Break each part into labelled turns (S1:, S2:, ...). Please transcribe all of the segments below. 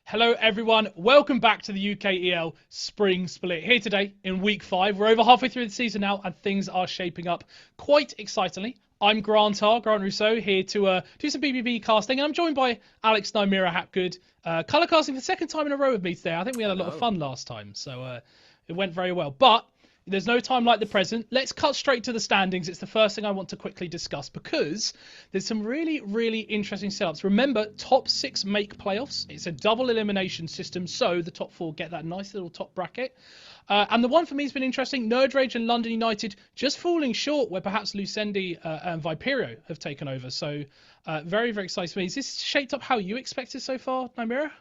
S1: Hello everyone, welcome back to the UKEL Spring Split. Here today in week 5. We're over halfway through the season now and things are shaping up quite excitingly. I'm Grant Rousseau, here to do some BBB casting, and I'm joined by Alex Nymira Hapgood, colour casting for the second time in a row with me today. I think we had a lot of fun last time, so it went very well. But there's no time like the present. Let's cut straight to the standings. It's the first thing I want to quickly discuss because there's some really, really interesting setups. Remember, top 6 make playoffs. It's a double elimination system, so the top 4 get that nice little top bracket. And the one for me has been interesting. Nerd Rage and London United just falling short where perhaps Lucendi and Viperio have taken over. So very, very exciting for me. Is this shaped up how you expected so far, Nymira?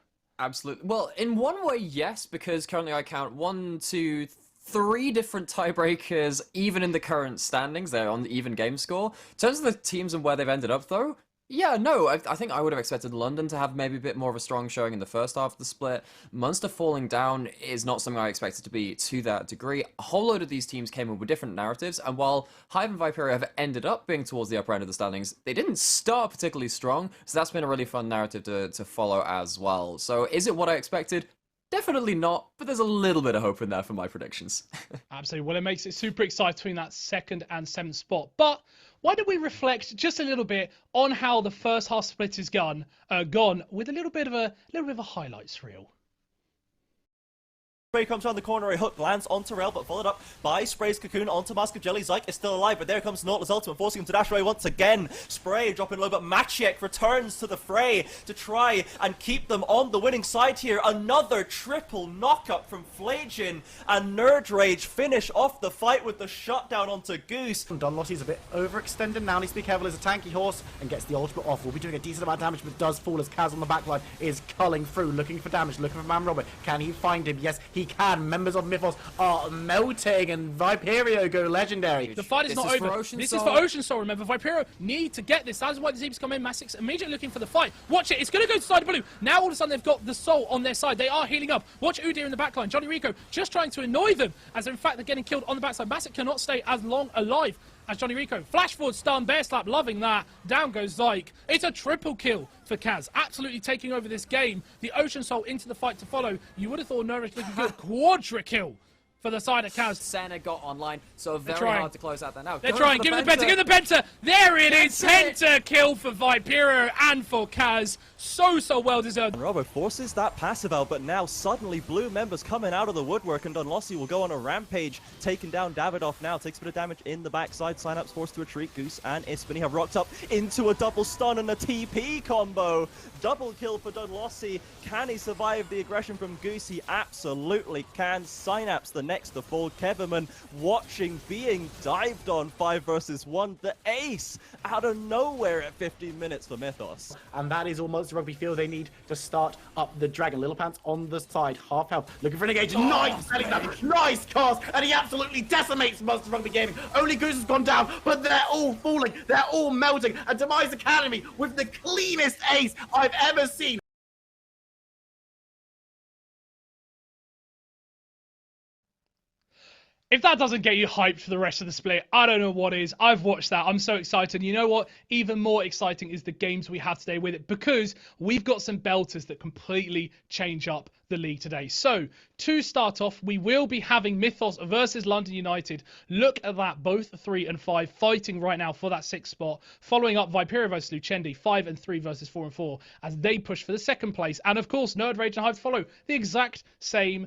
S2: Absolutely. Well, in one way, yes, because currently I count 1, 2, 3 different tiebreakers, even in the current standings. They're on the even game score. In terms of the teams and where they've ended up, though, yeah, no, I think I would have expected London to have maybe a bit more of a strong showing in the first half of the split. Munster falling down is not something I expected to be to that degree. A whole load of these teams came in with different narratives, and while Hive and Viperia have ended up being towards the upper end of the standings, they didn't start particularly strong, so that's been a really fun narrative to follow as well. So is it what I expected? Definitely not, but there's a little bit of hope in there for my predictions.
S1: Absolutely. Well, it makes it super exciting between that 2nd and 7th spot. But why don't we reflect just a little bit on how the first half split is gone with a little bit of a highlights reel.
S3: Spray comes around the corner, a hook lands onto Rel, but followed up by Spray's Cocoon onto Mask of Jelly. Zyke is still alive, but there comes Nautilus Ultimate, forcing him to dash away once again. Spray dropping low, but Maciek returns to the fray to try and keep them on the winning side here. Another triple knockup from Flagin, and Nerd Rage finish off the fight with the shutdown onto Goose.
S4: Dunlossie's a bit overextended now, needs to be careful as a tanky horse and gets the ultimate off. Will be doing a decent amount of damage, but does fall as Kaz on the backline is culling through, looking for damage, looking for Man Robert. Can he find him? Yes, he can. Members of Mythos are melting, and Viperio go legendary.
S1: The fight is not over. This is for Ocean Soul, remember. Viperio need to get this. That's why the teams come in. Massix immediately looking for the fight. Watch it. It's going to go to side of blue. Now all of a sudden they've got the Soul on their side. They are healing up. Watch Udyr in the backline. Johnny Rico just trying to annoy them, as in fact they're getting killed on the backside. Massix cannot stay as long alive as Johnny Rico. Flash forward stun, bear slap, loving that. Down goes Zyke. It's a triple kill for Kaz. Absolutely taking over this game. The Ocean Soul into the fight to follow. You would have thought Nourish looking good. Quadra kill for the side of Kaz.
S2: Senna got online, so very hard to close out that now.
S1: They're trying. Give him the Penta. Give him the Penta. There it is. Penta kill for Viperio and for Kaz. So well deserved.
S3: Robo forces that passive out, but now suddenly blue members coming out of the woodwork, and Dunlossie will go on a rampage, taking down Davidoff now. Takes a bit of damage in the backside. Synapse forced to retreat. Goose and Ispany have rocked up into a double stun and a TP combo. Double kill for Dunlossie. Can he survive the aggression from Goose? He absolutely can. Synapse the next to fall. Keverman watching, being dived on 5 versus 1. The ace out of nowhere at 15 minutes for Mythos.
S4: And that is almost the rugby field they need to start up the Dragon. Little Pants on the side, half health, looking for an engage. Nice selling that, nice cast, and he absolutely decimates Monster Rugby Gaming. Only Goose has gone down, but they're all falling, they're all melting, and Demise Academy with the cleanest ace I've ever seen.
S1: If that doesn't get you hyped for the rest of the split, I don't know what is. I've watched that. I'm so excited. You know what? Even more exciting is the games we have today with it, because we've got some belters that completely change up the league today. So, to start off, we will be having Mythos versus London United. Look at that. Both 3 and 5 fighting right now for that 6th spot. Following up Viperio versus Lucendi, 5 and 3 versus 4 and 4, as they push for the 2nd place. And of course, Nerd Rage and Hive follow the exact same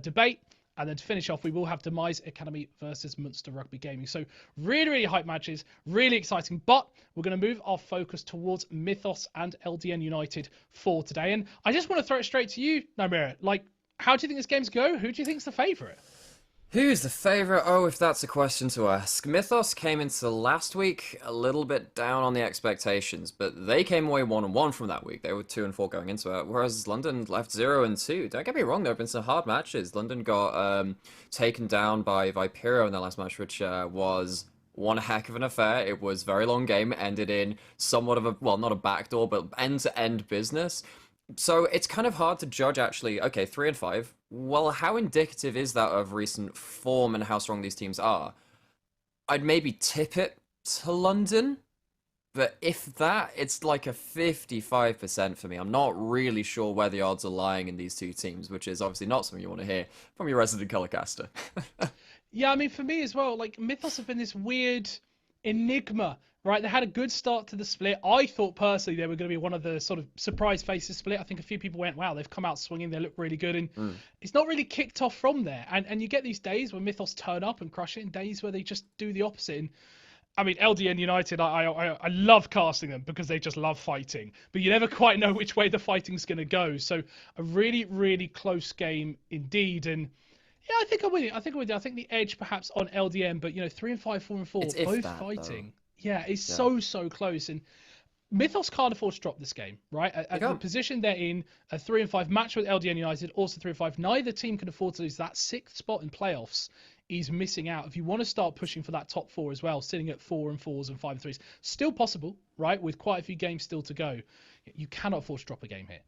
S1: debate. And then to finish off, we will have Demise Academy versus Munster Rugby Gaming. So really, really hype matches, really exciting. But we're going to move our focus towards Mythos and LDN United for today. And I just want to throw it straight to you, Nymira. Like, how do you think this game's go? Who do you think's the favourite?
S2: Who's the favourite? Oh, if that's a question to ask. Mythos came into last week a little bit down on the expectations, but they came away 1-1 from that week. They were 2-4 going into it, whereas London left 0-2. Don't get me wrong, there have been some hard matches. London got taken down by Viperio in their last match, which was one heck of an affair. It was a very long game, ended in somewhat of a, well, not a backdoor, but end-to-end business. So it's kind of hard to judge, actually. Okay, 3 and 5. Well, how indicative is that of recent form and how strong these teams are? I'd maybe tip it to London, But if that, it's like a 55% for me. I'm not really sure where the odds are lying in these two teams, which is obviously not something you want to hear from your resident colorcaster.
S1: Yeah, I mean, for me as well, like Mythos have been this weird enigma, right? They had a good start to the split. I thought personally they were going to be one of the sort of surprise faces split. I think a few people went, wow, they've come out swinging, they look really good, and it's not really kicked off from there. And you get these days where Mythos turn up and crush it, and days where they just do the opposite. And I mean, LDN United, I love casting them because they just love fighting, but you never quite know which way the fighting's going to go. So a really, really close game indeed. And yeah, I think I'm with you. I think the edge perhaps on LDN, but 3-5, 4-4,
S2: It's if
S1: both
S2: that,
S1: fighting.
S2: though.
S1: Yeah, it's
S2: Yeah.
S1: so close. And Mythos can't afford to drop this game, right? At the
S2: can't.
S1: position they're in, a 3-5 match with LDN United, also 3-5. Neither team can afford to lose. That sixth spot in playoffs is missing out. If you want to start pushing for that top four as well, sitting at 4-4s and 5-3s, still possible, right? With quite a few games still to go, you cannot afford to drop a game here.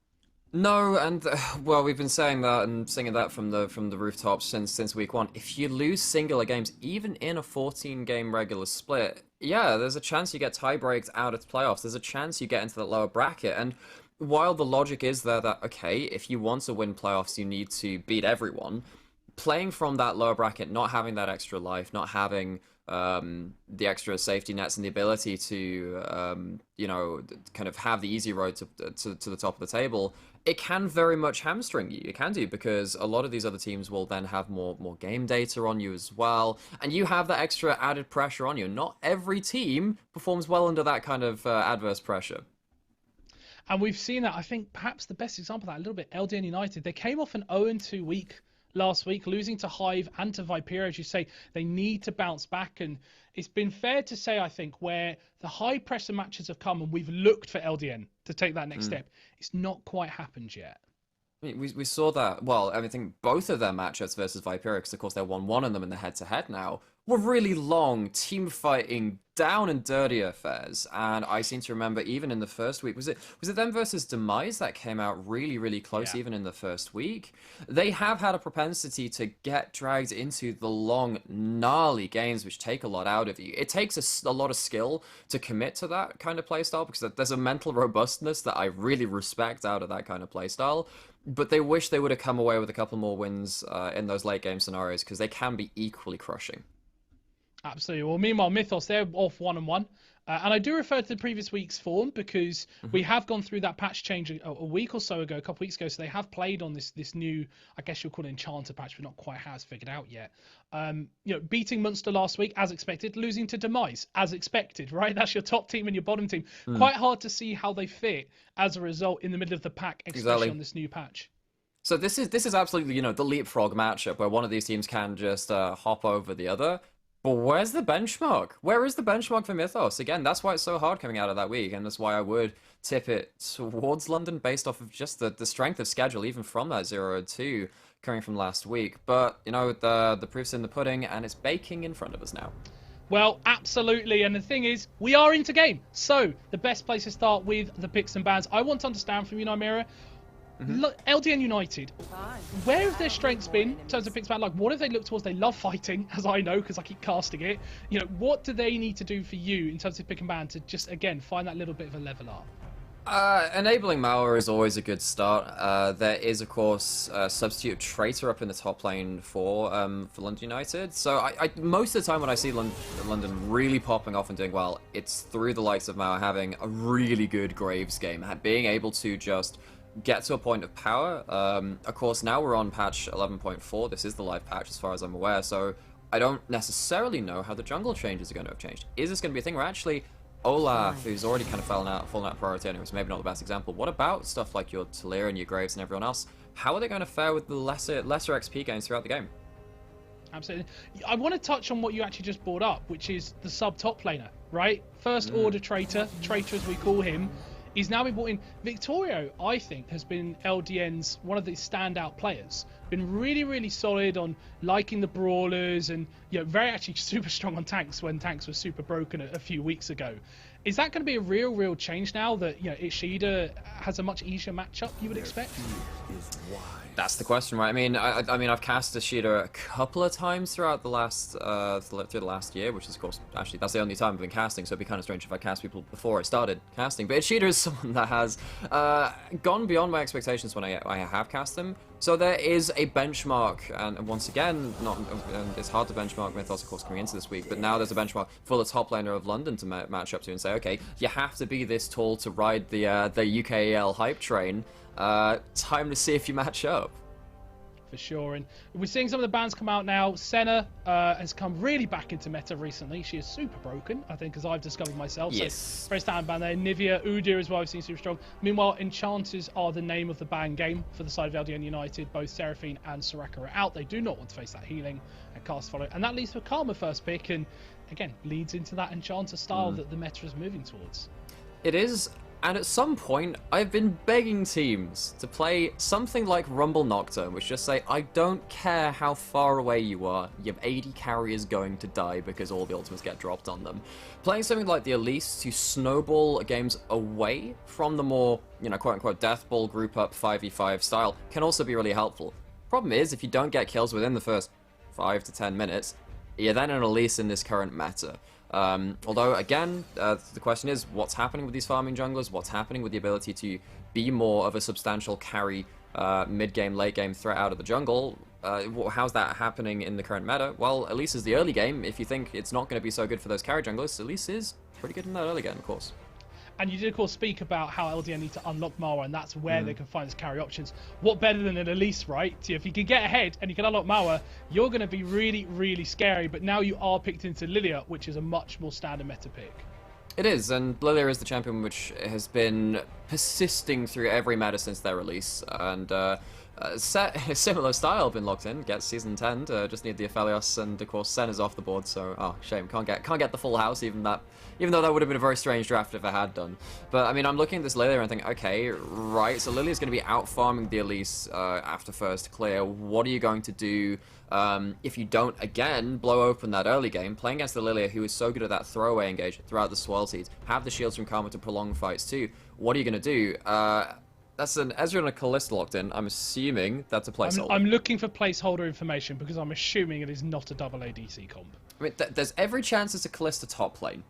S2: No, and well, we've been saying that and singing that from the rooftops since week one. If you lose singular games, even in a 14-game regular split, yeah, there's a chance you get tie breaks out of the playoffs. There's a chance you get into that lower bracket. And while the logic is there that okay, if you want to win playoffs, you need to beat everyone. Playing from that lower bracket, not having that extra life, not having the extra safety nets and the ability to, kind of have the easy road to the top of the table, it can very much hamstring you. It can do, because a lot of these other teams will then have more game data on you as well, and you have that extra added pressure on you. Not every team performs well under that kind of adverse pressure.
S1: And we've seen that. I think perhaps the best example of that a little bit, LDN United. They came off an 0-2 week last week, losing to Hive and to Viperia. As you say, they need to bounce back. And it's been fair to say, I think, where the high pressure matches have come and we've looked for LDN to take that next step, it's not quite happened yet.
S2: We saw that. Well, I think both of their matchups versus Viperia, because of course they're 1-1 in them in the head-to-head now, were really long, team fighting, down and dirty affairs. And I seem to remember even in the first week, was it them versus Demise that came out really close, even in the first week? They have had a propensity to get dragged into the long, gnarly games, which take a lot out of you. It takes a lot of skill to commit to that kind of playstyle, because there's a mental robustness that I really respect out of that kind of playstyle. But they wish they would have come away with a couple more wins in those late game scenarios, because they can be equally crushing.
S1: Absolutely. Well, meanwhile, Mythos, they're off 1-1. And I do refer to the previous week's form because we have gone through that patch change a week or so ago, a couple weeks ago. So they have played on this new, I guess you'll call it Enchanter patch, but not quite has figured out yet. Beating Munster last week, as expected, losing to Demise, as expected, right? That's your top team and your bottom team. Quite hard to see how they fit as a result in the middle of the pack, especially on this new patch.
S2: So this is absolutely, the leapfrog matchup where one of these teams can just hop over the other. But where's the benchmark? Where is the benchmark for Mythos? Again, that's why it's so hard coming out of that week, and that's why I would tip it towards London based off of just the strength of schedule, even from that 0-2 coming from last week. But, the proof's in the pudding, and it's baking in front of us now.
S1: Well, absolutely. And the thing is, we are into game. So the best place to start with the picks and bans. I want to understand from you, Nymera, LDN United, where have their strengths been in terms of picks ban? Like, what have they looked towards? They love fighting, as I know, because I keep casting it. What do they need to do for you in terms of pick and ban to just, again, find that little bit of a level up?
S2: Enabling Malware is always a good start. There is, of course, a substitute traitor up in the top lane for London United. So I most of the time when I see London really popping off and doing well, it's through the likes of Malware having a really good Graves game, being able to just get to a point of power. Of course, now we're on patch 11.4. This is the live patch as far as I'm aware, so I don't necessarily know how the jungle changes are going to have changed. Is this going to be a thing where actually Olaf, who's already kind of fallen out of priority anyway, so maybe not the best example. What about stuff like your Talir and your Graves and everyone else? How are they going to fare with the lesser XP gains throughout the game?
S1: Absolutely. I want to touch on what you actually just brought up, which is the sub-top laner, right? First order traitor as we call him, is now been brought in. Victorio, I think, has been LDN's one of the standout players. been really, really solid on liking the brawlers and very actually super strong on tanks when tanks were super broken a few weeks ago. Is that going to be a real change now that Ishida has a much easier matchup, you would expect?
S2: That's the question, right? I mean, I've cast Ishida a couple of times throughout the last through the last year, which is of course actually that's the only time I've been casting. So it'd be kind of strange if I cast people before I started casting. But Ishida is someone that has gone beyond my expectations when I have cast them. So there is a benchmark, and once again, it's hard to benchmark Mythos, of course, coming into this week. But now there's a benchmark for the top laner of London to match up to and say, okay, you have to be this tall to ride the UKEL hype train. Time to see if you match up.
S1: For sure, and we're seeing some of the bans come out now. Senna has come really back into meta recently. She is super broken, I think, as I've discovered myself.
S2: Yes.
S1: So, very standard ban there. Nivea, Udyr as well, I've seen super strong. Meanwhile, Enchanters are the name of the ban game for the side of LDN United. Both Seraphine and Soraka are out. They do not want to face that healing and cast follow. And that leads to a Karma first pick, and again, leads into that Enchanter style that the meta is moving towards.
S2: It is. And at some point, I've been begging teams to play something like Rumble Nocturne, which just say, I don't care how far away you are, your AD carry is going to die because all the ultimates get dropped on them. Playing something like the Elise to snowball games away from the more, quote-unquote death ball group up 5v5 style can also be really helpful. Problem is, if you don't get kills within the first 5 to 10 minutes, you're then an Elise in this current meta. Although, again, the question is, what's happening with these farming junglers? What's happening with the ability to be more of a substantial carry mid-game, late-game threat out of the jungle? How's that happening in the current meta? Well, Elise is the early game. If you think it's not going to be so good for those carry junglers, Elise is pretty good in that early game, of course.
S1: And you did, of course, speak about how LDN need to unlock Marwa, and that's where they can find those carry options. What better than an Elise, right? If you can get ahead and you can unlock Marwa, you're going to be really scary. But now you are picked into Lilia, which is a much more standard meta pick.
S2: It is, and Lilia is the champion which has been persisting through every meta since their release, and similar style been locked in. Gets season 10, just need the Aphelios, and of course Sen is off the board, so shame, can't get the full house, even though that would have been a very strange draft if I had done. But I mean, I'm looking at this Lilia and thinking, okay, right, so Lilia's going to be out farming the Elise after first clear. What are you going to do if you don't, again, blow open that early game? Playing against the Lilia, who is so good at that throwaway engage throughout the swirl seeds, have the shields from Karma to prolong fights too. What are you going to do? That's an Ezreal and a Kalista locked in. I'm assuming that's a placeholder.
S1: I'm looking for placeholder information because I'm assuming it is not a double ADC comp.
S2: I mean, there's every chance it's a Kalista top lane.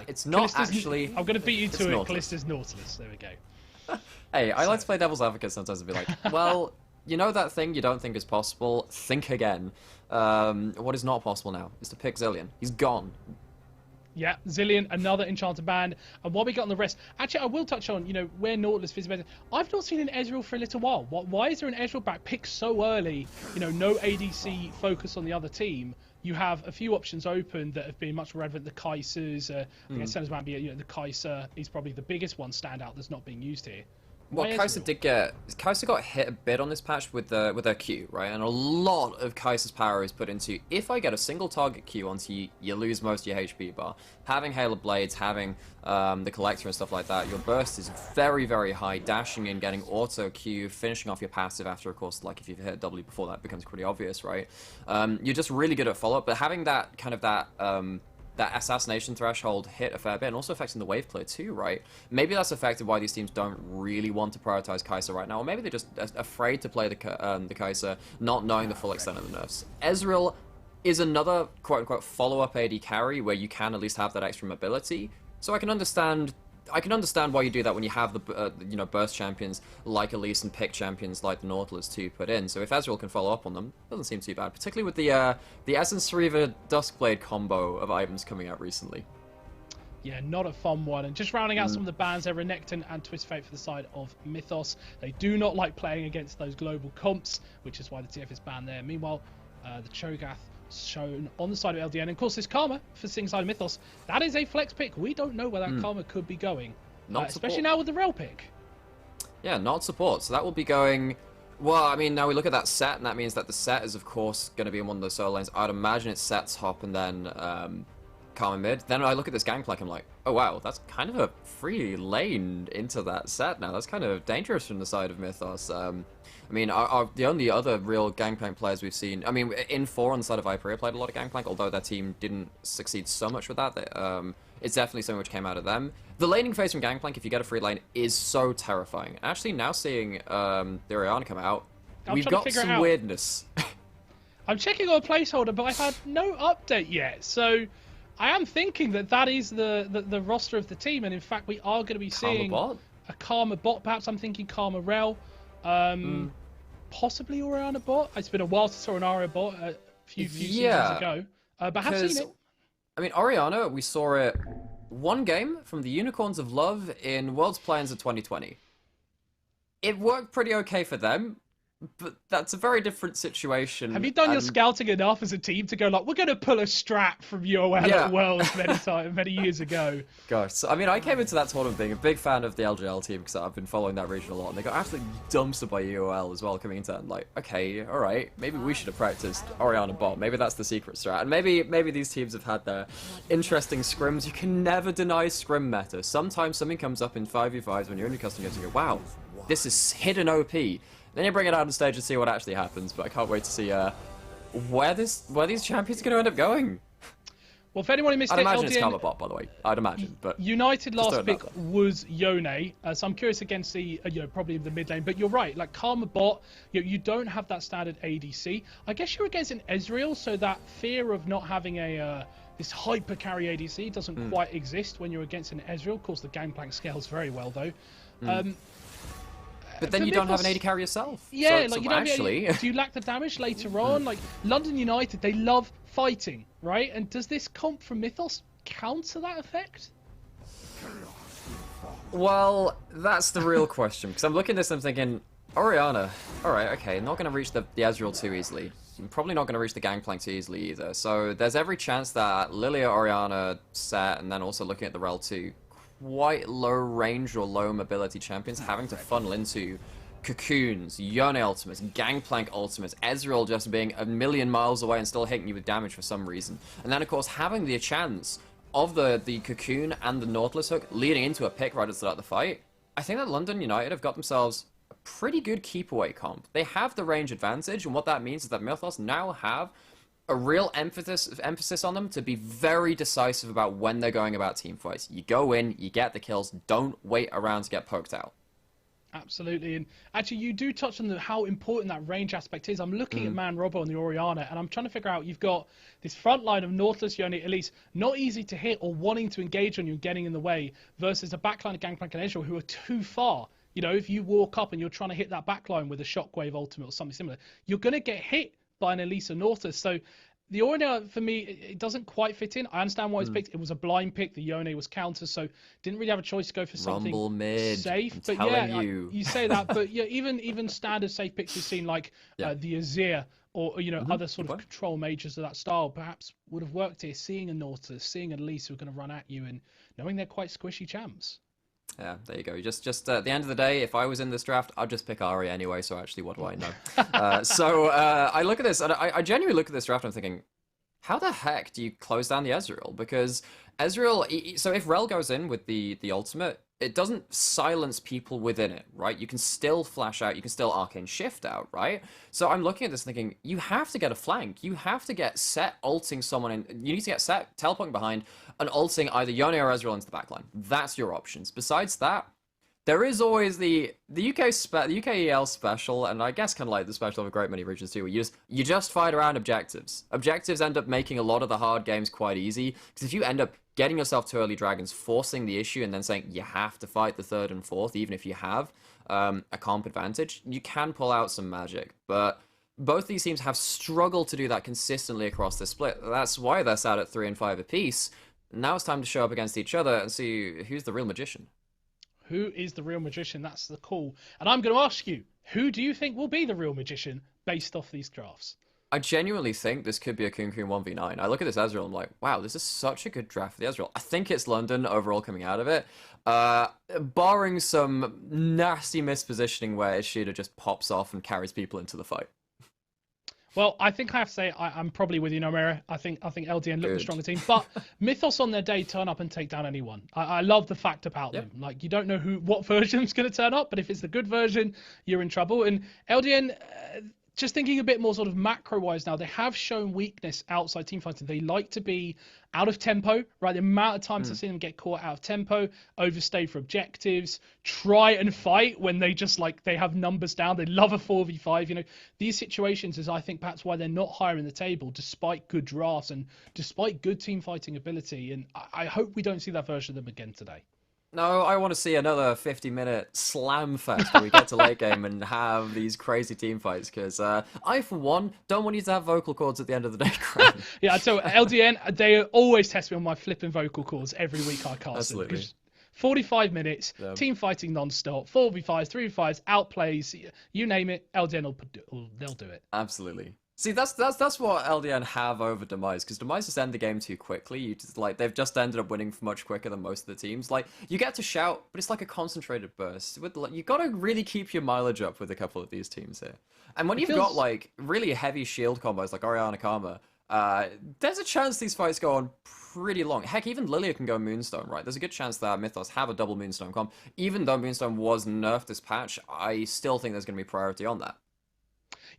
S2: It's not actually...
S1: I'm going to beat you to it.
S2: Nautilus.
S1: Kalista's Nautilus. There we go.
S2: Hey, I like to play devil's advocate sometimes and be like, well, you know that thing you don't think is possible? Think again. What is not possible now is to pick Zilean. He's gone.
S1: Yeah, Zilean, another Enchanter band. And what we got on the rest... Actually, I will touch on, where Nautilus fits better. I've not seen an Ezreal for a little while. Why is there an Ezreal back picked so early? No ADC focus on the other team. You have a few options open that have been much more relevant. The Kaisers, I guess Senna's might be, the Kaiser is probably the biggest one standout that's not being used here.
S2: Well, Kaiser got hit a bit on this patch with their Q, right? And a lot of Kaiser's power is put into, if I get a single target Q onto you, you lose most of your HP bar. Having Hail Blades, having the Collector and stuff like that, your burst is very high, dashing in, getting auto Q, finishing off your passive after, of course, like if you've hit W before, that becomes pretty obvious, right? You're just really good at follow-up, but having that kind of that assassination threshold hit a fair bit, and also affecting the wave clear too, right? Maybe that's affected why these teams don't really want to prioritize Kaiser right now, or maybe they're just afraid to play the Kaiser, not knowing the full extent of the nerfs. Ezreal is another quote-unquote follow-up AD carry where you can at least have that extra mobility, so I can understand why you do that when you have the burst champions like Elise and pick champions like the Nautilus to put in. So if Ezreal can follow up on them, doesn't seem too bad. Particularly with the Essence Reaver Duskblade combo of items coming out recently.
S1: Yeah, not a fun one. And just rounding out some of the bans there, Renekton and Twist Fate for the side of Mythos. They do not like playing against those global comps, which is why the TF is banned there. Meanwhile, the Cho'Gath shown on the side of LDN, and of course this Karma for Sing side of Mythos, that is a flex pick. We don't know where that Karma could be going, especially now with the Rel pick.
S2: Yeah, not support, so that will be going, well, I mean, now we look at that set, and that means that the set is of course going to be in one of the solo lanes. I'd imagine it's set top, and then Karma mid. Then I look at this gangplank, I'm like, oh wow, that's kind of a free lane into that set now. That's kind of dangerous from the side of Mythos. I mean, the only other real gangplank players we've seen, I mean, in 4 on the side of Viperia played a lot of gangplank, although their team didn't succeed so much with that. It's definitely something which came out of them. The laning phase from gangplank, if you get a free lane, is so terrifying. Actually, now seeing the Orianna come out, we've got some weirdness.
S1: I'm checking on a placeholder, but I've had no update yet, so I am thinking that is the roster of the team, and in fact we are going to be seeing
S2: bot?
S1: a Karma bot. Perhaps I'm thinking Karma Rel, possibly Orianna bot. It's been a while since I saw an Aria bot a few seasons ago, but I have seen it.
S2: I mean, Orianna, we saw it one game from the Unicorns of Love in Worlds Play-ins of 2020. It worked pretty okay for them, but that's a very different situation.
S1: Have you done your scouting enough as a team to go like, we're going to pull a strat from UOL at Worlds many years ago?
S2: Gosh, so, I mean, I came into that tournament being a big fan of the LGL team because I've been following that region a lot, and they got absolutely dumpstered by UOL as well coming into that. I'm like, okay, all right, maybe we should have practiced Orianna bot. Maybe that's the secret strat, and maybe these teams have had their interesting scrims. You can never deny scrim meta. Sometimes something comes up in 5v5s when you're in your custom games and you go, wow, this is hidden OP. Then you bring it out on stage and see what actually happens, but I can't wait to see where these champions are going to end up going.
S1: Well, if anyone missed
S2: I'd imagine
S1: LDN,
S2: it's Karma bot, by the way. I'd imagine, but
S1: United last pick was Yone, so I'm curious against the probably the mid lane. But you're right, like Karma bot, you don't have that standard ADC. I guess you're against an Ezreal, so that fear of not having a this hyper carry ADC doesn't quite exist when you're against an Ezreal. Of course, the gangplank scales very well though.
S2: But then you don't have an AD carry yourself.
S1: Yeah,
S2: so
S1: like you don't
S2: actually...
S1: do you lack the damage later on? Like London United, they love fighting, right? And does this comp from Mythos counter that effect?
S2: Well, that's the real question. Because I'm looking at this and I'm thinking, Orianna, alright, okay, not going to reach the Ezreal too easily. I'm probably not going to reach the Gangplank too easily either. So there's every chance that Lilia, Orianna set, and then also looking at the Rel 2, quite low range or low mobility champions having to funnel into Cocoons, Yone ultimates, Gangplank ultimates, Ezreal just being a million miles away and still hitting you with damage for some reason. And then of course having the chance of the Cocoon and the Nautilus hook leading into a pick right at the start of the fight. I think that London United have got themselves a pretty good keep away comp. They have the range advantage, and what that means is that Mythos now have a real emphasis on them to be very decisive about when they're going about team fights. You go in, you get the kills, don't wait around to get poked out.
S1: Absolutely, and actually you do touch on how important that range aspect is. I'm looking at Man Robo and the Orianna, and I'm trying to figure out, you've got this front line of Nautilus, Yone, at least not easy to hit or wanting to engage on you and getting in the way, versus a backline of Gangplank and Ezreal who are too far. You know, if you walk up and you're trying to hit that backline with a Shockwave ultimate or something similar, you're going to get hit by an Elisa Nautilus. So the Orianna, for me, it doesn't quite fit in. I understand why it's picked. It was a blind pick. The Yone was counter, so didn't really have a choice to go for something
S2: Rumble mid.
S1: safe.
S2: I'm
S1: but yeah,
S2: you.
S1: You say that, but yeah, even standard safe picks we've seen, like the Azir or other sort of control mages of that style, perhaps would have worked here. Seeing a Nautilus, seeing an Elise who are going to run at you, and knowing they're quite squishy champs.
S2: Yeah, there you go. Just at the end of the day, if I was in this draft, I'd just pick Ari anyway, so actually, what do I know? I look at this, and I genuinely look at this draft and I'm thinking, how the heck do you close down the Ezreal? Because Ezreal, so if Rel goes in with the ultimate, it doesn't silence people within it, right? You can still flash out, you can still Arcane Shift out, right? So I'm looking at this thinking, you have to get a flank. You have to get set ulting someone in. You need to get set teleporting behind and ulting either Yone or Ezreal into the backline. That's your options. Besides that, there is always the UKEL special, and I guess kind of like the special of a great many regions too, where you just fight around objectives. Objectives end up making a lot of the hard games quite easy, because if you end up getting yourself to early dragons, forcing the issue, and then saying you have to fight the third and fourth, even if you have a comp advantage, you can pull out some magic. But both these teams have struggled to do that consistently across the split. That's why they're sat at 3 and 5 apiece. Now it's time to show up against each other and see who's the real magician.
S1: Who is the real magician? That's the call. And I'm going to ask you, who do you think will be the real magician based off these drafts?
S2: I genuinely think this could be a Kun 1v9. I look at this Ezreal, I'm like, wow, this is such a good draft for the Ezreal. I think it's London overall coming out of it. Barring some nasty mispositioning where Ishida just pops off and carries people into the fight.
S1: Well, I think I have to say I'm probably with you, Nomera. I think LDN look the
S2: Good.
S1: stronger team, but Mythos on their day turn up and take down anyone. I love the fact about
S2: Yep.
S1: them. Like you don't know what version's going to turn up, but if it's the good version, you're in trouble. And LDN, just thinking a bit more sort of macro-wise now, they have shown weakness outside team fighting. They like to be out of tempo, right? The amount of times I've seen them get caught out of tempo, overstay for objectives, try and fight when they just they have numbers down. They love a 4v5. You know, these situations is I think perhaps why they're not higher in the table, despite good drafts and despite good team fighting ability. And I hope we don't see that version of them again today.
S2: No, I want to see another 50-minute slam fest where we get to late game and have these crazy team fights. Because I, for one, don't want you to have vocal cords at the end of the day. Grant.
S1: Yeah, so LDN, they always test me on my flipping vocal cords every week I cast
S2: Absolutely.
S1: them. 45 minutes, team fighting non-stop, 4v5s, 3v5s, outplays, you name it, LDN they'll do it.
S2: Absolutely. See, that's what LDN have over Demise, because Demise just end the game too quickly. You just they've just ended up winning much quicker than most of the teams. Like you get to shout, but it's like a concentrated burst. You got to really keep your mileage up with a couple of these teams here. And when you've got like really heavy shield combos like Orianna Karma, there's a chance these fights go on pretty long. Heck, even Lilia can go Moonstone, right? There's a good chance that Mythos have a double Moonstone comp. Even though Moonstone was nerfed this patch, I still think there's going to be priority on that.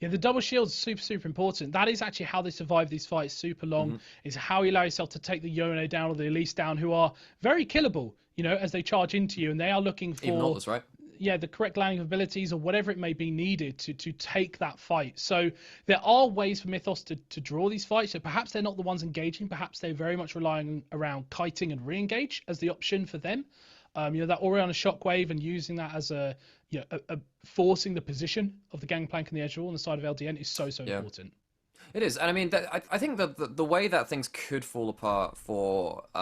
S1: Yeah, the double shield's super important. That is actually how they survive these fights super long. Is how you allow yourself to take the Yone down or the Elise down, who are very killable, you know, as they charge into you, and they are looking for
S2: Even Nautilus, right?
S1: Yeah, the correct landing abilities or whatever it may be needed to take that fight. So there are ways for Mythos to draw these fights. So perhaps they're not the ones engaging. Perhaps they're very much relying around kiting and re-engage as the option for them. You know, that Orianna shockwave and using that as a forcing the position of the gangplank and the edge on the side of LDN is so important.
S2: It is, and I mean, I think that the way that things could fall apart for the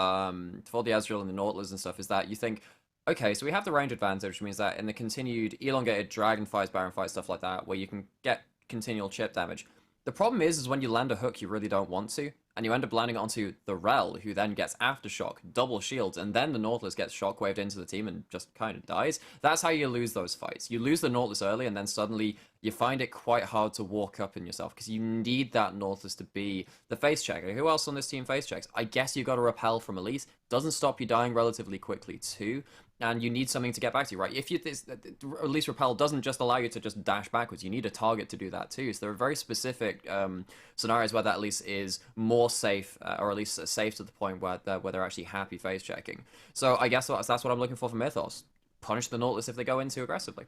S2: Ezreal and the Nautilus and stuff is that you think, okay, so we have the range advantage, which means that in the continued elongated dragon fights, baron fights, stuff like that, where you can get continual chip damage. The problem is when you land a hook you really don't want to, and you end up landing onto the Rel, who then gets aftershock, double shields, and then the Nautilus gets shockwaved into the team and just kind of dies. That's how you lose those fights. You lose the Nautilus early, and then suddenly you find it quite hard to walk up in yourself, because you need that Nautilus to be the face checker. Who else on this team face checks? I guess you got to repel from Elise. Doesn't stop you dying relatively quickly too. And you need something to get back to, right? If at least repel doesn't just allow you to just dash backwards. You need a target to do that too. So there are very specific scenarios where that at least is more safe, or at least safe to the point where they're actually happy face checking. So I guess that's what I'm looking for Mythos. Punish the Nautilus if they go in too aggressively.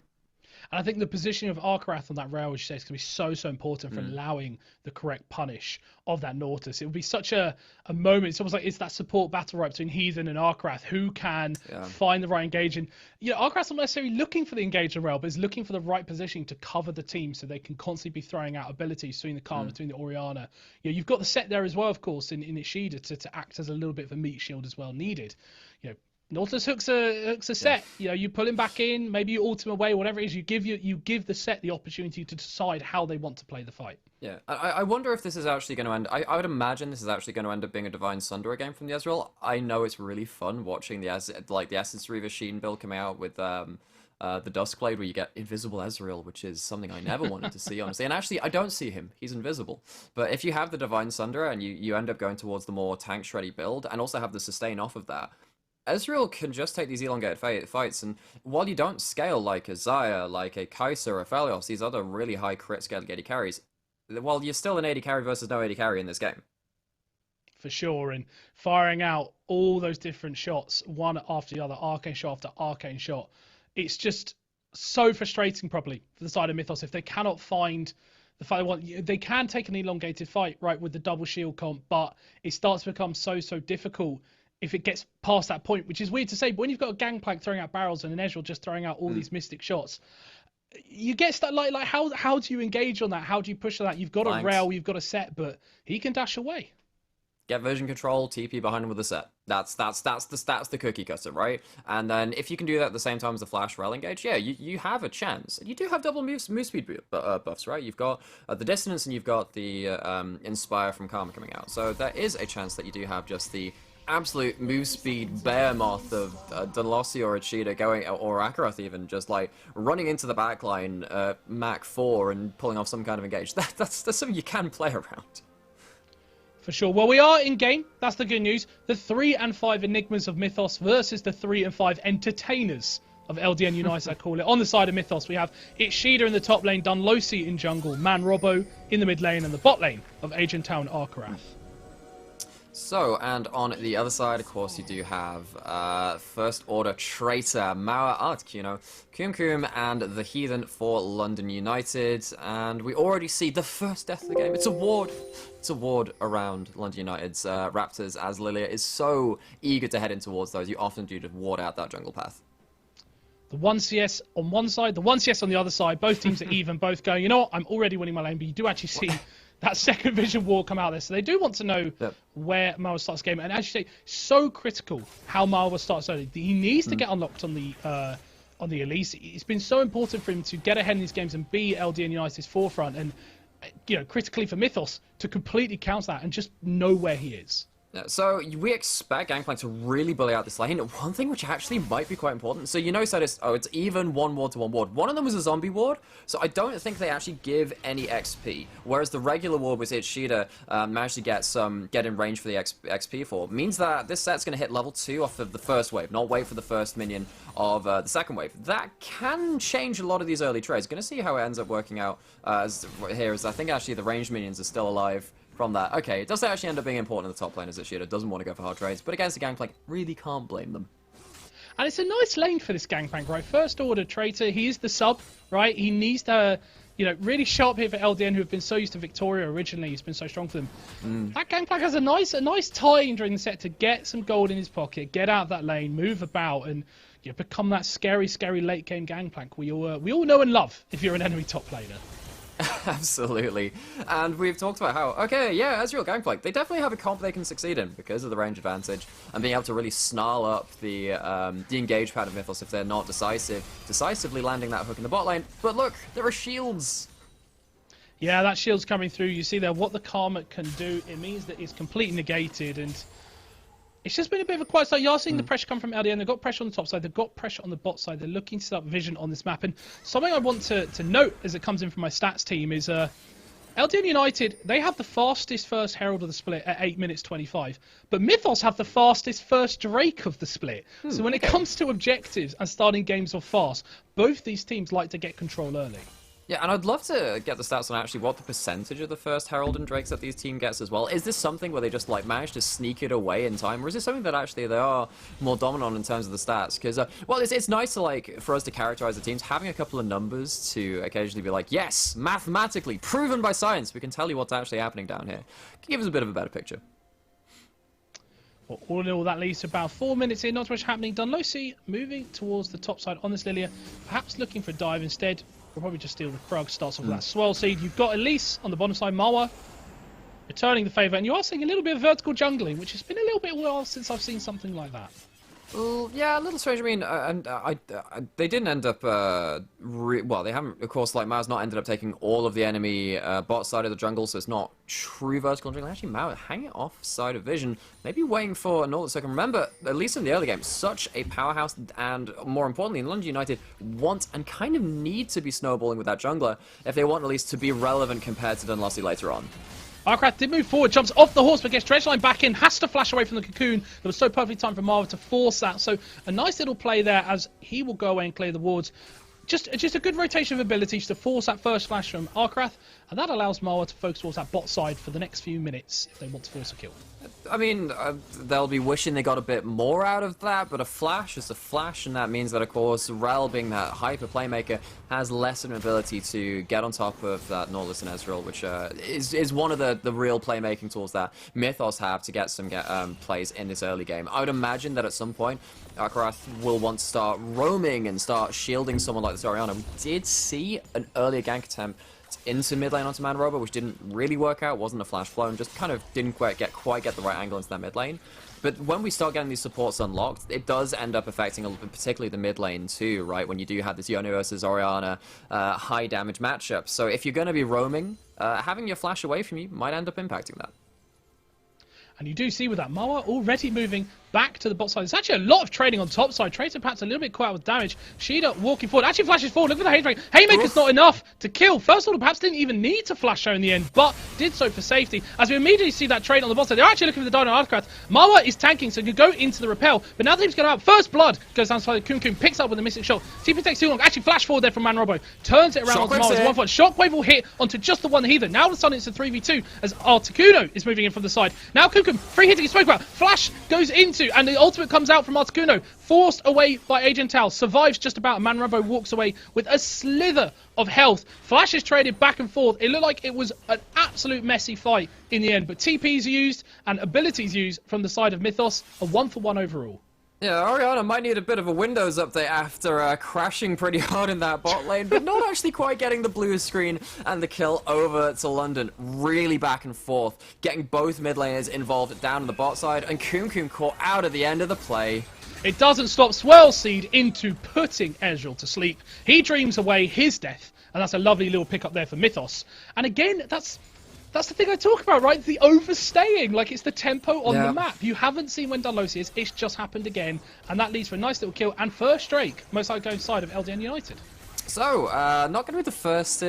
S1: And I think the positioning of Arcarath on that rail, which you say, is going to be so important for allowing the correct punish of that Nautilus. It would be such a moment. It's almost like it's that support battle right between Heathen and Arcarath. Who can find the right engage? And Arcarath's not necessarily looking for the engage on rail, but is looking for the right positioning to cover the team so they can constantly be throwing out abilities between the Karma, between the Orianna. You've got the set there as well, of course, in Ishida to act as a little bit of a meat shield as well needed. Nautilus hooks a set. You pull him back in, maybe you ult him away, whatever it is. You give the set the opportunity to decide how they want to play the fight.
S2: Yeah, I wonder if this is actually going to end. I would imagine this is actually going to end up being a Divine Sundering game from the Ezreal. I know it's really fun watching the Essence Reaver Sheen build coming out with the Duskblade, where you get invisible Ezreal, which is something I never wanted to see, honestly. And actually, I don't see him. He's invisible. But if you have the Divine Sunderer and you end up going towards the more tank shreddy build, and also have the sustain off of that, Ezreal can just take these elongated fights, and while you don't scale like a Xayah, like a Kai'Sa, or Phelios, these other really high crit scaled AD carries, well, you're still an AD carry versus no AD carry in this game.
S1: For sure, and firing out all those different shots, one after the other, arcane shot after arcane shot. It's just so frustrating, probably, for the side of Mythos if they cannot find the fight they want. They can take an elongated fight, right, with the double shield comp, but it starts to become so difficult if it gets past that point, which is weird to say, but when you've got a Gangplank throwing out barrels and an Ezreal just throwing out all these mystic shots, you get stuck like how do you engage on that? How do you push on that? You've got a rail, you've got a set, but he can dash away.
S2: Get vision control, TP behind him with a set. That's the cookie cutter, right? And then if you can do that at the same time as the flash rail engage, yeah, you have a chance. And you do have double move speed buffs, right? You've got the dissonance and you've got the inspire from Karma coming out. So there is a chance that you do have just the absolute move speed behemoth of Dunlossi or Achida going, or Akarath even, just like running into the backline, Mach 4 and pulling off some kind of engage. That's something you can play around.
S1: For sure. Well, we are in game. That's the good news. The 3 and 5 Enigmas of Mythos versus the 3 and 5 Entertainers of LDN United, I call it. On the side of Mythos, we have Ishida in the top lane, Dunlosi in jungle, Man Robbo in the mid lane, and the bot lane of Agent Town Arkarath.
S2: So, and on the other side, of course, you do have First Order Traitor, Mauer Artkuno, Kum and the Heathen for London United. And we already see the first death of the game. It's a ward. It's a ward around London United's Raptors, as Lilia is so eager to head in towards those. You often do just ward out that jungle path.
S1: The 1 CS on one side, the 1 CS on the other side. Both teams are even, both going, you know what, I'm already winning my lane, but you do actually see that second vision wall come out there. So they do want to know where Marwa starts the game. And as you say, so critical how Marwa starts early. He needs to get unlocked on the Elise. It's been so important for him to get ahead in these games and be LDN United's forefront. And, you know, critically for Mythos to completely counter that and just know where he is.
S2: So we expect Gangplank to really bully out this lane. One thing which actually might be quite important. So you know, so it's even 1 ward to 1 ward. One of them was a zombie ward, so I don't think they actually give any XP. Whereas the regular ward, which Ishida managed to get in range for the XP for, means that this set's going to hit level 2 off of the first wave, not wait for the first minion of the second wave. That can change a lot of these early trades. Going to see how it ends up working out here. As I think actually the ranged minions are still alive from that. Okay, it does actually end up being important in the top lane as Ishida doesn't want to go for hard trades, but against the Gangplank, really can't blame them.
S1: And it's a nice lane for this Gangplank, right? First Order Traitor, he is the sub, right? He needs to, you know, really sharp hit for LDN, who have been so used to Victoria originally. He's been so strong for them. That Gangplank has a nice time during the set to get some gold in his pocket, get out of that lane, move about, and become that scary late game Gangplank we all know and love if you're an enemy top laner.
S2: Absolutely. And we've talked about how, okay, yeah, as your Gangplank, they definitely have a comp they can succeed in because of the range advantage and being able to really snarl up the engage pad of Mythos if they're not decisively landing that hook in the bot lane. But look, there are shields.
S1: Yeah, that shield's coming through. You see there what the Karma can do. It means that it's completely negated, and it's just been a bit of a quiet start. You are seeing the pressure come from LDN. They've got pressure on the top side. They've got pressure on the bot side. They're looking to set up vision on this map. And something I want to note as it comes in from my stats team is LDN United, they have the fastest first Herald of the split at 8 minutes 25. But Mythos have the fastest first Drake of the split. So when it comes to objectives and starting games off fast, both these teams like to get control early.
S2: Yeah, and I'd love to get the stats on actually what the percentage of the first Herald and Drakes that these team gets as well. Is this something where they just like manage to sneak it away in time, or is this something that actually they are more dominant in terms of the stats? Because, well, it's nice to like for us to characterize the teams, having a couple of numbers to occasionally be like, yes, mathematically, proven by science, we can tell you what's actually happening down here. Can give us a bit of a better picture.
S1: Well, all in all, that leads to about 4 minutes here. Not much happening. Dunlosi moving towards the top side on this Lilia, perhaps looking for a dive instead. We'll probably just steal the Krug, starts off with that Swell Seed. You've got Elise on the bottom side, Marwa returning the favour, and you are seeing a little bit of vertical jungling, which has been a little bit while since I've seen something like that.
S2: Well, yeah, a little strange. I mean, they didn't end up. Well, they haven't. Of course, like Mao's not ended up taking all of the enemy bot side of the jungle, so it's not true vertical jungling. Actually, Mao hanging off side of vision, maybe waiting for an ult so I can remember. At least in the early game, such a powerhouse, and more importantly, in London United want and kind of need to be snowballing with that jungler if they want at least to be relevant compared to Dunlossi later on.
S1: Arkarath did move forward, jumps off the horse, but gets Dredgeline back in, has to flash away from the cocoon. That was so perfectly timed for Marva to force that. So a nice little play there as he will go away and clear the wards. Just a good rotation of abilities to force that first flash from Arkarath, and that allows Marwa to focus towards that bot side for the next few minutes if they want to force a kill.
S2: I mean, they'll be wishing they got a bit more out of that, but a flash is a flash, and that means that, of course, Rel, being that hyper playmaker, has less of an ability to get on top of that Nautilus and Ezreal, which is one of the real playmaking tools that Mythos have to get some plays in this early game. I would imagine that at some point, Arkarath will want to start roaming and start shielding someone like the Orianna. We did see an earlier gank attempt into mid lane onto Man Robo, which didn't really work out, wasn't a flash flow, and just kind of didn't quite get the right angle into that mid lane. But when we start getting these supports unlocked, it does end up affecting particularly the mid lane too, right? When you do have this Yone versus Orianna high damage matchup. So if you're going to be roaming, having your flash away from you might end up impacting that.
S1: And you do see with that, Marwa already moving back to the bot side. There's actually a lot of trading on top side. Tracer perhaps a little bit quiet with damage. Sheeda walking forward. Actually flashes forward. Look at the Haymaker. Haymaker's not enough to kill. First order perhaps didn't even need to flash her in the end, but did so for safety. As we immediately see that trade on the bot side, they're actually looking for the Dino Arcrat. Marwa is tanking, so he could go into the repel. But now the team's going out. First blood goes down to Kum Kum, picks up with a missing shot. TP takes too long. Actually flash forward there from Manrobo. Turns it around onto Marwa. One point. Shockwave will hit onto just the one Heathen. Now all of a sudden it's a 3v2 as Articuno is moving in from the side. Now Kum Kum, free hitting he spoke about. Flash goes into, and the ultimate comes out from Articuno. Forced away by Agent Tal. Survives just about. Manrobo walks away with a slither of health. Flash is traded back and forth. It looked like it was an absolute messy fight in the end, but TPs used and abilities used from the side of Mythos. A 1-for-1 overall.
S2: Yeah, Orianna might need a bit of a Windows update after crashing pretty hard in that bot lane, but not actually quite getting the blue screen and the kill over to London. Really back and forth, getting both mid laners involved down on the bot side, and Kum Kum caught out at the end of the play.
S1: It doesn't stop Swirlseed into putting Ezreal to sleep. He dreams away his death, and that's a lovely little pick up there for Mythos. And again, that's the thing I talk about, right? The overstaying, like it's the tempo on the map. You haven't seen when Dunlosi is, it's just happened again, and that leads for a nice little kill, and first Drake, most likely going side of LDN United.
S2: So, not going to be the first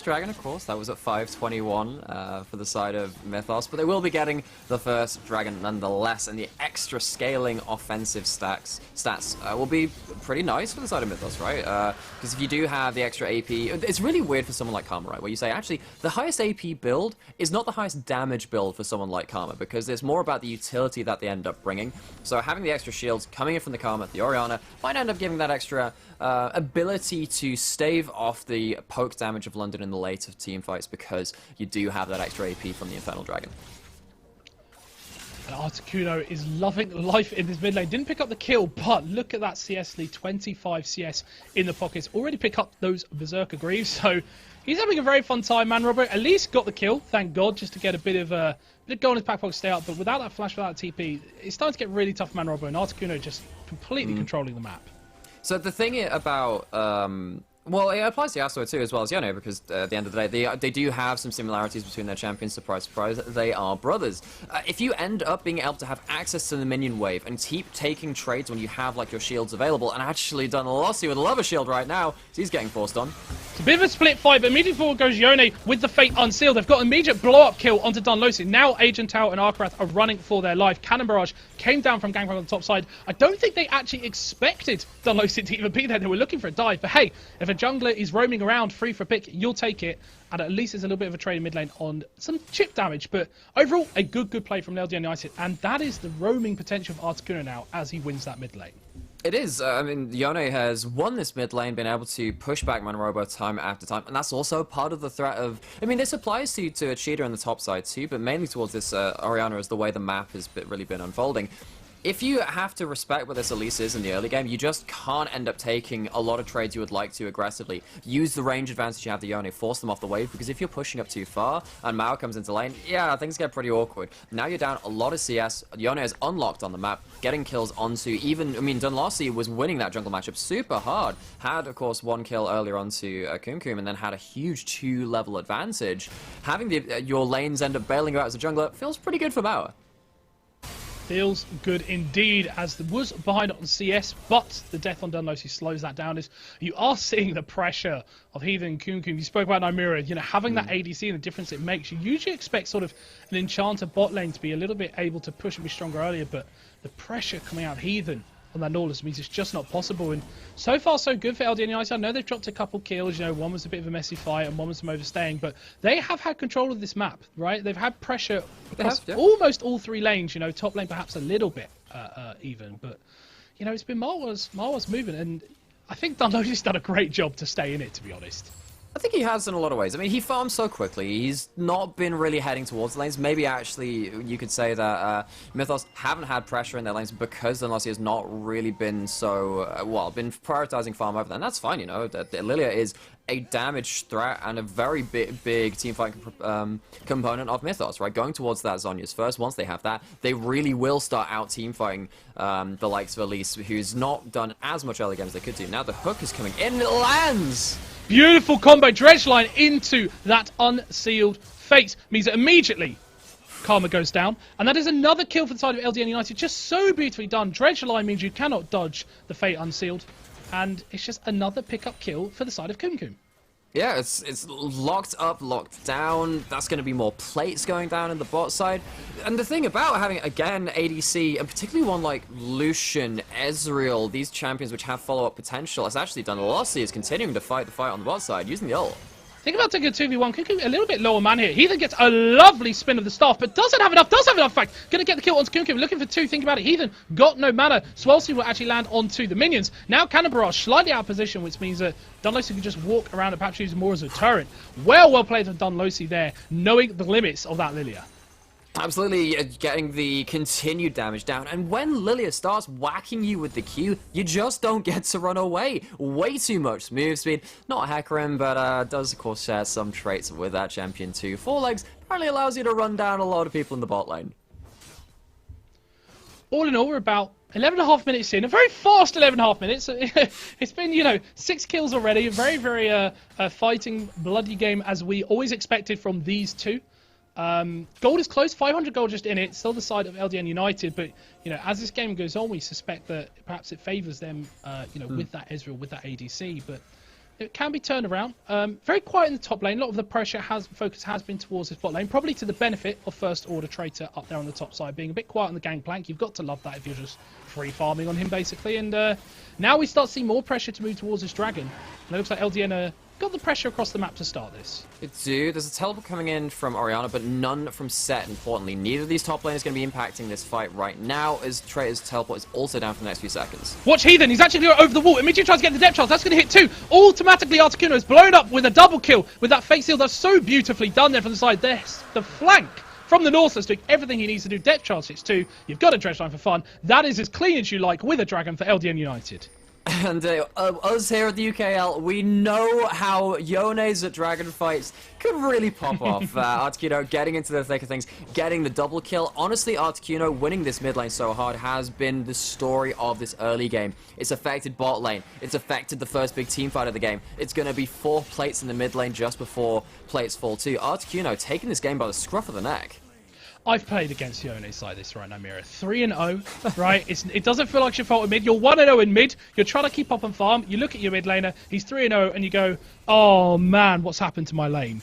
S2: dragon, of course. That was at 521 for the side of Mythos, but they will be getting the first dragon nonetheless, and the extra scaling offensive stats will be pretty nice for the side of Mythos, right? Because if you do have the extra AP, it's really weird for someone like Karma, right? Where you say, actually, the highest AP build is not the highest damage build for someone like Karma, because it's more about the utility that they end up bringing. So having the extra shields coming in from the Karma, the Orianna, might end up giving that extra ability to stave off the poke damage of London in the later team fights, because you do have that extra AP from the Infernal Dragon.
S1: And Articuno is loving life in this mid lane. Didn't pick up the kill, but look at that CS lead. 25 CS in the pockets. Already pick up those Berserker Greaves, so he's having a very fun time. Manrobo at least got the kill, thank God, just to get a bit of go on his back pocket, stay up. But without that flash, without that TP, it's starting to get really tough for Manrobo, and Articuno just completely controlling the map.
S2: So the thing about, well, it applies to Yasuo too, as well as Yone, because at the end of the day, they do have some similarities between their champions. Surprise, surprise, they are brothers. If you end up being able to have access to the minion wave and keep taking trades when you have like your shields available, and actually Dunlosi with a Lover Shield right now, so he's getting forced on.
S1: It's a bit of a split fight, but immediately forward goes Yone with the Fate Unsealed. They've got an immediate blow-up kill onto Dunlosi. Now Agent Tao and Arcarath are running for their life. Cannon Barrage came down from Gangplank on the top side. I don't think they actually expected Dunlosi to even be there. They were looking for a dive, but hey, if a jungler is roaming around free for a pick, you'll take it, and at least there's a little bit of a trade in mid lane on some chip damage. But overall, a good play from LDN United, and that is the roaming potential of Articuno now as he wins that mid lane.
S2: It is. I mean, Yone has won this mid lane, been able to push back Manrobo time after time, and that's also part of the threat of... I mean, this applies to a cheater on the top side too, but mainly towards this Orianna as the way the map has really been unfolding. If you have to respect what this Elise is in the early game, you just can't end up taking a lot of trades you would like to aggressively. Use the range advantage you have to Yone, force them off the wave, because if you're pushing up too far and Mao comes into lane, yeah, things get pretty awkward. Now you're down a lot of CS, Yone is unlocked on the map, getting kills onto even, I mean, Dunlosi was winning that jungle matchup super hard. Had, of course, one kill earlier onto Kum Kum, and then had a huge 2-level advantage. Having your lanes end up bailing you out as a jungler feels pretty good for Mao.
S1: Feels good indeed, as the was behind on CS, but the death on Dunlosi slows that down. As you are seeing the pressure of Heathen and Kum Kum. You spoke about Nymira, you know, having that ADC and the difference it makes. You usually expect sort of an enchanter bot lane to be a little bit able to push and be stronger earlier, but the pressure coming out of Heathen on that Nautilus means it's just not possible. And so far so good for LDN United. I know they've dropped a couple kills, you know, one was a bit of a messy fight and one was some overstaying, but they have had control of this map, right? They've had pressure across almost all three lanes, you know, top lane perhaps a little bit even, but you know, it's been Marwa's movement, and I think Dunlosi's done a great job to stay in it, to be honest.
S2: I think he has in a lot of ways. I mean, he farms so quickly. He's not been really heading towards the lanes. Maybe actually you could say that Mythos haven't had pressure in their lanes because Dunlosi has not really been so, well, been prioritizing farm over them. That's fine, you know. Lilia is a damage threat and a very big teamfight component of Mythos, right? Going towards that Zhonya's first. Once they have that, they really will start out teamfighting the likes of Elise, who's not done as much early game as they could do. Now the hook is coming in, it lands! Beautiful combo, Dredgeline into that unsealed Fate. Means that immediately
S1: Karma goes down. And that is another kill for the side of LDN United. Just so beautifully done. Dredge line means you cannot dodge the Fate Unsealed. And it's just another pickup kill for the side of Kumkum.
S2: Yeah, it's locked up, locked down. That's going to be more plates going down in the bot side. And the thing about having, again, ADC, and particularly one like Lucian, Ezreal, these champions which have follow-up potential, has actually done a lot. Is continuing to fight the fight on the bot side, using the ult.
S1: Think about taking a 2v1. Kumkum a little bit lower man here. Heathen gets a lovely spin of the staff, but doesn't have enough. Does have enough, in fact. Going to get the kill onto Kumkum. Looking for 2. Think about it. Heathen got no mana. Swelsi will actually land onto the minions. Now Cannon Barrage slightly out of position, which means that Dunlosi can just walk around and perhaps use more as a turret. Well played from Dunlosi there, knowing the limits of that Lilia.
S2: Absolutely, getting the continued damage down. And when Lilia starts whacking you with the Q, you just don't get to run away. Way too much move speed. Not Hecarim, but does of course share some traits with that champion too. 4 legs apparently allows you to run down a lot of people in the bot lane.
S1: All in all, we're about 11.5 minutes in. A very fast 11.5 minutes. It's been, 6 kills already. A very, very fighting, bloody game as we always expected from these two. Gold is close, 500 gold just in it, still the side of LDN United, but, as this game goes on, we suspect that perhaps it favours them, with that Ezreal, with that ADC, but it can be turned around. Very quiet in the top lane, a lot of the focus has been towards this bot lane, probably to the benefit of First Order Traitor up there on the top side, being a bit quiet on the gangplank. You've got to love that if you're just free farming on him, basically, and now we start seeing more pressure to move towards this dragon, and it looks like LDN got the pressure across the map to start this.
S2: It do. There's a teleport coming in from Orianna, but none from Set, importantly. Neither of these top laners is going to be impacting this fight right now, as Traitor's teleport is also down for the next few seconds.
S1: Watch Heathen, he's actually going over the wall. Immediately tries to get the depth charge. That's going to hit 2. Automatically, Articuno is blown up with a double kill with that fake seal. That's so beautifully done there from the side. There's the flank from the North is doing everything he needs to do. Depth charge hits 2. You've got a dredge line for fun. That is as clean as you like with a dragon for LDN United.
S2: And us here at the UKL, we know how Yone's at dragon fights could really pop off. Articuno getting into the thick of things, getting the double kill. Honestly, Articuno winning this mid lane so hard has been the story of this early game. It's affected bot lane. It's affected the first big team fight of the game. It's going to be 4 plates in the mid lane just before plates fall too. Articuno taking this game by the scruff of the neck.
S1: I've played against Yone's side this right now, Mira. 3-0, right? It doesn't feel like your fault in mid. You're 1-0 in mid. You're trying to keep up and farm. You look at your mid laner. He's 3-0, and you go, "Oh man, what's happened to my lane?"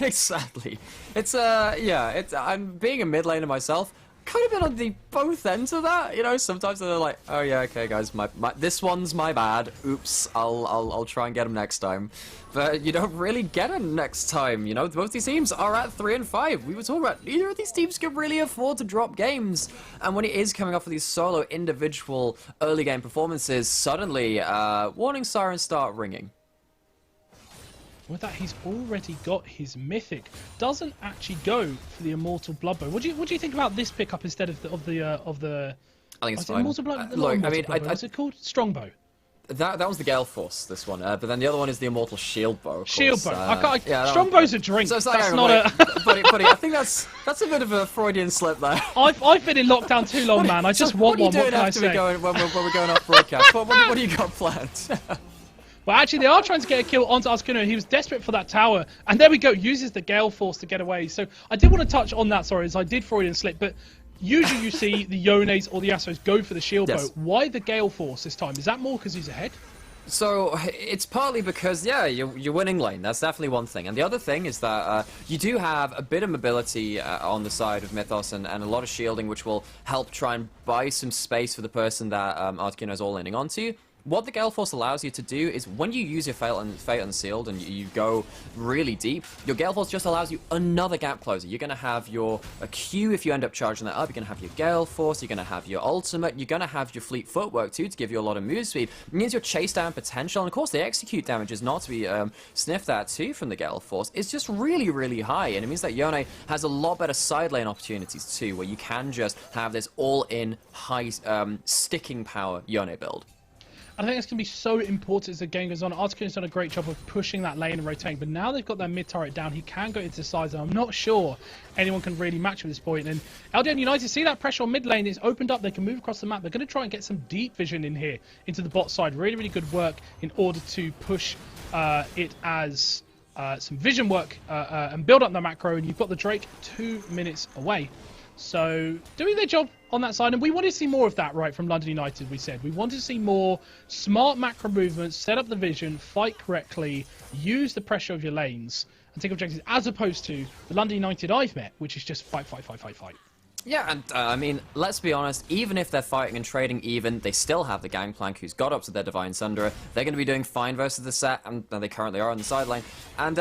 S2: Exactly. It's I'm being a mid laner myself. Kind of been on the both ends of that, sometimes they're like, oh yeah, okay guys, my this one's my bad, oops, I'll try and get him next time, but you don't really get him next time, both these teams are at 3 and 5. We were talking about neither of these teams can really afford to drop games, and when it is coming off of these solo individual early game performances, suddenly warning sirens start ringing.
S1: With that, he's already got his mythic. Doesn't actually go for the immortal bloodbow. What do you think about this pickup instead of the?
S2: I think it's fine.
S1: Immortal blood.
S2: Look,
S1: What's it called? Strongbow.
S2: That was the Gale Force, this one, but then the other one is the Immortal Shield Bow.
S1: Shield Bow. Strongbow's a drink.
S2: So it's
S1: that's not a.
S2: buddy, I think that's a bit of a Freudian slip there.
S1: I've been in lockdown too long, man. I just want one. What can I say?
S2: When we're going off broadcast? what do you got planned?
S1: Well, actually, they are trying to get a kill onto Articuno. He was desperate for that tower. And there we go. Uses the Gale Force to get away. So I did want to touch on that, sorry, as I did Freudian slip. But usually you see the Yones or the Yasuos go for the shield bow. Why the Gale Force this time? Is that more because he's ahead?
S2: So it's partly because, you're winning lane. That's definitely one thing. And the other thing is that you do have a bit of mobility on the side of Mythos and a lot of shielding, which will help try and buy some space for the person that Articuno is all leaning onto. What the Gale Force allows you to do is when you use your Fate Unsealed and you go really deep, your Gale Force just allows you another gap closer. You're going to have a Q if you end up charging that up. You're going to have your Gale Force. You're going to have your ultimate. You're going to have your fleet footwork too to give you a lot of move speed. It means your chase down potential. And of course, the execute damage is not to be sniffed at too from the Gale Force. It's just really, really high. And it means that Yone has a lot better side lane opportunities too, where you can just have this all-in high sticking power Yone build.
S1: I think it's going to be so important as the game goes on. Articuno's done a great job of pushing that lane and rotating, but now they've got their mid turret down, he can go into the sides, and I'm not sure anyone can really match at this point. And LDN United see that pressure on mid lane, it's opened up, they can move across the map. They're going to try and get some deep vision in here into the bot side. Really, really good work in order to push it as some vision work and build up the macro, and you've got the Drake 2 minutes away. So doing their job on that side, and we wanted to see more of that, right, from London United. We said we wanted to see more smart macro movements, set up the vision, fight correctly, use the pressure of your lanes, and take objectives, as opposed to the London United I've met, which is just fight.
S2: Yeah, and I mean, let's be honest, even if they're fighting and trading even, they still have the Gangplank who's got up to their Divine Sunderer. They're going to be doing fine versus the set, and they currently are on the sideline. And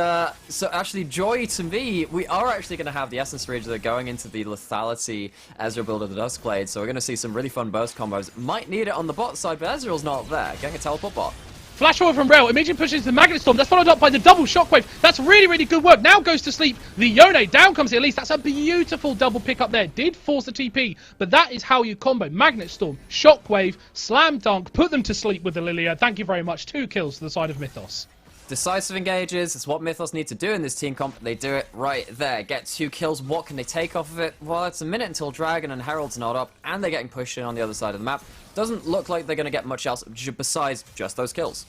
S2: so actually, joy to me, we are actually going to have the Essence Reader going into the Lethality Ezreal build of the Duskblade, so we're going to see some really fun burst combos. Might need it on the bot side, but Ezreal's not there. Getting a teleport bot.
S1: Flash forward from Rail, immediately pushes the Magnet Storm. That's followed up by the double Shockwave. That's really good work. Now goes to sleep the Yone. Down comes the Elise. That's a beautiful double pick up there. Did force the TP, but that is how you combo Magnet Storm, Shockwave, Slam Dunk, put them to sleep with the Lilia. Thank you very much. 2 kills to the side of Mythos.
S2: Decisive engages, it's what Mythos need to do in this team comp. They do it right there. Get 2 kills, what can they take off of it? Well, it's a minute until Dragon and Herald's not up, and they're getting pushed in on the other side of the map. Doesn't look like they're going to get much else besides just those kills.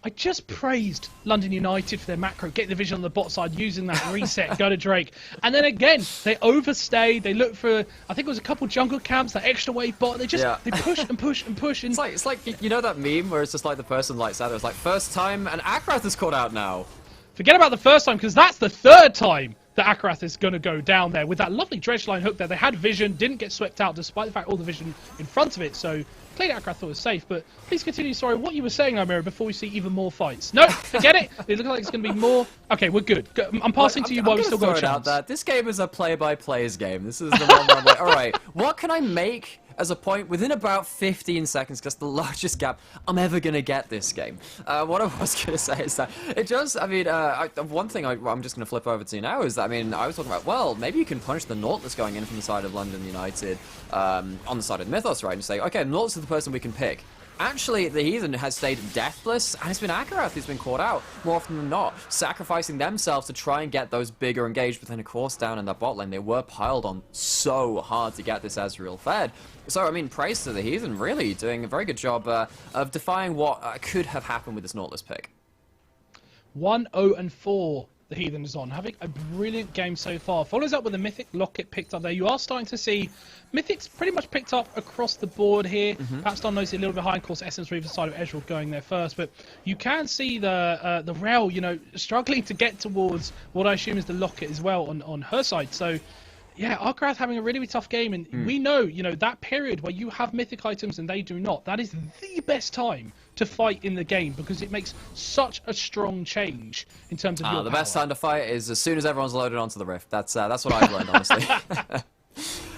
S1: I just praised London United for their macro, get the vision on the bot side, using that reset, go to Drake. And then again, they overstayed, they looked for, I think it was a couple jungle camps, that extra wave bot, they just, they push and push and push. And
S2: it's like, you know that meme where it's just like the person like sat there, it's like, first time, and Akrath is caught out now.
S1: Forget about the first time, because that's the 3rd time that Akrath is going to go down there with that lovely dredge line hook there. They had vision, didn't get swept out despite the fact all the vision in front of it, so clearly Akrath thought it was safe. But please continue, sorry, what you were saying, Amira, before we see even more fights. No, forget it. It looks like it's going to be more. Okay, we're good. I'm passing to you while we still got a chance.
S2: This game is a play-by-plays game. This is the one where I'm like, alright, what can I make as a point within about 15 seconds, because the largest gap I'm ever going to get this game. What I was going to say is that it just, I mean, one thing I'm just going to flip over to now is that, I mean, I was talking about, well, maybe you can punish the Nautilus going in from the side of London United, on the side of Mythos, right, and say, okay, Nautilus is the person we can pick. Actually, the Heathen has stayed deathless, and it's been Akarath who's been caught out more often than not, sacrificing themselves to try and get those bigger engaged. But then, of course, down in that bot lane, they were piled on so hard to get this Ezreal fed. So, I mean, praise to the Heathen, really doing a very good job of defying what could have happened with this Nautilus pick.
S1: 1-0-4. The Heathen is on, having a brilliant game so far. Follows up with a Mythic Locket picked up there. You are starting to see Mythics pretty much picked up across the board here. Perhaps Don knows it a little bit behind, of course, Essence Reaver side of Ezreal going there first. But you can see the Rel, you know, struggling to get towards what I assume is the Locket as well on her side. So, yeah, Arkrath having a really tough game. And we know, you know, that period where you have Mythic items and they do not, that is the best time to fight in the game, because it makes such a strong change in terms of your
S2: the
S1: power.
S2: best time to fight is as soon as everyone's loaded onto the Rift. That's what I've learned, honestly.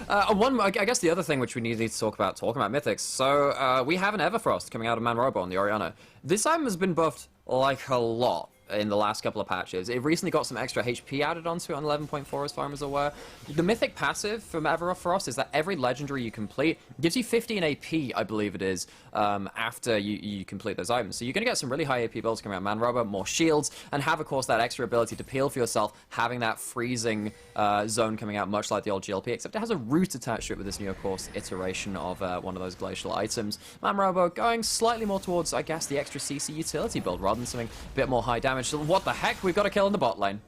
S2: I guess the other thing which we need to talking about Mythics. So we have an Everfrost coming out of Manrobo on the Orianna. This item has been buffed like a lot in the last couple of patches. It recently got some extra HP added onto it on 11.4 as far as I'm aware. The Mythic passive from Everfrost is that every legendary you complete gives you 15 AP, I believe it is, after you complete those items. So you're going to get some really high AP builds coming out of Manrobo, more shields, and have, of course, that extra ability to peel for yourself, having that freezing zone coming out much like the old GLP, except it has a root attached to it with this new, of course, iteration of one of those glacial items. Manrobo going slightly more towards, I guess, the extra CC utility build rather than something a bit more high damage. So what the heck? We've got to kill in the bot lane.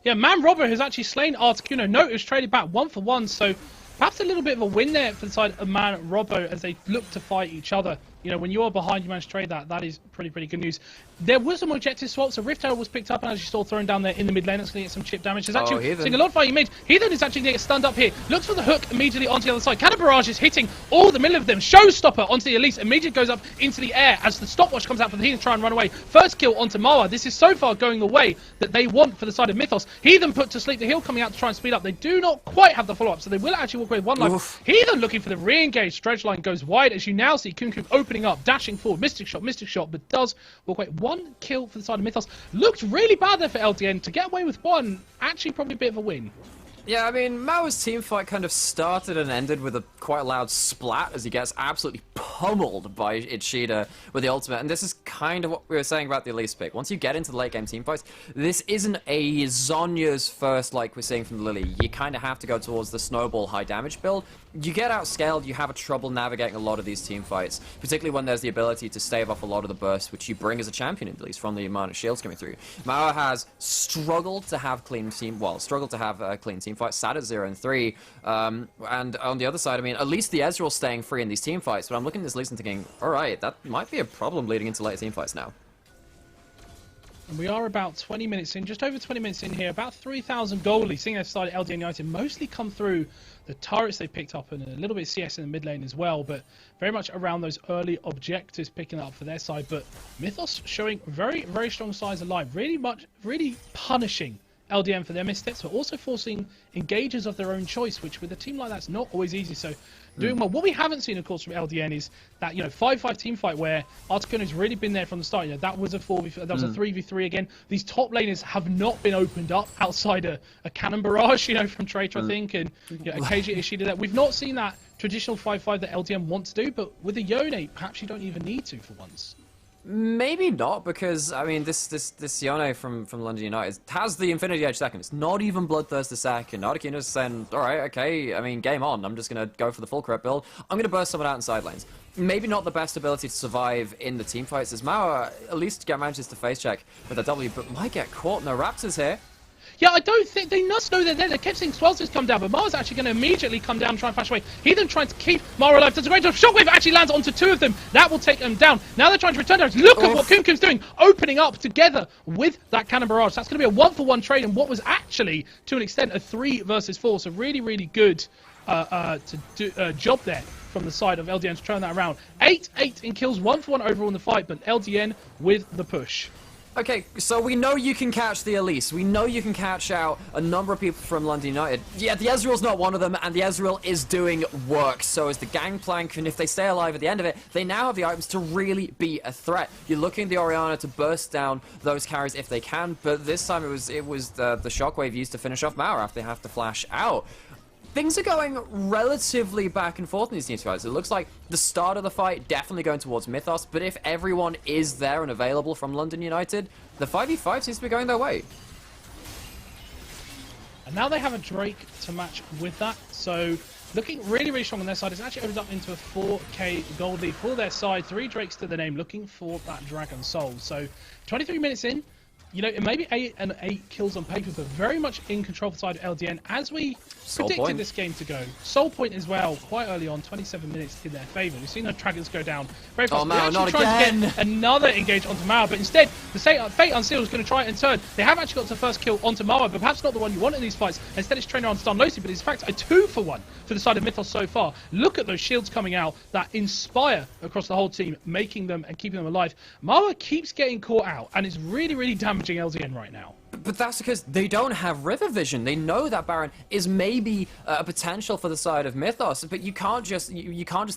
S1: Yeah, Manrobo has actually slain Articuno. Notice traded back 1-for-1, so perhaps a little bit of a win there for the side of Manrobo as they look to fight each other. You know, when you are behind, you manage to trade that. That is pretty good news. There was some objective swaps. So Rift Herald was picked up, and as you saw, thrown down there in the mid lane. That's going to get some chip damage. There's actually seeing a lot of fighting mid. Heathen is actually going to get stunned up here. Looks for the hook immediately onto the other side. Cannon Barrage is hitting all the middle of them. Showstopper onto the Elise. Immediately goes up into the air as the stopwatch comes out for the Heathen to try and run away. First kill onto Mawa. This is so far going the way that they want for the side of Mythos. Heathen put to sleep. The heal coming out to try and speed up. They do not quite have the follow-up, so they will actually walk away with one life.
S2: Oof.
S1: Heathen looking for the re-engage. Stretch line goes wide as you now see Kunku opening up, dashing forward. Mystic shot, but does walk away. One kill for the side of Mythos. Looked really bad there for LDN. To get away with one, actually probably a bit of a win.
S2: Yeah, I mean, Mao's team fight kind of started and ended with a quite loud splat as he gets absolutely pummeled by Ishida with the ultimate. And this is kind of what we were saying about the Elise pick. Once you get into the late game team fights, this isn't a Zonya's first like we're seeing from Lily. You kind of have to go towards the snowball high damage build. You get outscaled, you have a trouble navigating a lot of these team fights, particularly when there's the ability to stave off a lot of the bursts, which you bring as a champion, at least, from the amount of shields coming through. Mao has struggled to have clean team fights, sat at 0 and 3, and on the other side, I mean, at least the Ezreal's staying free in these team fights, but I'm looking at this list and thinking, alright, that might be a problem leading into later team fights now.
S1: And we are about 20 minutes in, just over 20 minutes in here, about 3,000 goalies. Seeing they've started LDN United mostly come through the turrets they picked up and a little bit of CS in the mid lane as well, but very much around those early objectives picking up for their side. But Mythos showing very, very strong signs of life, really punishing LDN for their missteps, but also forcing engages of their own choice, which with a team like that's not always easy. So doing well. What we haven't seen, of course, from LDN is that 5-5 team fight where Articuno's really been there from the start. That was a 4v, that was a 3v3 again. These top laners have not been opened up outside a cannon barrage, from Traitor, I think, and occasionally Ishida that. We've not seen that traditional 5-5 that LDN want to do, but with a Yone, perhaps you don't even need to for once.
S2: Maybe not, because, I mean, this Yone from London United has the Infinity Edge second. It's not even Bloodthirster second. Articuno's saying, alright, okay, I mean, game on. I'm just going to go for the full correct build. I'm going to burst someone out in side lanes. Maybe not the best ability to survive in the team fights, as Mao at least manages to face check with a W, but might get caught. No Raptors here.
S1: Yeah, I don't think they must know they're there. They kept saying Swelter's come down, but Mara's actually going to immediately come down and try and flash away. He then tries to keep Mara alive. Does a great job. Shockwave actually lands onto two of them. That will take them down. Now they're trying to return down. Look at what Kumkum's doing, opening up together with that cannon barrage. That's going to be a 1-for-1 trade, and what was actually, to an extent, a 3 versus 4. So really, really good job there from the side of LDN to turn that around. 8-8 in kills, 1-for-1 overall in the fight, but LDN with the push.
S2: Okay, so we know you can catch the Elise. We know you can catch out a number of people from London United. Yeah, the Ezreal's not one of them, and the Ezreal is doing work. So is the Gangplank, and if they stay alive at the end of it, they now have the items to really be a threat. You're looking at the Orianna to burst down those carries if they can, but this time it was the Shockwave used to finish off Mauer after they have to flash out. Things are going relatively back and forth in these team fights. It looks like the start of the fight definitely going towards Mythos, but if everyone is there and available from London United, the 5v5 seems to be going their way.
S1: And now they have a Drake to match with that, so looking really, really strong on their side. It's actually opened up into a 4k gold lead for their side. 3 Drakes to the name, looking for that Dragon Soul. So 23 minutes in, it may be 8 kills on paper, but very much in control for the side of LDN, as we predicted this game to go. Soul Point as well, quite early on, 27 minutes in their favour. We've seen the Dragons go down very fast.
S2: Oh, Mao, not
S1: again! To get another engage onto Mao, but instead, the Fate Unsealed is going to try and turn. They have actually got the first kill onto Mao, but perhaps not the one you want in these fights. Instead, it's training on Stun Lucy, but it's in fact a 2-for-1 for the side of Mythos so far. Look at those shields coming out that inspire across the whole team, making them and keeping them alive. Mao keeps getting caught out, and it's really, really damaging LDN right now.
S2: But that's because they don't have river vision. They know that Baron is maybe a potential for the side of Mythos, but you can't just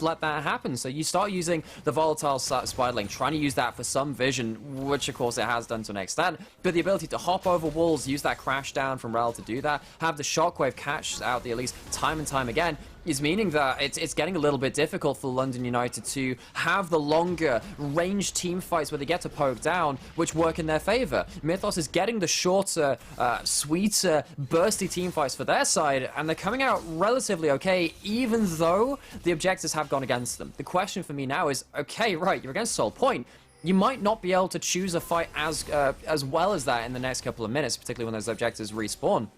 S2: let that happen. So you start using the volatile Spider Lane, trying to use that for some vision, which of course it has done to an extent. But the ability to hop over walls, use that crash down from Rel to do that, have the Shockwave catch out the Elise time and time again, is meaning that it's getting a little bit difficult for London United to have the longer range team fights where they get to poke down, which work in their favor. Mythos is getting the shorter, sweeter, bursty team fights for their side, and they're coming out relatively okay, even though the objectives have gone against them. The question for me now is, okay, right, you're against Soul Point. You might not be able to choose a fight as well as that in the next couple of minutes, particularly when those objectives respawn.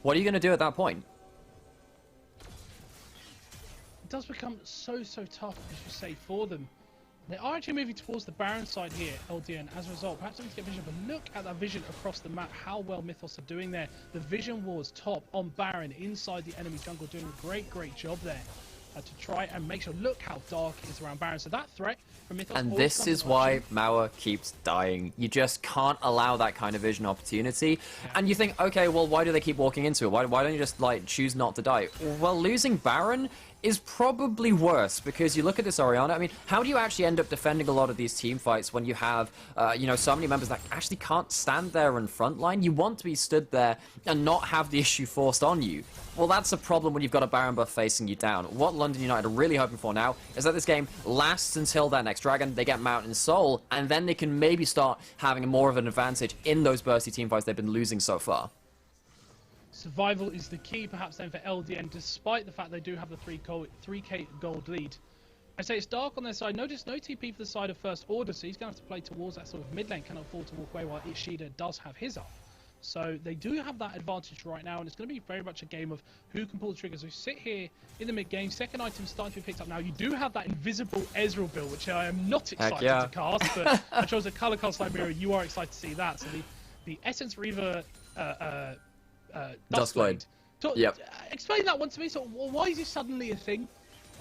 S2: What are you going to do at that point?
S1: It does become so tough, as you say, for them. They are actually moving towards the Baron side here, LDN, as a result. Perhaps they need to get vision, but look at that vision across the map, how well Mythos are doing there. The vision wars top on Baron, inside the enemy jungle, doing a great job there to try and make sure, look how dark it is around Baron. So that threat from Mythos...
S2: And this is why Mauer keeps dying. You just can't allow that kind of vision opportunity. Yeah. And you think, okay, well, why do they keep walking into it? Why don't you just, choose not to die? Well, losing Baron is probably worse, because you look at this Orianna, I mean, how do you actually end up defending a lot of these team fights when you have, you know, so many members that actually can't stand there in front line? You want to be stood there and not have the issue forced on you. Well, that's a problem when you've got a Baron buff facing you down. What London United are really hoping for now is that this game lasts until that next Dragon, they get Mountain Soul, and then they can maybe start having more of an advantage in those bursty team fights they've been losing so far.
S1: Survival is the key, perhaps, then for LDN, despite the fact they do have the 3k gold lead. I say it's dark on their side. Notice no TP for the side of First Order, so he's going to have to play towards that sort of mid lane. Cannot afford to walk away while Ishida does have his up. So they do have that advantage right now, and it's going to be very much a game of who can pull the triggers. We sit here in the mid game. Second item starting to be picked up now. You do have that invisible Ezreal build, which I am not excited to cast, but I chose a color cast like Mirror. You are excited to see that. So the Essence Reaver Duskblade. So, explain that one to me. So why is this suddenly a thing?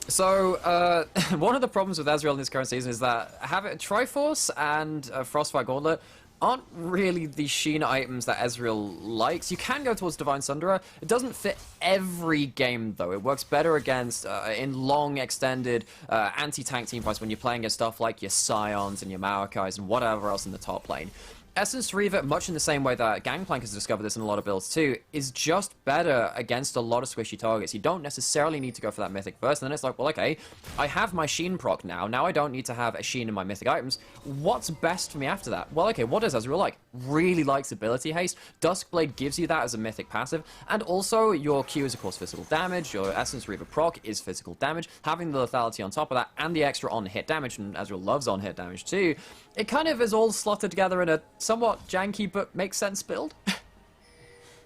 S2: So, one of the problems with Ezreal in this current season is that Triforce and Frostfire Gauntlet aren't really the Sheen items that Ezreal likes. You can go towards Divine Sunderer. It doesn't fit every game, though. It works better against, in long, extended, anti-tank team fights when you're playing against stuff like your Scions and your Maokais and whatever else in the top lane. Essence Reaver, much in the same way that Gangplank has discovered this in a lot of builds too, is just better against a lot of squishy targets. You don't necessarily need to go for that Mythic first, and then it's like, well, okay, I have my Sheen proc now. Now I don't need to have a Sheen in my Mythic items. What's best for me after that? Well, okay, what does Ezreal like? Really likes Ability Haste. Duskblade gives you that as a Mythic passive, and also your Q is, of course, physical damage. Your Essence Reaver proc is physical damage. Having the lethality on top of that, and the extra on-hit damage, and Ezreal loves on-hit damage too, it kind of is all slotted together in a somewhat janky but makes sense build.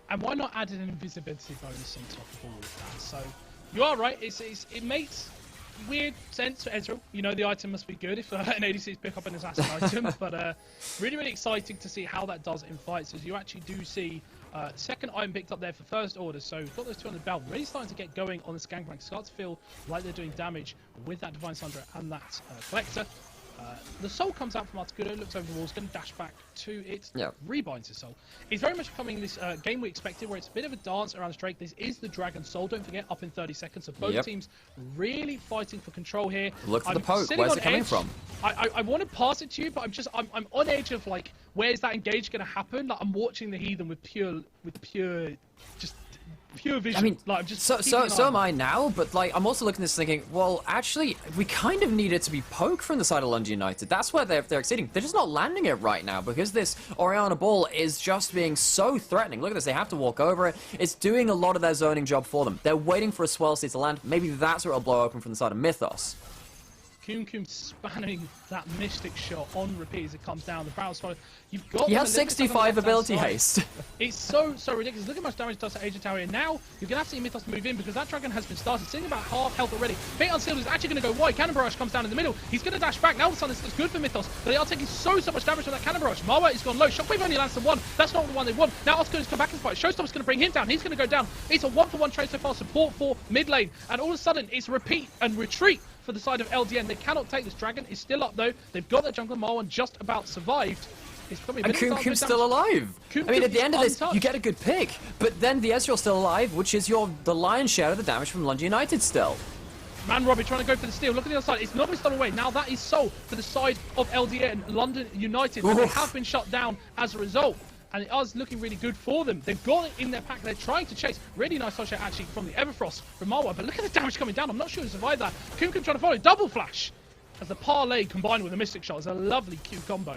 S1: And why not add an invisibility bonus on top of all of that? So you are right. It makes weird sense for Ezreal. You know, the item must be good if an ADC's pick up an assassin item. But really, really exciting to see how that does in fights, as you actually do see second item picked up there for First Order. So we've got those two on the belt, really starting to get going on the Gangplank. Start to feel like they're doing damage with that Divine Sunderer and that Collector. The soul comes out from Articuno, looks over the walls, going to dash back to it, rebinds his soul. It's very much coming in this game we expected, where it's a bit of a dance around the Drake. This is the Dragon Soul, don't forget, up in 30 seconds. So both teams really fighting for control here.
S2: Look for the poke, where's it coming from?
S1: I want to pass it to you, but I'm on edge of, like, where's that engage going to happen? Like, I'm watching the Heathen with pure vision. I mean, like, just
S2: so am I now, but like I'm also looking at this thinking, well, actually, we kind of need it to be poke from the side of London United. That's where they're exceeding. They're just not landing it right now because this Orianna ball is just being so threatening. Look at this, they have to walk over it. It's doing a lot of their zoning job for them. They're waiting for a swell seed to land. Maybe that's where it'll blow open from the side of Mythos.
S1: Kumkum spanning that Mystic shot on repeat as it comes down. The barrel spot. You've got.
S2: He has 65 ability haste.
S1: It's so ridiculous. Look at how much damage it does to Age of Tower. Now you're gonna have to see Mythos move in because that Dragon has been started. Sitting about half health already. Fate Unsealed is actually gonna go wide. Cannon Barrage comes down in the middle. He's gonna dash back. Now all of a sudden it's good for Mythos, but they are taking so much damage from that Cannon Barrage. Marwa is gone low. Shockwave only lands to one. That's not the one they want. Now Articuno's come back in the fight. Showstopper's gonna bring him down. He's gonna go down. It's a 1-for-1 trade so far. Support for mid lane, and all of a sudden it's repeat and retreat for the side of LDN. They cannot take this. Dragon is still up though. They've got their jungler. Marwan just about survived.
S2: And Kumkum's still alive. I mean, at the end of this, you get a good pick, but then the Ezreal's still alive, which is the lion's share of the damage from London United still.
S1: Man Robbie trying to go for the steal. Look at the other side. It's not been stolen away. Now that is Soul for the side of LDN, London United. But they have been shut down as a result. And it is looking really good for them. They've got it in their pack. They're trying to chase. Really nice shot actually from the Everfrost from Marwa. But look at the damage coming down. I'm not sure he survived that. Kumkum trying to follow. Double flash. As the parlay combined with a Mystic shot is a lovely Q combo.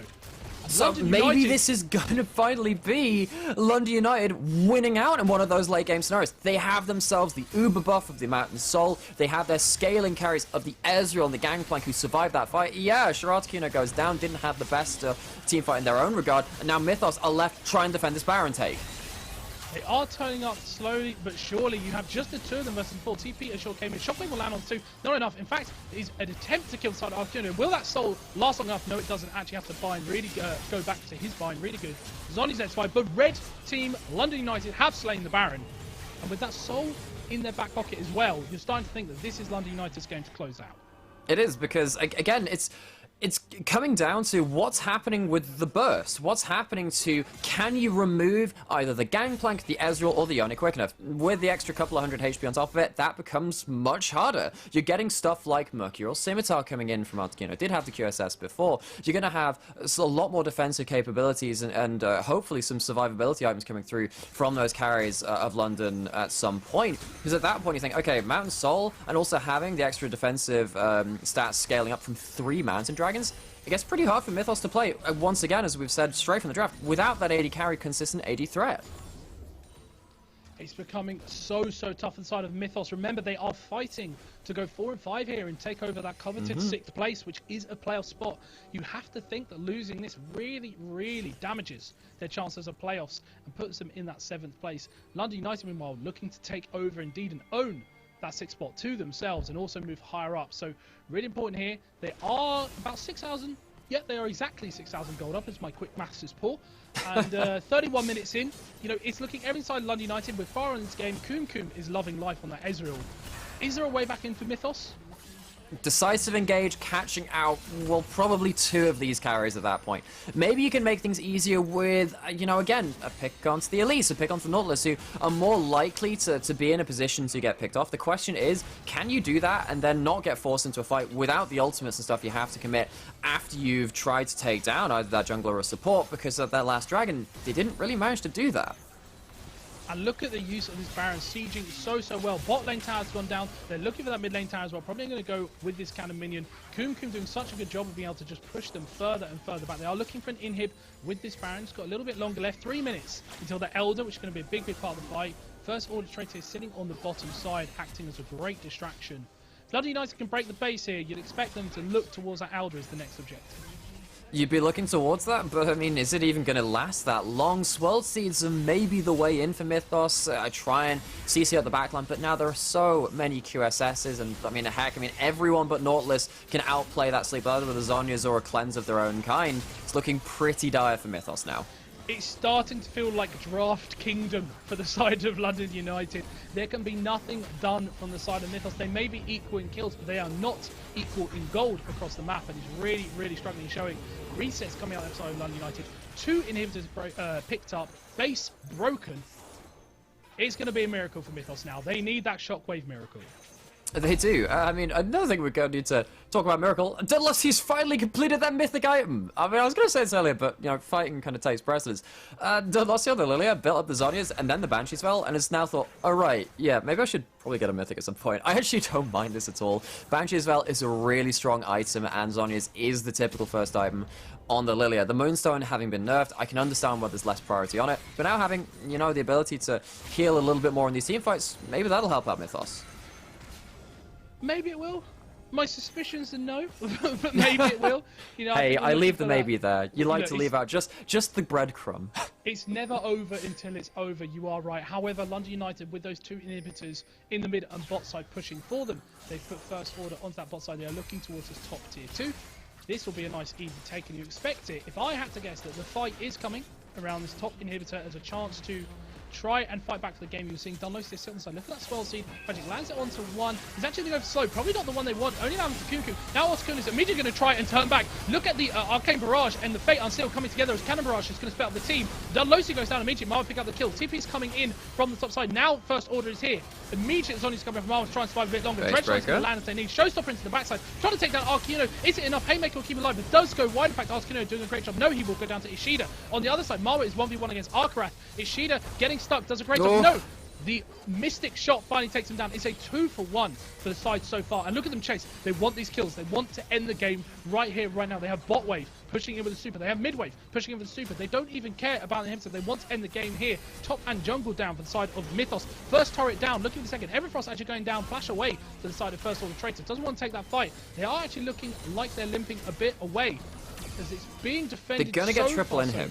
S2: So maybe this is going to finally be London United winning out in one of those late game scenarios. They have themselves the Uber buff of the Mountain Soul. They have their scaling carries of the Ezreal and the Gangplank who survived that fight. Yeah, Articuno goes down, didn't have the best team fight in their own regard. And now Mythos are left trying to defend this Baron take.
S1: They are turning up slowly but surely. You have just the two of them versus 4 TP. A short came in. Shockwave will land on 2. Not enough. In fact, it is an attempt to kill the side of Articuno. Will that soul last long enough? No, it doesn't. Actually have to bind. Really go back to his bind. Really good. Zoni's X5. But red team, London United, have slain the Baron. And with that soul in their back pocket as well, you're starting to think that this is London United's game to close out.
S2: It is, because, again, it's coming down to what's happening with the burst. What's happening to, can you remove either the Gangplank, the Ezreal, or the Yone quick enough? With the extra couple of 100 HP on top of it, that becomes much harder. You're getting stuff like Mercurial Scimitar coming in from Articuno. Did have the QSS before. You're going to have a lot more defensive capabilities and hopefully some survivability items coming through from those carries of London at some point. Because at that point you think, okay, Mountain Soul, and also having the extra defensive stats scaling up from 3 Mountain Dragons, it gets pretty hard for Mythos to play, once again, as we've said straight from the draft, without that AD carry, consistent AD threat.
S1: It's becoming so tough inside of Mythos. Remember, they are fighting to go 4 and 5 here and take over that coveted 6th place, which is a playoff spot. You have to think that losing this really damages their chances of playoffs and puts them in that 7th place. London United, meanwhile, looking to take over indeed and own that 6th spot to themselves and also move higher up. So really important here. They are about 6,000. Yeah, they are exactly 6,000 gold up, as my quick maths is poor. And 31 minutes in, you know, it's looking every side London United. With far in this game, Kum is loving life on that Ezreal. Is there a way back in for Mythos?
S2: Decisive engage, catching out, well, probably 2 of these carries at that point. Maybe you can make things easier with, you know, again, a pick onto the Elise, a pick onto the Nautilus, who are more likely to be in a position to get picked off. The question is, can you do that and then not get forced into a fight without the ultimates and stuff you have to commit after you've tried to take down either that jungler or support? Because of that last dragon, they didn't really manage to do that.
S1: And look at the use of this Baron sieging so well. Bot lane tower's gone down. They're looking for that mid lane tower as well. Probably going to go with this cannon minion. Kum doing such a good job of being able to just push them further and further back. They are looking for an inhib with this Baron. It's got a little bit longer left. 3 minutes until the Elder, which is going to be a big part of the fight. First Order traitor is sitting on the bottom side, acting as a great distraction. If London United can break the base here, you'd expect them to look towards that Elder as the next objective.
S2: You'd be looking towards that, but I mean, is it even going to last that long? Swirled Seeds are maybe the way in for Mythos. I try and CC out the backline, but now there are so many QSSs, and I mean, heck, everyone but Nautilus can outplay that sleep, either with a Zhonya's or a cleanse of their own kind. It's looking pretty dire for Mythos now.
S1: It's starting to feel like Draft Kingdom for the side of London United. There can be nothing done from the side of Mythos. They may be equal in kills, but they are not equal in gold across the map, and it's really struggling, showing resets coming out outside of London United. 2 inhibitors picked up, base broken. It's going to be a miracle for Mythos now. They need that shockwave miracle.
S2: They do. I mean, another thing we're going to need to talk about Miracle, unless he's finally completed that mythic item. I mean, I was going to say this earlier, but, you know, fighting kind of takes precedence. Delosio, the Lilia, built up the Zhonya's and then the Banshee spell, and has now thought, alright, yeah, maybe I should probably get a mythic at some point. I actually don't mind this at all. Banshee spell is a really strong item, and Zhonya's is the typical first item on the Lilia. The Moonstone having been nerfed, I can understand why there's less priority on it, but now having, you know, the ability to heal a little bit more in these team fights, maybe that'll help out Mythos.
S1: Maybe it will. My suspicions are no, but maybe it will. You know,
S2: hey, I leave the maybe there. You like to leave out just the breadcrumb.
S1: It's never over until it's over. You are right. However, London United, with those 2 inhibitors in the mid and bot side pushing for them, they've put First Order onto that bot side. They are looking towards this top tier 2. This will be a nice easy take, and you expect it. If I had to guess that the fight is coming around this top inhibitor as a chance to try and fight back to the game. You're seeing Dunlos sit on the side. Look at that Swell Seed. Magic lands it onto one. He's actually going to go slow. Probably not the one they want. Only now for Cuckoo. Now Oscar is immediately going to try and turn back. Look at the Arcane Barrage and the Fate Unsealed coming together as Cannon Barrage is going to split up the team. Dunlosi goes down immediately. Marvel pick up the kill. TP's coming in from the top side. Now First Order is here. Immediately Zhonya's coming from Marvel to try and survive a bit longer. Dredgelight's going to land as they need. Showstopper into the backside. Trying to take down Arcuno. Is it enough? Haymaker will keep him alive. It does go wide. In fact, Arcuno doing a great job. No, he will go down to Ishida. On the other side, Marwa is 1v1 against Arkarath. Ishida getting stuck. Does a great job. No, the Mystic shot finally takes him down. It's a 2-for-1 for the side so far. And look at them chase. They want these kills. They want to end the game right here, right now. They have bot wave pushing in with the super. They have mid wave pushing in with the super. They don't even care about the himself. They want to end the game here. Top and jungle down for the side of Mythos. First turret down. Looking for the second. Everfrost actually going down. Flash away to the side of First Order Traitor. Doesn't want to take that fight. They are actually looking like they're limping a bit away as it's being defended.
S2: They're going to get triple in him.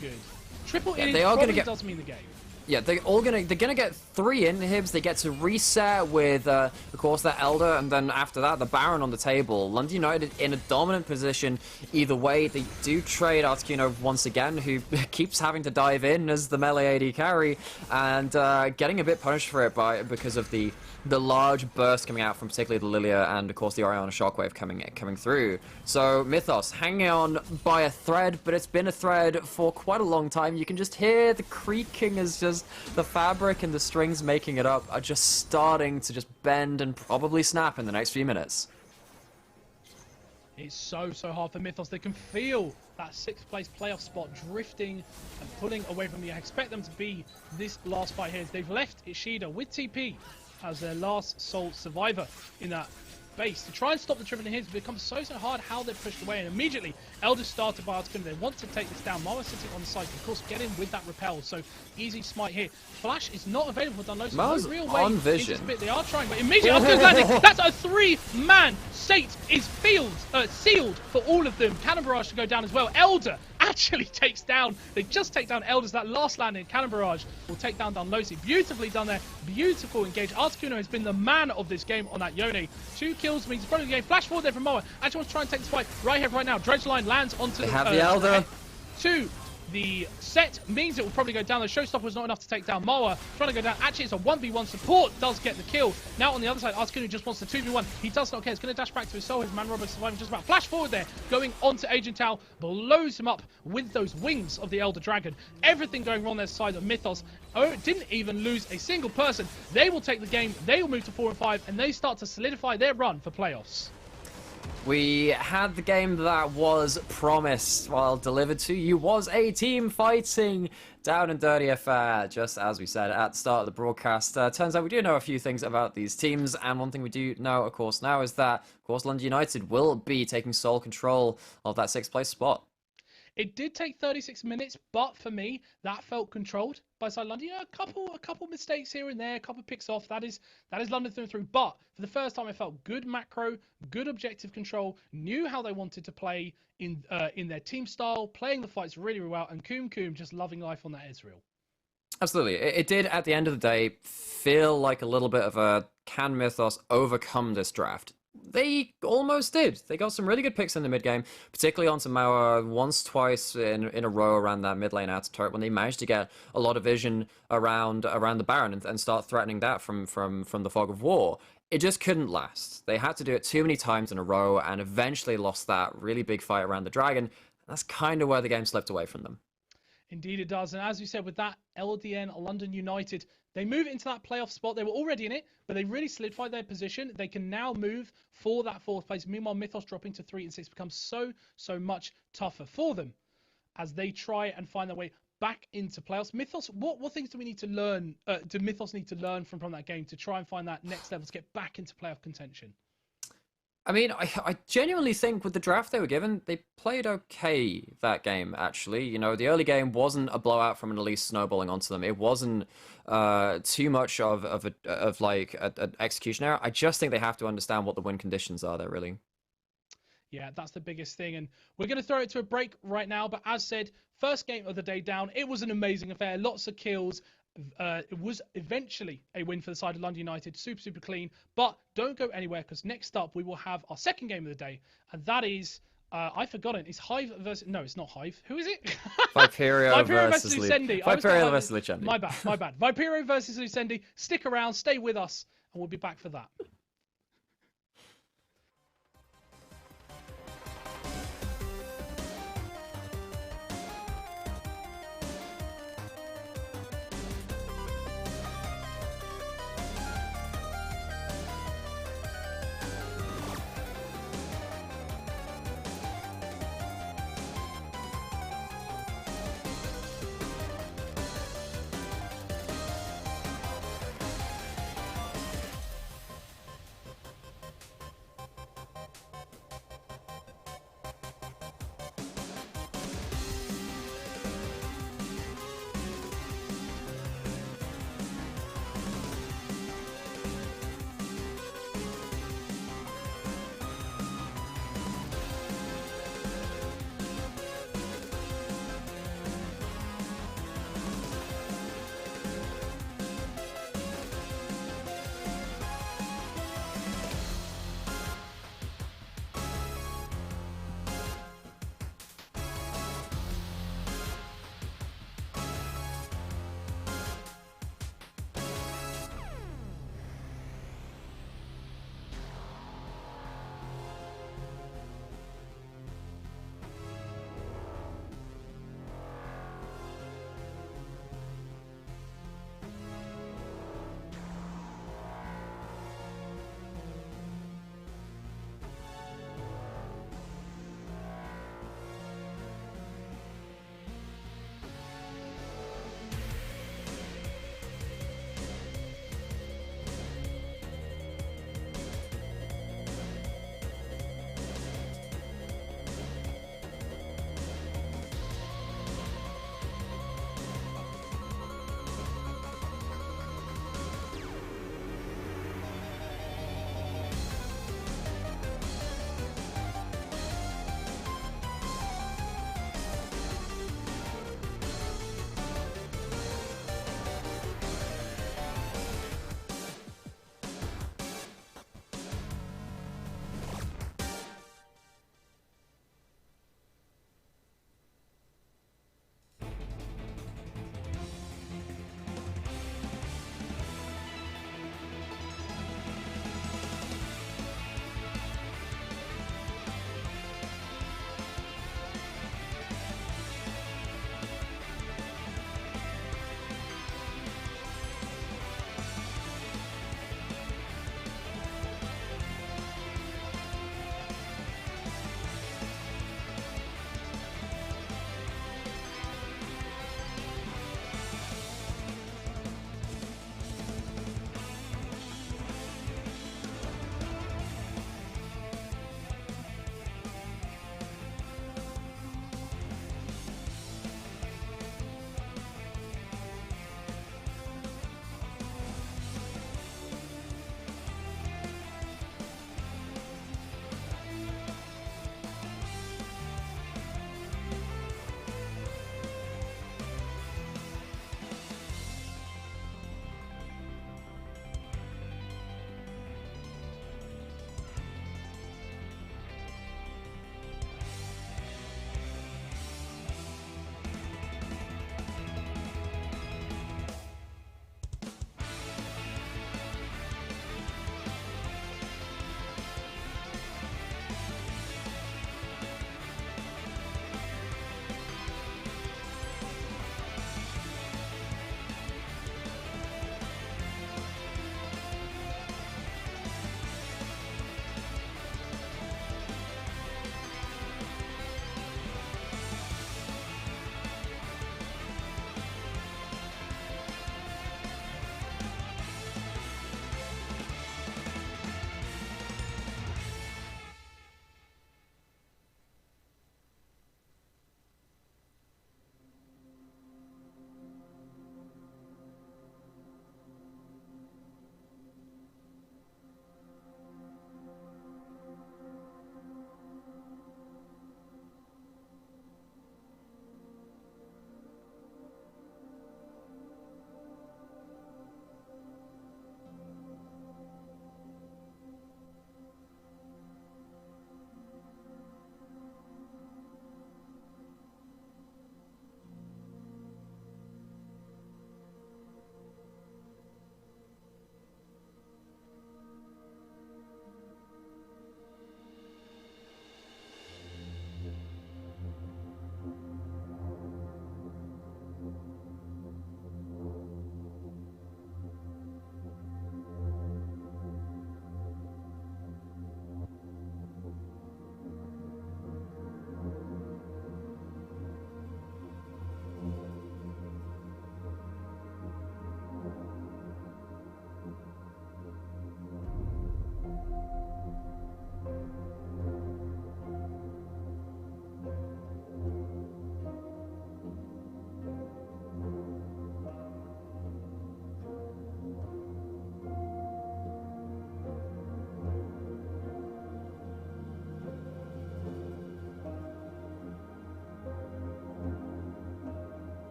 S1: Triple in
S2: they are going to get.
S1: Does mean the game.
S2: Yeah, they're gonna get 3 inhibs. They get to reset with, of course, their Elder, and then after that, the Baron on the table. London United in a dominant position. Either way, they do trade Articuno once again, who keeps having to dive in as the melee AD carry, and getting a bit punished for it because of the large burst coming out from particularly the Lilia and, of course, the Orianna Shockwave coming through. So Mythos hanging on by a thread, but it's been a thread for quite a long time. You can just hear the creaking as just the fabric and the strings making it up are just starting to just bend and probably snap in the next few minutes.
S1: It's so hard for Mythos. They can feel that 6th place playoff spot drifting and pulling away from me. I expect them to be this last fight here. They've left Ishida with TP as their last sole survivor in that base to try and stop the driven hits. It becomes so hard how they're pushed away, and immediately Elder started by Articuno. They want to take this down. Mara sitting on the side, of course, get in with that repel, so easy smite here. Flash is not available for Dunlow.
S2: Mara's
S1: no real way
S2: on vision.
S1: They are trying, but immediately Articuno's landing. That's a 3-man Sate is sealed for all of them. Cannon Barrage to go down as well. Elder actually takes down. They just take down Elders. That last landing, Cannon Barrage will take down Dunlosi. Beautifully done there. Beautiful engage. Articuno has been the man of this game on that Yone. 2 kills means front of the game. Flash forward there from Moa. Actually wants to try and take this fight right here, right now. Dredge line lands onto
S2: They have the Elder.
S1: To the set means it will probably go down. The showstopper was not enough to take down Moa. Trying to go down. Actually, it's a 1v1. Support does get the kill. Now on the other side, Articuno just wants the 2v1. He does not care. He's going to dash back to his soul. His man Robert surviving just about. Flash forward there. Going on to Agent Tau. Blows him up with those wings of the Elder Dragon. Everything going wrong on their side of Mythos. Oh, didn't even lose a single person. They will take the game. They will move to 4 and 5. And they start to solidify their run for playoffs.
S2: We had the game that was promised while delivered to you was a team fighting down and dirty affair, just as we said at the start of the broadcast. Turns out we do know a few things about these teams, and one thing we do know, of course, now is that, of course, London United will be taking sole control of that 6th place spot.
S1: It did take 36 minutes, but for me, that felt controlled by side London. Yeah, a couple mistakes here and there, a couple picks off. That is London through and through. But for the first time, I felt good macro, good objective control. Knew how they wanted to play in their team style, playing the fights really, really well, and Coom just loving life on that Ezreal.
S2: Absolutely. It did, at the end of the day, feel like a little bit of a can Mythos overcome this draft? They almost did. They got some really good picks in the mid game, particularly onto Mauer once, twice in a row around that mid lane outer turret when they managed to get a lot of vision around the Baron and start threatening that from the fog of war. It just couldn't last. They had to do it too many times in a row and eventually lost that really big fight around the Dragon. That's kind of where the game slipped away from them.
S1: Indeed it does. And as you said, with that LDN, London United, they move into that playoff spot. They were already in it, but they really solidified their position. They can now move for that 4th place. Meanwhile, Mythos dropping to 3 and 6 becomes so much tougher for them as they try and find their way back into playoffs. Mythos, what things do we need to learn? Do Mythos need to learn from that game to try and find that next level to get back into playoff contention?
S2: I mean, I genuinely think with the draft they were given, they played okay that game, actually. You know, the early game wasn't a blowout from an Elise snowballing onto them. It wasn't too much of an execution error. I just think they have to understand what the win conditions are there, really.
S1: Yeah, that's the biggest thing. And we're going to throw it to a break right now. But as said, first game of the day down. It was an amazing affair. Lots of kills. It was eventually a win for the side of London United. Super clean. But don't go anywhere because next up we will have our second game of the day. And that is, I've forgotten. It's Hive versus... No, it's not Hive. Who is it?
S2: Viperio versus
S1: Lucendi.
S2: Viperio versus Lucendi.
S1: My bad. Viperio versus Lucendi. Stick around. Stay with us. And we'll be back for that.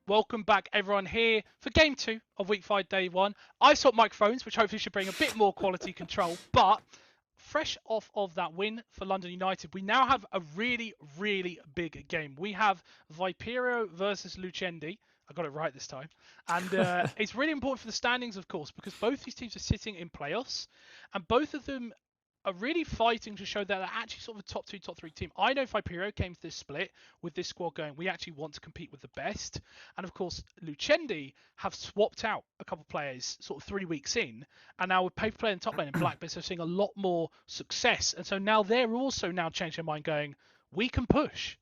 S1: Welcome back, everyone, here for Game 2 of Week 5, Day 1. I swapped microphones, which hopefully should bring a bit more quality control, but fresh off of that win for London United, we now have a really, really big game. We have Viperio versus Lucendi. I got it right this time. And it's really important for the standings, of course, because both these teams are sitting in playoffs, and both of them are really fighting to show that they're actually sort of a top 2, top 3 team. I know Viperio came to this split with this squad going, we actually want to compete with the best. And of course, Lucendi have swapped out a couple of players sort of 3 weeks in. And now with Paper Player in top lane and Blackbeard, they're seeing a lot more success. And so now they're also now changing their mind going, we can push.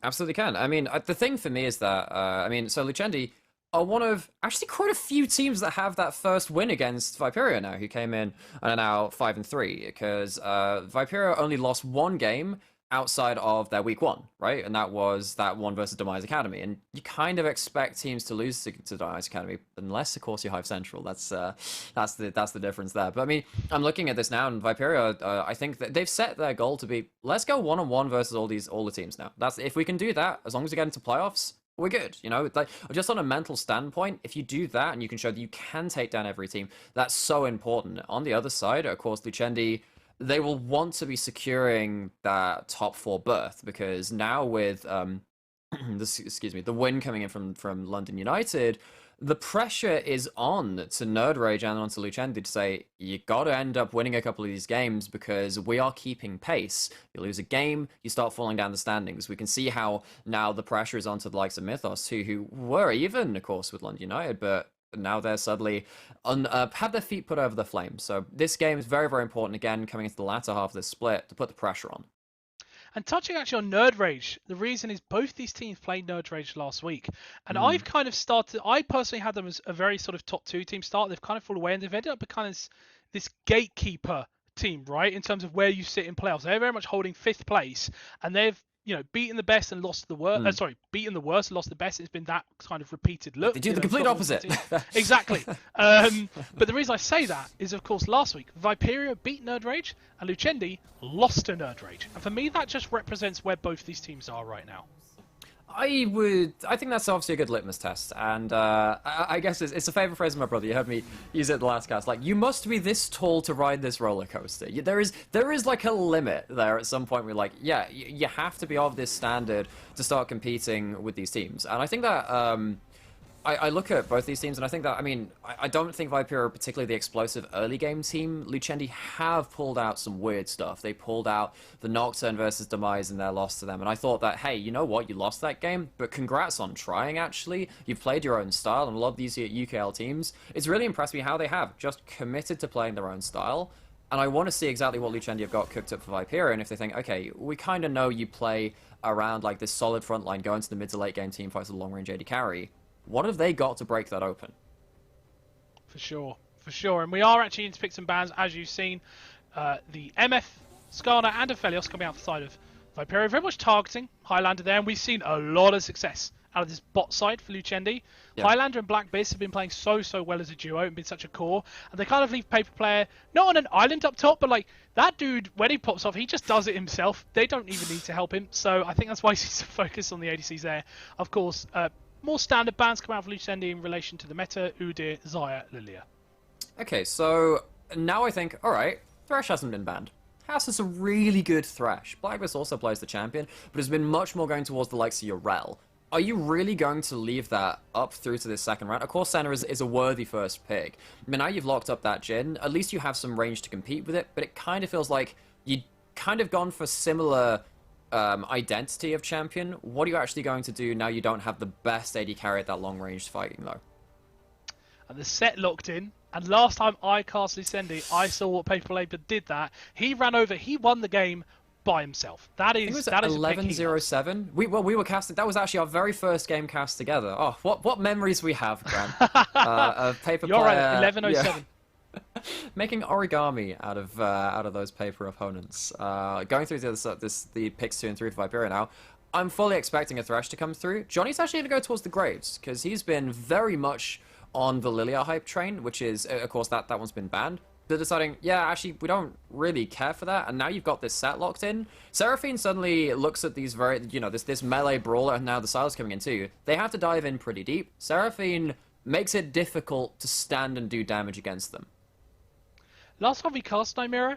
S2: Absolutely can. I mean, the thing for me is that, so Lucendi are one of actually quite a few teams that have that first win against Viperio now, who came in and are now 5-3, because Viperio only lost one game outside of their week 1, right? And that was that one versus Demise Academy. And you kind of expect teams to lose to Demise Academy, unless of course you're Hive Central. That's the difference there. But I mean, I'm looking at this now, and Viperio, I think that they've set their goal to be, let's go 1-on-1 versus all the teams now. That's, if we can do that, as long as we get into playoffs, we're good, you know. Like, just on a mental standpoint, if you do that and you can show that you can take down every team, that's so important. On the other side, of course, Lucendi, they will want to be securing that top 4 berth, because now with the win coming in from London United, the pressure is on to Nerd Rage and onto Lucendi to say, you got to end up winning a couple of these games because we are keeping pace. You lose a game, you start falling down the standings. We can see how now the pressure is onto the likes of Mythos too, who were even, of course, with London United, but now they're suddenly had their feet put over the flame. So this game is very, very important, again, coming into the latter half of this split, to put the pressure on.
S1: And touching actually on Nerd Rage, the reason is both these teams played Nerd Rage last week. And I've kind of started, I personally had them as a very sort of top 2 team start. They've kind of fallen away, and they've ended up becoming this gatekeeper team, right? In terms of where you sit in playoffs. They're very much holding 5th place, and they've, you know, beaten the best and lost the worst. Beaten the worst and lost the best. It's been that kind of repeated look.
S2: They do the complete opposite.
S1: Exactly. But the reason I say that is, of course, last week, Viperio beat Nerd Rage and Lucendi lost to Nerd Rage. And for me, that just represents where both these teams are right now.
S2: I think that's obviously a good litmus test, and I guess it's a favorite phrase of my brother. You heard me use it at the last cast. Like, you must be this tall to ride this roller coaster. There is like a limit there at some point. We're like, yeah, you have to be of this standard to start competing with these teams, and I think that I look at both these teams, and I think that, I mean, I don't think Viper are particularly the explosive early game team. Lucendi have pulled out some weird stuff. They pulled out the Nocturne versus Demise in their loss to them, and I thought that, hey, you know what? You lost that game, but congrats on trying, actually. You've played your own style, and a lot of these UKL teams, it's really impressed me how they have just committed to playing their own style. And I want to see exactly what Lucendi have got cooked up for Viperia, and if they think, okay, we kind of know you play around like this solid front line, go into the mid to late game team fights with a long range AD carry. What have they got to break that open?
S1: For sure. And we are actually into picks and bans, as you've seen. The MF, Skarner, and Aphelios coming out the side of Viperia, very much targeting Highlander there, and we've seen a lot of success out of this bot side for Lucendi. Yeah. Highlander and Black Beast have been playing so well as a duo and been such a core, and they kind of leave Paper Player not on an island up top, but like that dude, when he pops off, he just does it himself. They don't even need to help him, so I think that's why he's focused on the ADCs there. Of course, more standard bans come out for Lucendi in relation to the meta: Udyr, Xayah, Lilia.
S2: Okay, so now I think, alright, Thresh hasn't been banned. House is a really good Thresh. Blackbeast also plays the champion, but has been much more going towards the likes of Urel. Are you really going to leave that up through to this second round? Of course, Senna is a worthy first pick. I mean, now you've locked up that Jhin, at least you have some range to compete with it, but it kind of feels like you kind of gone for similar identity of champion. What are you actually going to do now you don't have the best AD carry at that long range fighting, though?
S1: And the set locked in. And last time I cast Lucendi, I saw what Paper Labor did that. He ran over, he won the game by himself. That is
S2: 11-0-7. We were casting. That was actually our very first game cast together. Oh, what memories we have, Grant. Of Paper
S1: You're
S2: Player.
S1: Right, 11-0-7.
S2: Yeah. Making origami out of those paper opponents. Going through the picks 2 and 3 for Viperia now. I'm fully expecting a Thresh to come through. Johnny's actually going to go towards the Graves, because he's been very much on the Lilia hype train, which is, of course, that one's been banned. they're deciding, yeah, actually, we don't really care for that, and now you've got this set locked in. Seraphine suddenly looks at these this melee brawler, and now the Silas coming in too. They have to dive in pretty deep. Seraphine makes it difficult to stand and do damage against them.
S1: Last time we cast Nymera,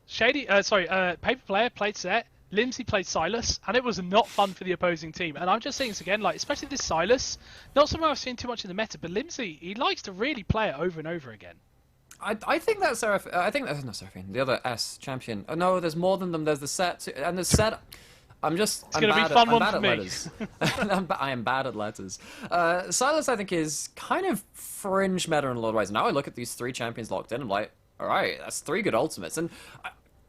S1: Paper Player played Set, Limsey played Silas, and it was not fun for the opposing team. And I'm just saying this again, like, especially this Silas, not something I've seen too much in the meta, but Limsey, he likes to really play it over and over again.
S2: I think that's Seraphine. I think that's not Seraphine. The other S champion. Oh no, there's more than them. There's the Set and the Set. It's
S1: going to be a fun one for me.
S2: Letters. I am bad at letters. Silas, I think, is kind of fringe meta in a lot of ways. Now I look at these 3 champions locked in, I'm like, all right, that's 3 good ultimates. And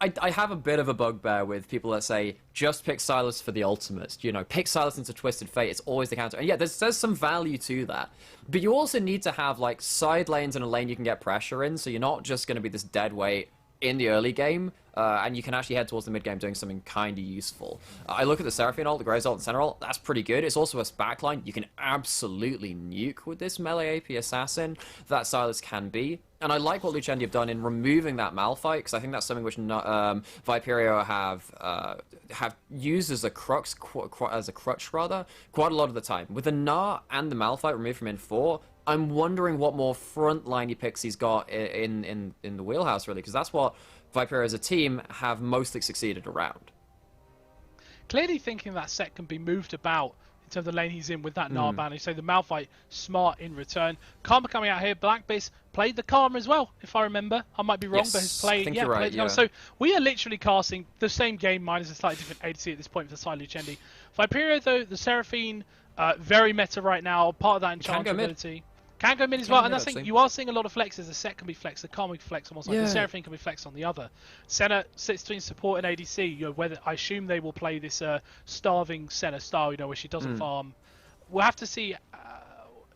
S2: I have a bit of a bugbear with people that say, just pick Silas for the ultimate. You know, pick Silas into Twisted Fate. It's always the counter. And yeah, there's some value to that. But you also need to have, like, side lanes and a lane you can get pressure in, so you're not just going to be this dead weight in the early game, and you can actually head towards the mid game doing something kind of useful. I look at the Seraphine ult, the Graves ult, and Center ult. That's pretty good. It's also a backline. You can absolutely nuke with this melee AP assassin that Silas can be. And I like what Lucendi have done in removing that Malphite, because I think that's something which Viperio have used as a crutch rather, quite a lot of the time. With the Gnar and the Malphite removed from in 4, I'm wondering what more frontline picks he's got in the wheelhouse, really, because that's what Viperio as a team have mostly succeeded around.
S1: Clearly thinking that Set can be moved about in terms of the lane he's in with that Gnar ban. You say the Malphite smart in return. Karma coming out here. Blackbeast played the Karma as well, if I remember. I might be wrong,
S2: Yes,
S1: but has played.
S2: I think you're right, yeah.
S1: So we are literally casting the same game minus a slightly different ADC at this point for the side Lucendi. Viperio though, the Seraphine, very meta right now. Part of that enchantment ability. Can go mid as well, and that's the thing, you are seeing a lot of flexes. The Set can be flexed, the Karma can be flexed on one side, the Seraphine can be flexed on the other. Senna sits between support and ADC. You know, whether I assume they will play this starving Senna style, you know, where she doesn't farm. We'll have to see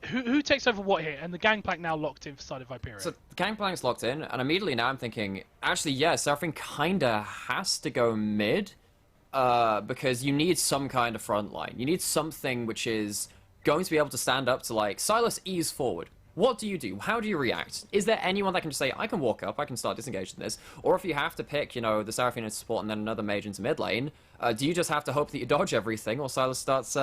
S1: who takes over what here, and the Gangplank now locked in for side of Viperio.
S2: So the Gangplank's locked in, and immediately now I'm thinking, actually, yeah, Seraphine kinda has to go mid, because you need some kind of front line. You need something which is going to be able to stand up to, like, Silas ease forward. What do you do? How do you react? Is there anyone that can just say, I can walk up, I can start disengaging this? Or if you have to pick, you know, the Seraphine into support and then another mage into mid lane, do you just have to hope that you dodge everything, or Silas starts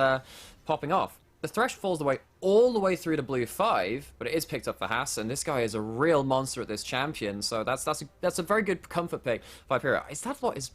S2: popping off? The Thresh falls all the way through to blue 5, but it is picked up for Hass, and this guy is a real monster at this champion, so that's a very good comfort pick. Viperio, is that what his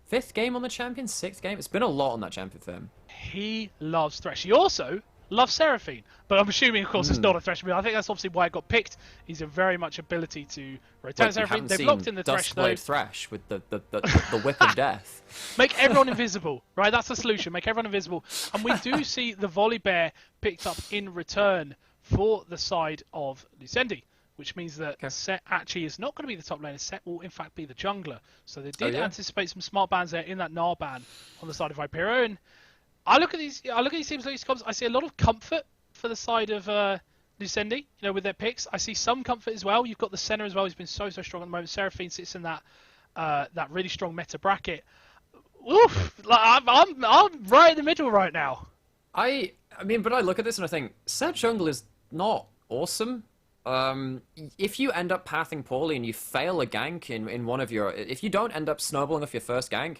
S2: fifth game on the champion? 6th game? It's been a lot on that champion for him.
S1: He loves Thresh. He also loves Seraphine, but I'm assuming, of course, it's not a Thresh. I think that's obviously why it got picked. He's a very much ability to rotate Seraphine. They've locked in the Thresh, though.
S2: Thresh with the whip of death.
S1: Make everyone invisible, right? That's the solution. Make everyone invisible. And we do see the Volibear picked up in return for the side of Lucendi, which means that Set actually is not going to be the top laner. Set will, in fact, be the jungler. So they did anticipate some smart bans there in that Gnar ban on the side of Viperio. And I look at these teams like these comps. I see a lot of comfort for the side of Lucendi, you know, with their picks. I see some comfort as well. You've got the center as well, who's been so strong at the moment. Seraphine sits in that really strong meta bracket. Oof! Like, I'm right in the middle right now.
S2: I mean, but I look at this and I think Set jungle is not awesome. If you end up pathing poorly and you fail a gank in one of your, if you don't end up snowballing off your first gank,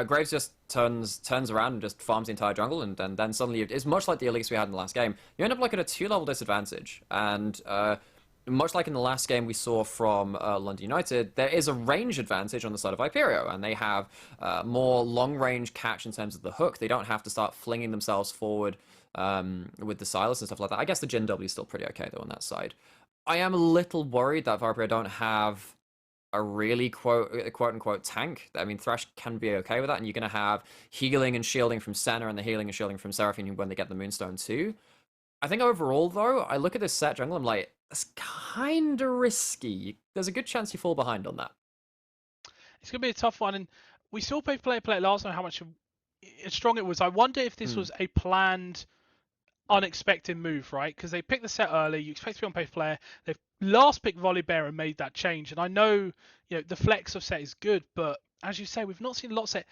S2: Graves just turns around and just farms the entire jungle, and then suddenly it's much like the Elise we had in the last game. You end up like at a 2-level disadvantage, and much like in the last game we saw from London United, there is a range advantage on the side of Viperio, and they have more long-range catch in terms of the hook. They don't have to start flinging themselves forward with the Silas and stuff like that. I guess the Jin W is still pretty okay though on that side. I am a little worried that Viperio don't have a really quote-unquote tank. I mean, Thresh can be okay with that, and you're going to have healing and shielding from Senna and the healing and shielding from Seraphine when they get the Moonstone too. I think overall, though, I look at this Set jungle, I'm like, that's kind of risky. There's a good chance you fall behind on that.
S1: It's going to be a tough one, and we saw Paper Player play it last time, how much strong it was. I wonder if this was a planned, unexpected move, right? Because they picked the Set early, you expect to be on Paper Player, they've last picked Volibear and made that change, and I know, you know, the flex of Set is good, but as you say, we've not seen a lot of Set.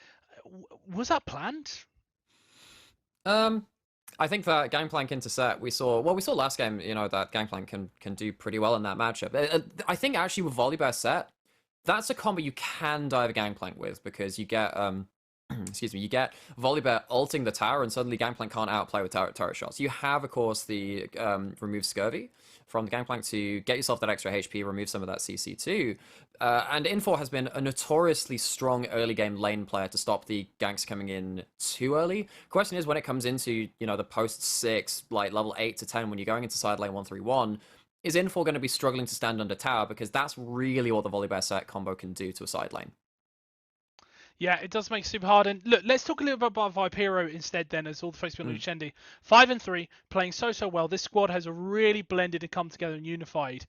S1: Was that planned?
S2: I think that Gangplank into set, we saw last game, you know, that Gangplank can do pretty well in that matchup. I think actually with Volibear set, that's a combo you can dive a Gangplank with, because you get, excuse me, you get Volibear ulting the tower and suddenly Gangplank can't outplay with turret shots. You have, of course, the remove Scurvy from the Gangplank to get yourself that extra HP, remove some of that CC too. And Infor has been a notoriously strong early game lane player to stop the ganks coming in too early. Question is, when it comes into, you know, the post 6, like level 8 to 10, when you're going into side lane 131, is Infor going to be struggling to stand under tower? Because that's really what the Volibear set combo can do to a side lane.
S1: Yeah, it does make it super hard. And look, let's talk a little bit about Vipero instead then, as all the folks been on Lucendi. 5-3, playing so well. This squad has really blended and come together and unified.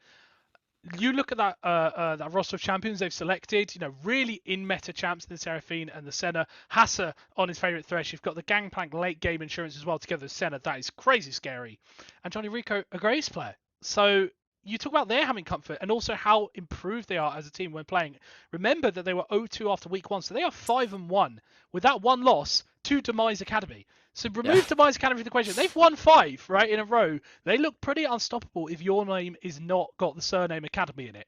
S1: You look at that that roster of champions they've selected, you know, really in meta champs, the Seraphine and the Senna. Hassa on his favourite Thresh. You've got the Gangplank late game insurance as well together with Senna. That is crazy scary. And Johnny Rico, a Graves player. So you talk about their having comfort and also how improved they are as a team when playing. Remember that they were 0-2 after week 1, so they are 5-1 with that one loss to Demise Academy. So remove Demise Academy from the question. They've won 5 right in a row. They look pretty unstoppable if your name is not got the surname Academy in it.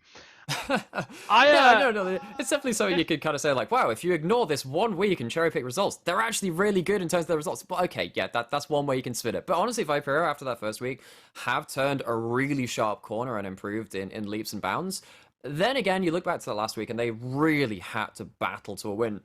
S2: No, it's definitely something you could kind of say, like, wow, if you ignore this 1 week and cherry pick results, they're actually really good in terms of their results. But okay, yeah, that's one way you can spin it. But honestly, Vipero, after that first week, have turned a really sharp corner and improved in leaps and bounds. Then again, you look back to the last week and they really had to battle to a win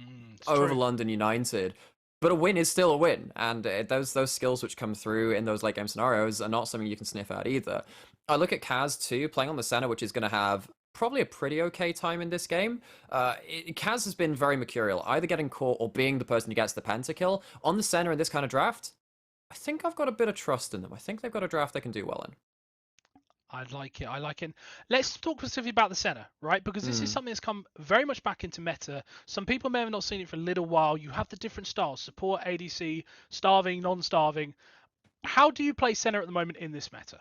S2: over London United. But a win is still a win, and those skills which come through in those late game scenarios are not something you can sniff at either. I look at Kaz too, playing on the center, which is going to have probably a pretty okay time in this game. Kaz has been very mercurial, either getting caught or being the person who gets the pentakill. On the center in this kind of draft, I think I've got a bit of trust in them. I think they've got a draft they can do well in.
S1: I like it. I like it. Let's talk specifically about the center, right? Because this is something that's come very much back into meta. Some people may have not seen it for a little while. You have the different styles: support, ADC, starving, non-starving. How do you play center at the moment in this meta?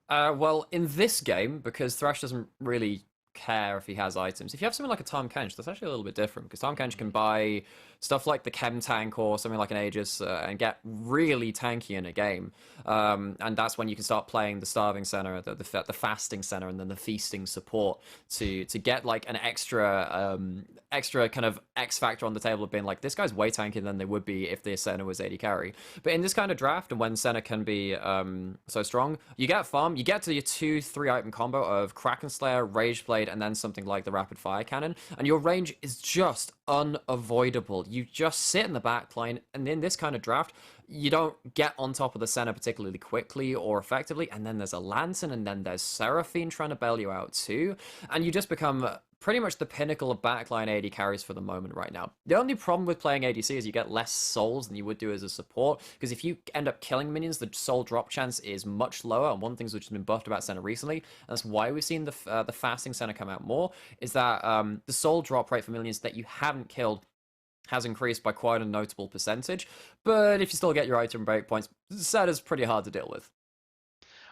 S2: Well, in this game, because Thresh doesn't really care if he has items. If you have something like a Tahm Kench, that's actually a little bit different, because Tahm Kench can buy stuff like the Chem Tank or something like an Aegis and get really tanky in a game. And that's when you can start playing the Starving Center, the Fasting Center, and then the Feasting Support to get like an extra kind of X factor on the table of being like, this guy's way tankier than they would be if the Senna was AD carry. But in this kind of draft, and when Senna can be so strong, you get farm, you get to your 2-3 item combo of Kraken Slayer, Rage Blade, and then something like the Rapid Fire Cannon, and your range is just unavoidable. You just sit in the back line, and in this kind of draft, you don't get on top of the center particularly quickly or effectively, and then there's a Lantern, and then there's Seraphine trying to bail you out too, and you just become pretty much the pinnacle of backline AD carries for the moment right now. The only problem with playing ADC is you get less souls than you would do as a support, because if you end up killing minions, the soul drop chance is much lower, and one of the things which has been buffed about Senna recently, and that's why we've seen the fasting Senna come out more, is that the soul drop rate for minions that you haven't killed has increased by quite a notable percentage, but if you still get your item break points, Senna's pretty hard to deal with.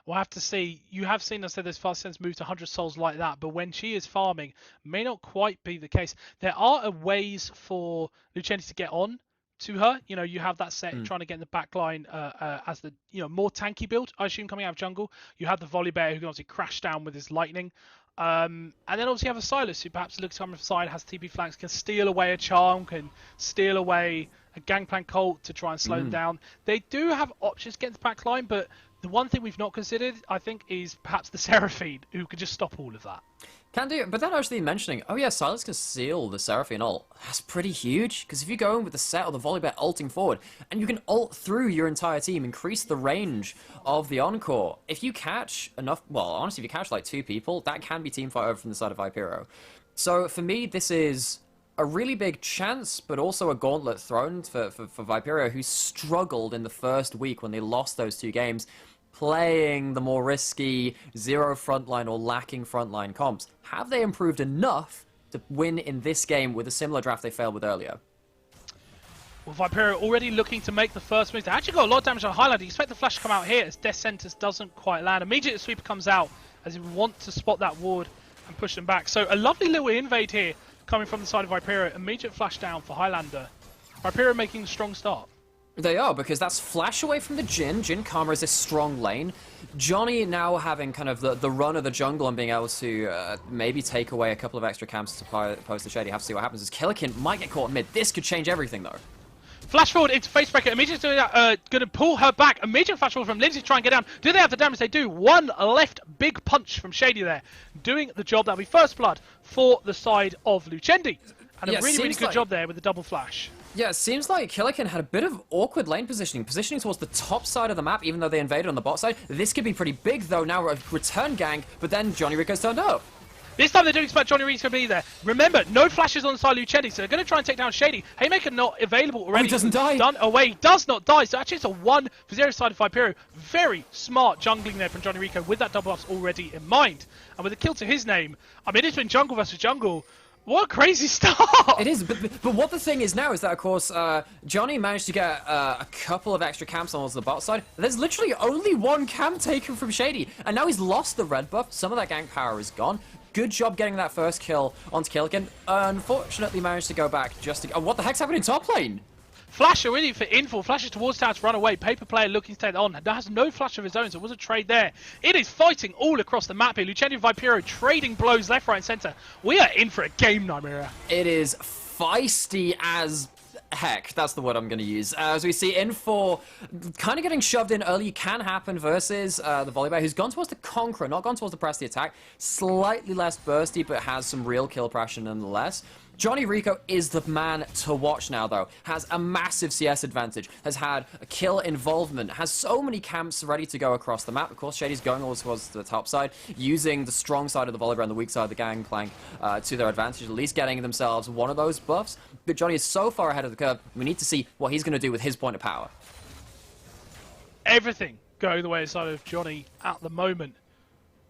S1: We'll have to see. You have seen us say this fast sense move to 100 souls like that, but when she is farming, may not quite be the case. There are ways for Lucendi to get on to her. You know, you have that set trying to get in the back line as the more tanky build, I assume, coming out of jungle. You have the Volibear who can obviously crash down with his lightning. And then obviously you have a Silas who perhaps looks from the side, has TP flanks, can steal away a Charm, can steal away a Gangplank Colt to try and slow them down. They do have options against the back line, but the one thing we've not considered, I think, is perhaps the Seraphine, who could just stop all of that.
S2: Can do, but then actually mentioning, oh yeah, Silas can seal the Seraphine ult. That's pretty huge, because if you go in with the set or the Volibear ulting forward, and you can ult through your entire team, increase the range of the Encore. If you catch enough, well, honestly, if you catch like 2 people, that can be teamfight over from the side of Vipero. So for me, this is a really big chance, but also a gauntlet thrown for Vipero, who struggled in the first week when they lost those 2 games, playing the more risky zero frontline or lacking frontline comps. Have they improved enough to win in this game with a similar draft they failed with earlier?
S1: Well, Vipero already looking to make the first move. They actually got a lot of damage on Highlander. You expect the flash to come out here as Death Sentence doesn't quite land. Immediately the sweeper comes out as you want to spot that ward and push them back. So a lovely little invade here coming from the side of Vipero. Immediate flash down for Highlander. Vipero making a strong start.
S2: They are, because that's flash away from the Jhin. Jhin Karma is a strong lane. Johnny now having kind of the run of the jungle and being able to maybe take away a couple of extra camps to post the Shady. Have to see what happens. As Killikin might get caught mid. This could change everything, though.
S1: Flash forward into Facebreaker. Immediately doing that, going to pull her back. Immediate flash forward from Lindsay to try and get down. Do they have the damage? They do. One left big punch from Shady there. Doing the job. That'll be first blood for the side of Lucendi. And a really good job there with the double flash.
S2: Yeah, it seems like Killikin had a bit of awkward lane positioning towards the top side of the map, even though they invaded on the bot side. This could be pretty big, though, now a return gang, but then Johnny Rico's turned up. This
S1: time they do expect Johnny Rico to be there. Remember, no flashes on the side of Lucendi, so they're going to try and take down Shady. Haymaker not available already.
S2: Oh, he doesn't die.
S1: Done away. He does not die, so actually it's a 1-for-0 side of Vipero. Very smart jungling there from Johnny Rico with that double ups already in mind. And with a kill to his name, I mean, it's been jungle versus jungle. What a crazy start!
S2: It is, but what the thing is now is that, of course, Johnny managed to get a couple of extra camps on the bot side. There's literally only one camp taken from Shady, and now he's lost the red buff. Some of that gank power is gone. Good job getting that first kill onto Killikin. Unfortunately, managed to go back just to... Oh, what the heck's happening in top lane?
S1: Flash already for info, flashes towards town to run away. Paper player looking to take that on. That has no flash of his own, so it was a trade there. It is fighting all across the map here. Lucendi and Vipero trading blows left, right, and centre. We are in for a game, Nymera.
S2: It is feisty as heck. That's the word I'm going to use. As we see Info kind of getting shoved in early can happen versus the Volibear, who's gone towards the Conqueror, not gone towards the press the attack. Slightly less bursty, but has some real kill pressure nonetheless. Johnny Rico is the man to watch now, though. Has a massive CS advantage, has had a kill involvement, has so many camps ready to go across the map. Of course, Shady's going all towards the top side, using the strong side of the Volibear and the weak side of the Gangplank to their advantage, at least getting themselves one of those buffs. But Johnny is so far ahead of the curve, we need to see what he's going to do with his point of power.
S1: Everything going the way side of Johnny at the moment.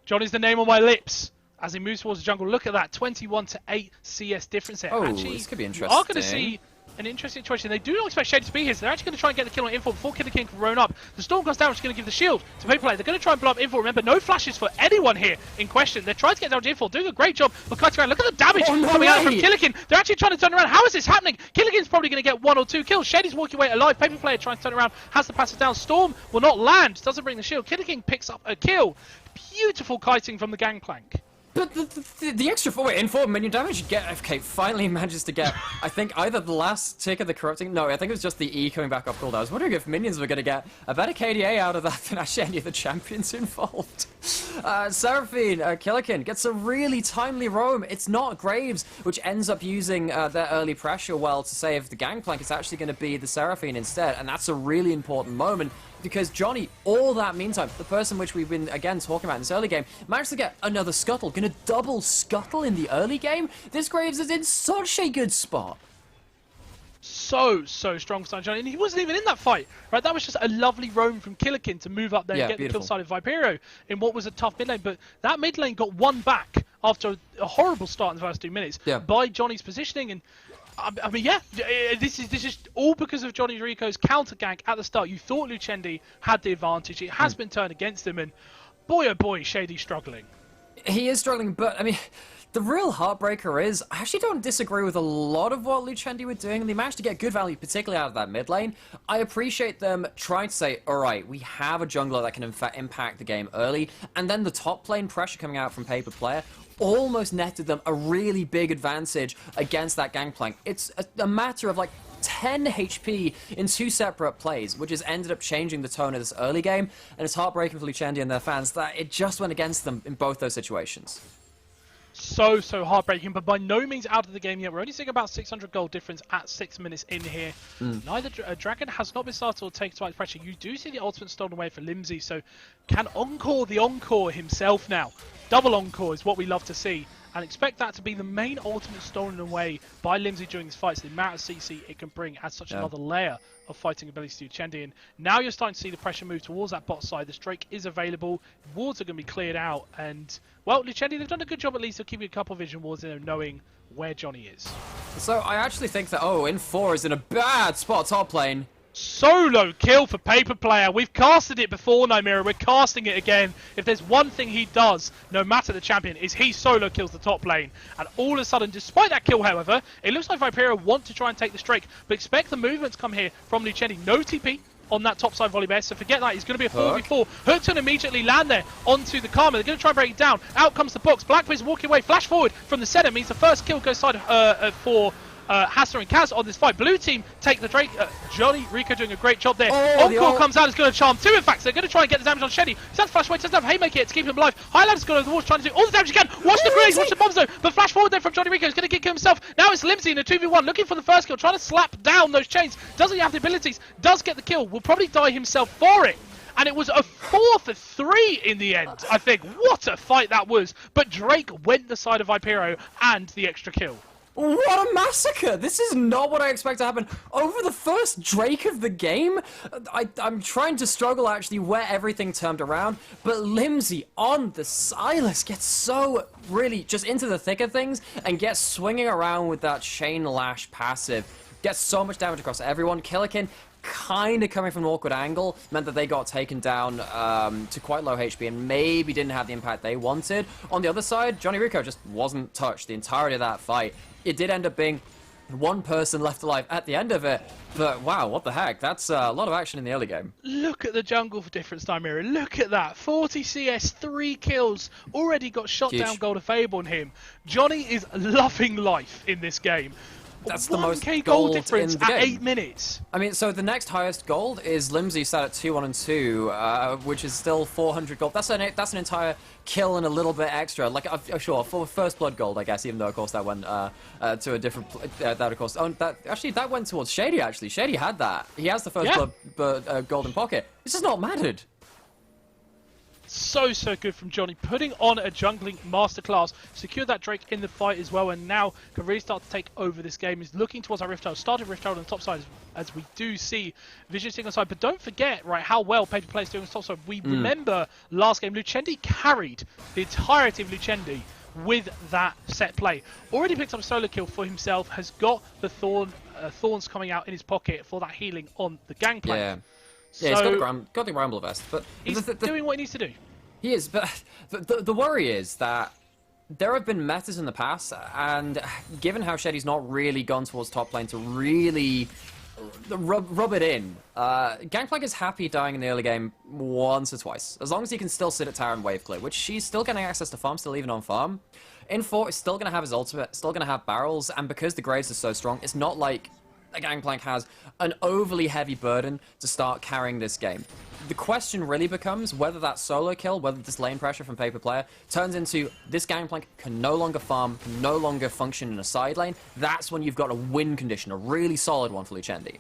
S1: Johnny's the name on my lips. As he moves towards the jungle, look at that 21-8 CS difference there.
S2: Oh,
S1: actually,
S2: this could be interesting.
S1: Are going to see an interesting situation. They do not expect Shady to be here, so they're actually going to try and get the kill on Info before Killer King can roam up. The Storm comes down, which is going to give the shield to Paperplay. They're going to try and blow up Info. Remember, no flashes for anyone here in question. They're trying to get down to Info, doing a great job of cutting around. Look at the damage coming out from Killikin. They're actually trying to turn around. How is this happening? Killikin's probably going to get 1 or 2 kills. Shady's walking away alive. Paperplay trying to turn around, has to pass it down. Storm will not land, doesn't bring the shield. Killikin picks up a kill. Beautiful kiting from the Gangplank.
S2: But the extra 4 minion damage you get, FK finally manages to get, I think, either the last tick of the corrupting... No, I think it was just the E coming back off cooldown. I was wondering if minions were going to get a better KDA out of that than actually any of the champions involved. Seraphine, Killikin gets a really timely roam. It's not Graves, which ends up using their early pressure well to save the Gangplank. It's actually going to be the Seraphine instead, and that's a really important moment. Because Johnny, all that meantime, the person which we've been, again, talking about in this early game, managed to get another scuttle. Gonna double scuttle in the early game? This Graves is in such a good spot.
S1: So strong for Johnny, and he wasn't even in that fight, right? That was just a lovely roam from Killikin to move up there and get the kill side of Vipero in what was a tough mid lane. But that mid lane got won back after a horrible start in the first 2 minutes by Johnny's positioning. And I mean, yeah, this is all because of Johnny Rico's counter gank at the start. You thought Lucendi had the advantage. It has been turned against him, and boy, oh boy, Shady's struggling.
S2: He is struggling, but I mean, the real heartbreaker is, I actually don't disagree with a lot of what Lucendi were doing, and they managed to get good value, particularly out of that mid lane. I appreciate them trying to say, alright, we have a jungler that can impact the game early, and then the top lane pressure coming out from Paper Player almost netted them a really big advantage against that Gangplank. It's a matter of like 10 HP in 2 separate plays, which has ended up changing the tone of this early game, and it's heartbreaking for Lucendi and their fans that it just went against them in both those situations.
S1: So heartbreaking, but by no means out of the game yet. We're only seeing about 600 gold difference at 6 minutes in here. Neither Dragon has not been started or taken to the pressure. You do see the ultimate stolen away for Limsey, so can Encore the Encore himself now. Double Encore is what we love to see, and expect that to be the main ultimate stolen away by Limsey during this fight. So the amount of CC it can bring adds such another layer of fighting ability to Lucendi. And now you're starting to see the pressure move towards that bot side. The Drake is available, wards are going to be cleared out, and well, Lucendi, they've done a good job at least of keeping a couple of vision wards in there, knowing where Johnny is.
S2: So I actually think that, N4 is in a bad spot top lane.
S1: Solo kill for Paper Player. We've casted it before, Nymira. We're casting it again. If there's one thing he does, no matter the champion, is he solo kills the top lane. And all of a sudden, despite that kill, however, it looks like Viperio want to try and take the Drake. But expect the movements come here from Lucendi. No TP on that top side volley bear, so forget that. He's going to be a 4v4. Hook's going to immediately land there onto the Karma. They're going to try and break it down. Out comes the box. Blackbeard's walking away. Flash forward from the center means the first kill goes side for Hasta and Kaz on this fight. Blue team take the Drake. Johnny Rico doing a great job there. Encore comes out, is going to charm two. In fact, they're going to try and get the damage on Shady. He's had flash away, doesn't have Haymaker yet to keep him alive. Highlander's going over the wall, trying to do all the damage he can. Watch the grenades, watch the bombs though. But flash forward there from Johnny Rico. He's going to kill himself. Now it's Limsey in a 2v1, looking for the first kill, trying to slap down those chains. Doesn't have the abilities, does get the kill, will probably die himself for it. And it was a 4-for-3 in the end, I think. What a fight that was. But Drake went the side of Viperio and the extra kill.
S2: What a massacre! This is not what I expect to happen. Over the first Drake of the game, I'm trying to struggle actually where everything turned around, but Limsey on the Silas gets so really just into the thick of things and gets swinging around with that chain lash passive. Gets so much damage across everyone. Killikin kind of coming from an awkward angle meant that they got taken down to quite low HP and maybe didn't have the impact they wanted. On the other side, Johnny Rico just wasn't touched the entirety of that fight. It did end up being one person left alive at the end of it, but wow, what the heck? That's a lot of action in the early game.
S1: Look at the jungle for difference, Nymira. Look at that. 40 CS, 3 kills. Already got shot down gold of Fable on him. Johnny is loving life in this game.
S2: That's the most
S1: 1k
S2: gold
S1: difference
S2: in the
S1: at
S2: game.
S1: 8 minutes.
S2: I mean, so the next highest gold is Limsey sat at 2-1-2, which is still 400 gold. That's an entire kill and a little bit extra. Like, sure, for first blood gold, I guess, even though, of course, that went to a different... that, of course... Oh, that went towards Shady, actually. Shady had that. He has the first blood gold in pocket. It's just not mattered.
S1: So good from Johnny, putting on a jungling masterclass, secured that Drake in the fight as well, and now can really start to take over this game. He's looking towards our Rift Tower, started Rift Tower on the top side as we do see Vision sitting on the side, but don't forget, right, how well Paper Player's doing on the top side. We remember last game, Lucendi carried the entirety of Lucendi with that set play. Already picked up a solo kill for himself, has got the thorns coming out in his pocket for that healing on the gangplank.
S2: Yeah.
S1: So
S2: Yeah, he's got the Ramble Vest, but...
S1: he's doing what he needs to do.
S2: He is, but the worry is that there have been metas in the past, and given how Shady's not really gone towards top lane to really rub it in, Gangplank is happy dying in the early game once or twice, as long as he can still sit at tower and wave clear, which she's still getting access to farm, still even on farm. In 4, is still going to have his ultimate, still going to have barrels, and because the Graves are so strong, it's not like Gangplank has an overly heavy burden to start carrying this game. The question really becomes whether that solo kill, whether this lane pressure from Paper Player turns into this Gangplank can no longer farm, can no longer function in a side lane. That's when you've got a win condition, a really solid one for Lucendi.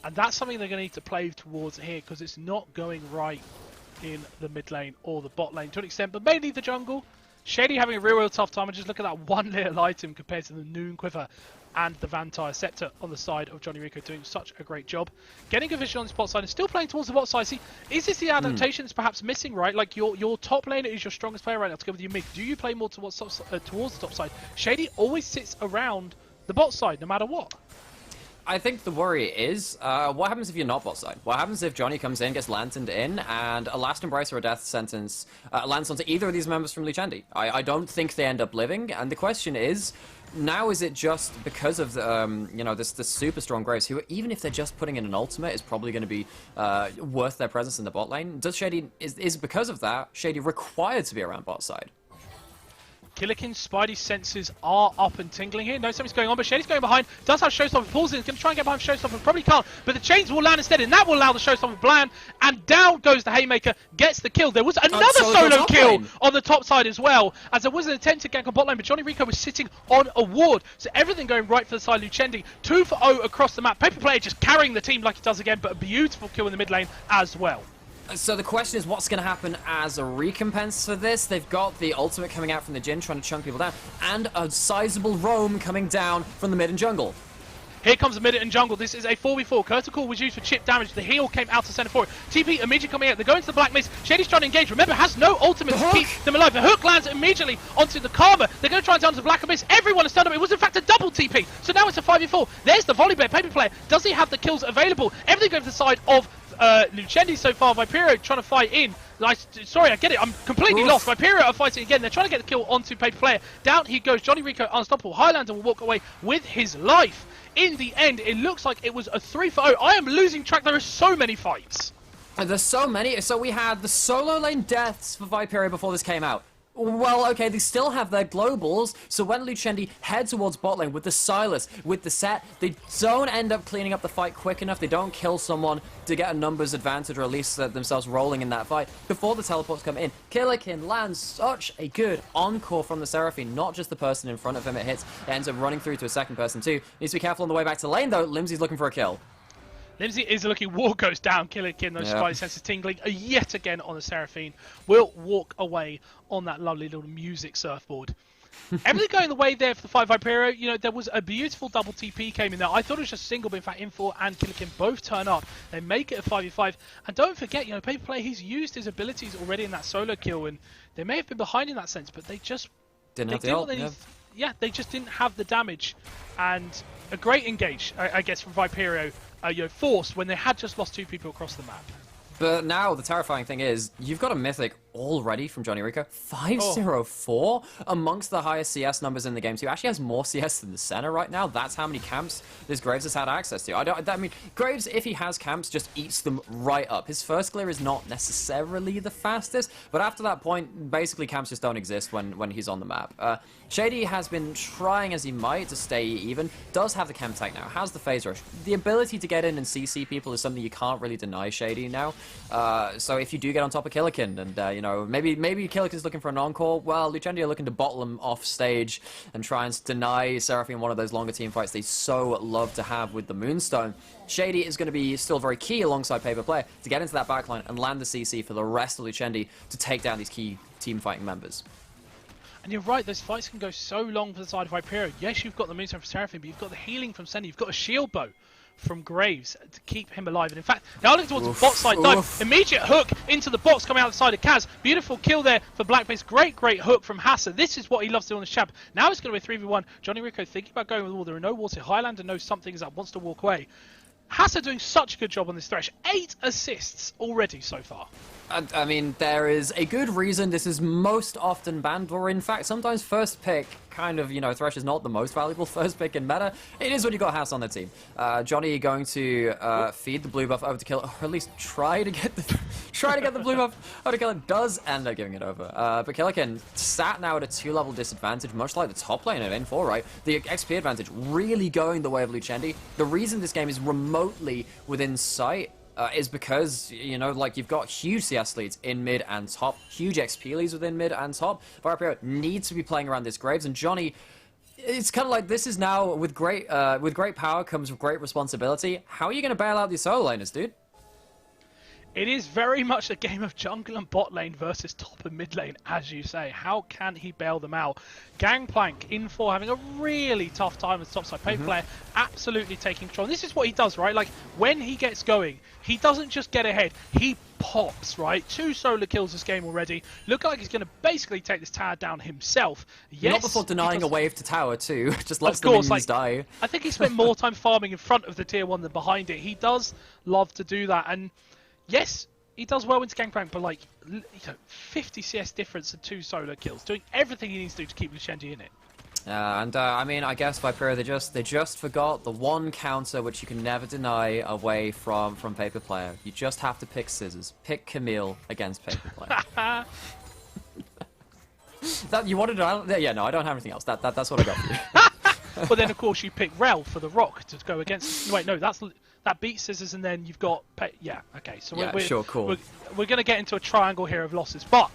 S1: And that's something they're going to need to play towards here, because it's not going right in the mid lane or the bot lane to an extent, but mainly the jungle. Shady having a real tough time, and just look at that one little item compared to the Noon Quiver and the Vantire Scepter on the side of Johnny Rico, doing such a great job. Getting a vision on the spot side and still playing towards the bot side. See, is this the adaptation that's perhaps missing, right? Like, your top laner is your strongest player right now to go with your mid. Do you play more towards the top side? Shady always sits around the bot side, no matter what.
S2: I think the worry is, what happens if you're not bot side? What happens if Johnny comes in, gets lanterned in, and a last embrace or a death sentence lands onto either of these members from Lucendi? I don't think they end up living, and the question is, now is it just because of you know, this super strong Graves, who even if they're just putting in an ultimate is probably going to be worth their presence in the bot lane? Does Shady is because of that Shady required to be around bot side?
S1: Killikin's Spidey senses are up and tingling here. No, something's going on, but Shady's going behind. Does have Showstopper, pulls in, going to try and get behind Showstopper, probably can't, but the chains will land instead, and that will allow the Showstopper to land, and down goes the Haymaker, gets the kill. There was another solo kill on the top side as well, as there was an attempt to gank on bot lane, but Johnny Rico was sitting on a ward, so everything going right for the side of Lucendi. 2-for-0 across the map. Paper Player just carrying the team like he does again, but a beautiful kill in the mid lane as well.
S2: So the question is, what's going to happen as a recompense for this? They've got the ultimate coming out from the Jhin, trying to chunk people down, and a sizable roam coming down from the mid and jungle.
S1: Here comes the mid and jungle. This is a 4v4. Curtical was used for chip damage. The heal came out to center forward. TP immediately coming out. They're going to the Black Mist. Shady's trying to engage. Remember, has no ultimate to keep them alive. The hook lands immediately onto the Karma. They're going to try and down to the Black Abyss. Everyone is stunned up. It was in fact a double TP. So now it's a 5v4. There's the volley bear. Paper player. Does he have the kills available? Everything goes to the side of Lucendi so far. Viperio trying to fight in. Sorry, I get it. I'm completely lost. Viperio are fighting again. They're trying to get the kill onto Paper Player. Down he goes. Johnny Rico unstoppable. Highlander will walk away with his life. In the end, it looks like it was a 3-0. I am losing track. There are so many fights.
S2: There's so many. So we had the solo lane deaths for Viperio before this came out. Well, okay, they still have their globals, so when Lucendi head towards bot lane with the Silas, with the set, they don't end up cleaning up the fight quick enough. They don't kill someone to get a numbers advantage or at least set themselves rolling in that fight before the teleports come in. Killikin lands such a good encore from the Seraphine, not just the person in front of him it hits, it ends up running through to a second person too. Needs to be careful on the way back to lane though. Limsey's looking for a kill.
S1: Limsey is looking, wall goes down, Killikin, those spidey senses tingling yet again on the Seraphine. Will walk away on that lovely little music surfboard. Everything going the way there for the 5 Viperio. You know, there was a beautiful double TP came in there. I thought it was just single, but in fact Infor and Killikin both turn up. They make it a 5v5. And don't forget, you know, Paper Play, he's used his abilities already in that solo kill, and they may have been behind in that sense, but they just
S2: didn't have the ult.
S1: Yeah, they just didn't have the damage. And a great engage, I guess, from Viperio. You know, forced when they had just lost 2 people across the map.
S2: But now the terrifying thing is, you've got a mythic already from Johnny Rico. 504 amongst the highest CS numbers in the game too. Actually has more CS than the Senna right now. That's how many camps this Graves has had access to. I mean, Graves, if he has camps, just eats them right up. His first clear is not necessarily the fastest, but after that point, basically camps just don't exist when he's on the map. Shady has been trying as he might to stay even. Does have the chem tech now. Has the phase rush. The ability to get in and CC people is something you can't really deny Shady now. So if you do get on top of Killikin and you know, maybe Killikin's looking for an encore, well, Lucendi are looking to bottle him off stage and try and deny Seraphine one of those longer team fights they so love to have with the Moonstone. Shady is going to be still very key alongside Paper Player to get into that backline and land the CC for the rest of Lucendi to take down these key team fighting members.
S1: And you're right, those fights can go so long for the side of Viperio. Yes, you've got the Moonstone from Seraphine, but you've got the healing from Senna. You've got a shield bow from Graves to keep him alive. And in fact, now looking towards the bot side dive. Immediate hook into the box coming out the side of Kaz. Beautiful kill there for Blackface. Great hook from Hassa. This is what he loves to do on this chap. Now it's going to be a 3v1. Johnny Rico thinking about going with all. There are no walls here. Highlander knows something is up, wants to walk away. Hassa doing such a good job on this thresh. 8 assists already so far.
S2: I mean, there is a good reason this is most often banned, or in fact, sometimes first pick kind of, you know, Thresh is not the most valuable first pick in meta. It is when you got Hass on the team. Johnny going to feed the blue buff over to kill, or at least try to get the blue buff over to kill. It does end up giving it over. But Killikin sat now at a 2-level disadvantage, much like the top lane at N4, right? The XP advantage really going the way of Lucendi. The reason this game is remotely within sight is because, you know, like, you've got huge CS leads in mid and top, huge XP leads within mid and top. Viperio needs to be playing around this Graves, and Johnny, it's kind of like this is now, with great power comes with great responsibility. How are you going to bail out these solo laners, dude?
S1: It is very much a game of jungle and bot lane versus top and mid lane, as you say. How can he bail them out? Gangplank in for having a really tough time with topside. Paper Player absolutely taking control. And this is what he does, right? Like, when he gets going, he doesn't just get ahead. He pops, right? 2 solo kills this game already. Look like he's going to basically take this tower down himself. Yes,
S2: not before denying a wave to tower too. Just lets the minions die. I
S1: think he spent more time farming in front of the tier 1 than behind it. He does love to do that. And yes, he does well into Gangplank, but like, you know, 50 CS difference and 2 solo kills, doing everything he needs to do to keep Lucendi in it.
S2: I mean, I guess Viperio, they just forgot the one counter which you can never deny away from Paper Player. You just have to pick scissors. Pick Camille against Paper Player. That you wanted to? Yeah, no, I don't have anything else. That's what I got for you.
S1: But then, of course, you pick Rel for the Rock to go against. Wait, no, that beats scissors, and then you've got. Yeah, okay. So
S2: yeah, sure, cool.
S1: We're going to get into a triangle here of losses, but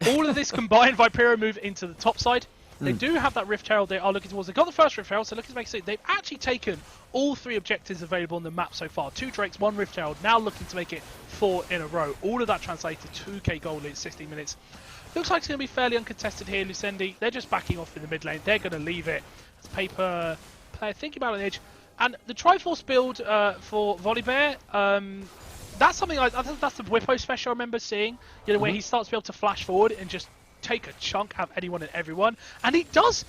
S1: all of this combined, Viperio move into the top side. They do have that Rift Herald they are looking towards. They got the first Rift Herald, so looking to make it. They've actually taken all 3 objectives available on the map so far. 2 Drakes, 1 Rift Herald, now looking to make it 4 in a row. All of that translated to 2k gold in 16 minutes. Looks like it's going to be fairly uncontested here, Lucendi. They're just backing off in the mid lane. They're going to leave it. As Paper Player thinking about an edge. And the Triforce build for Volibear, that's something I think that's the Whippo special I remember seeing, where he starts to be able to flash forward and just take a chunk out of anyone and everyone. And he does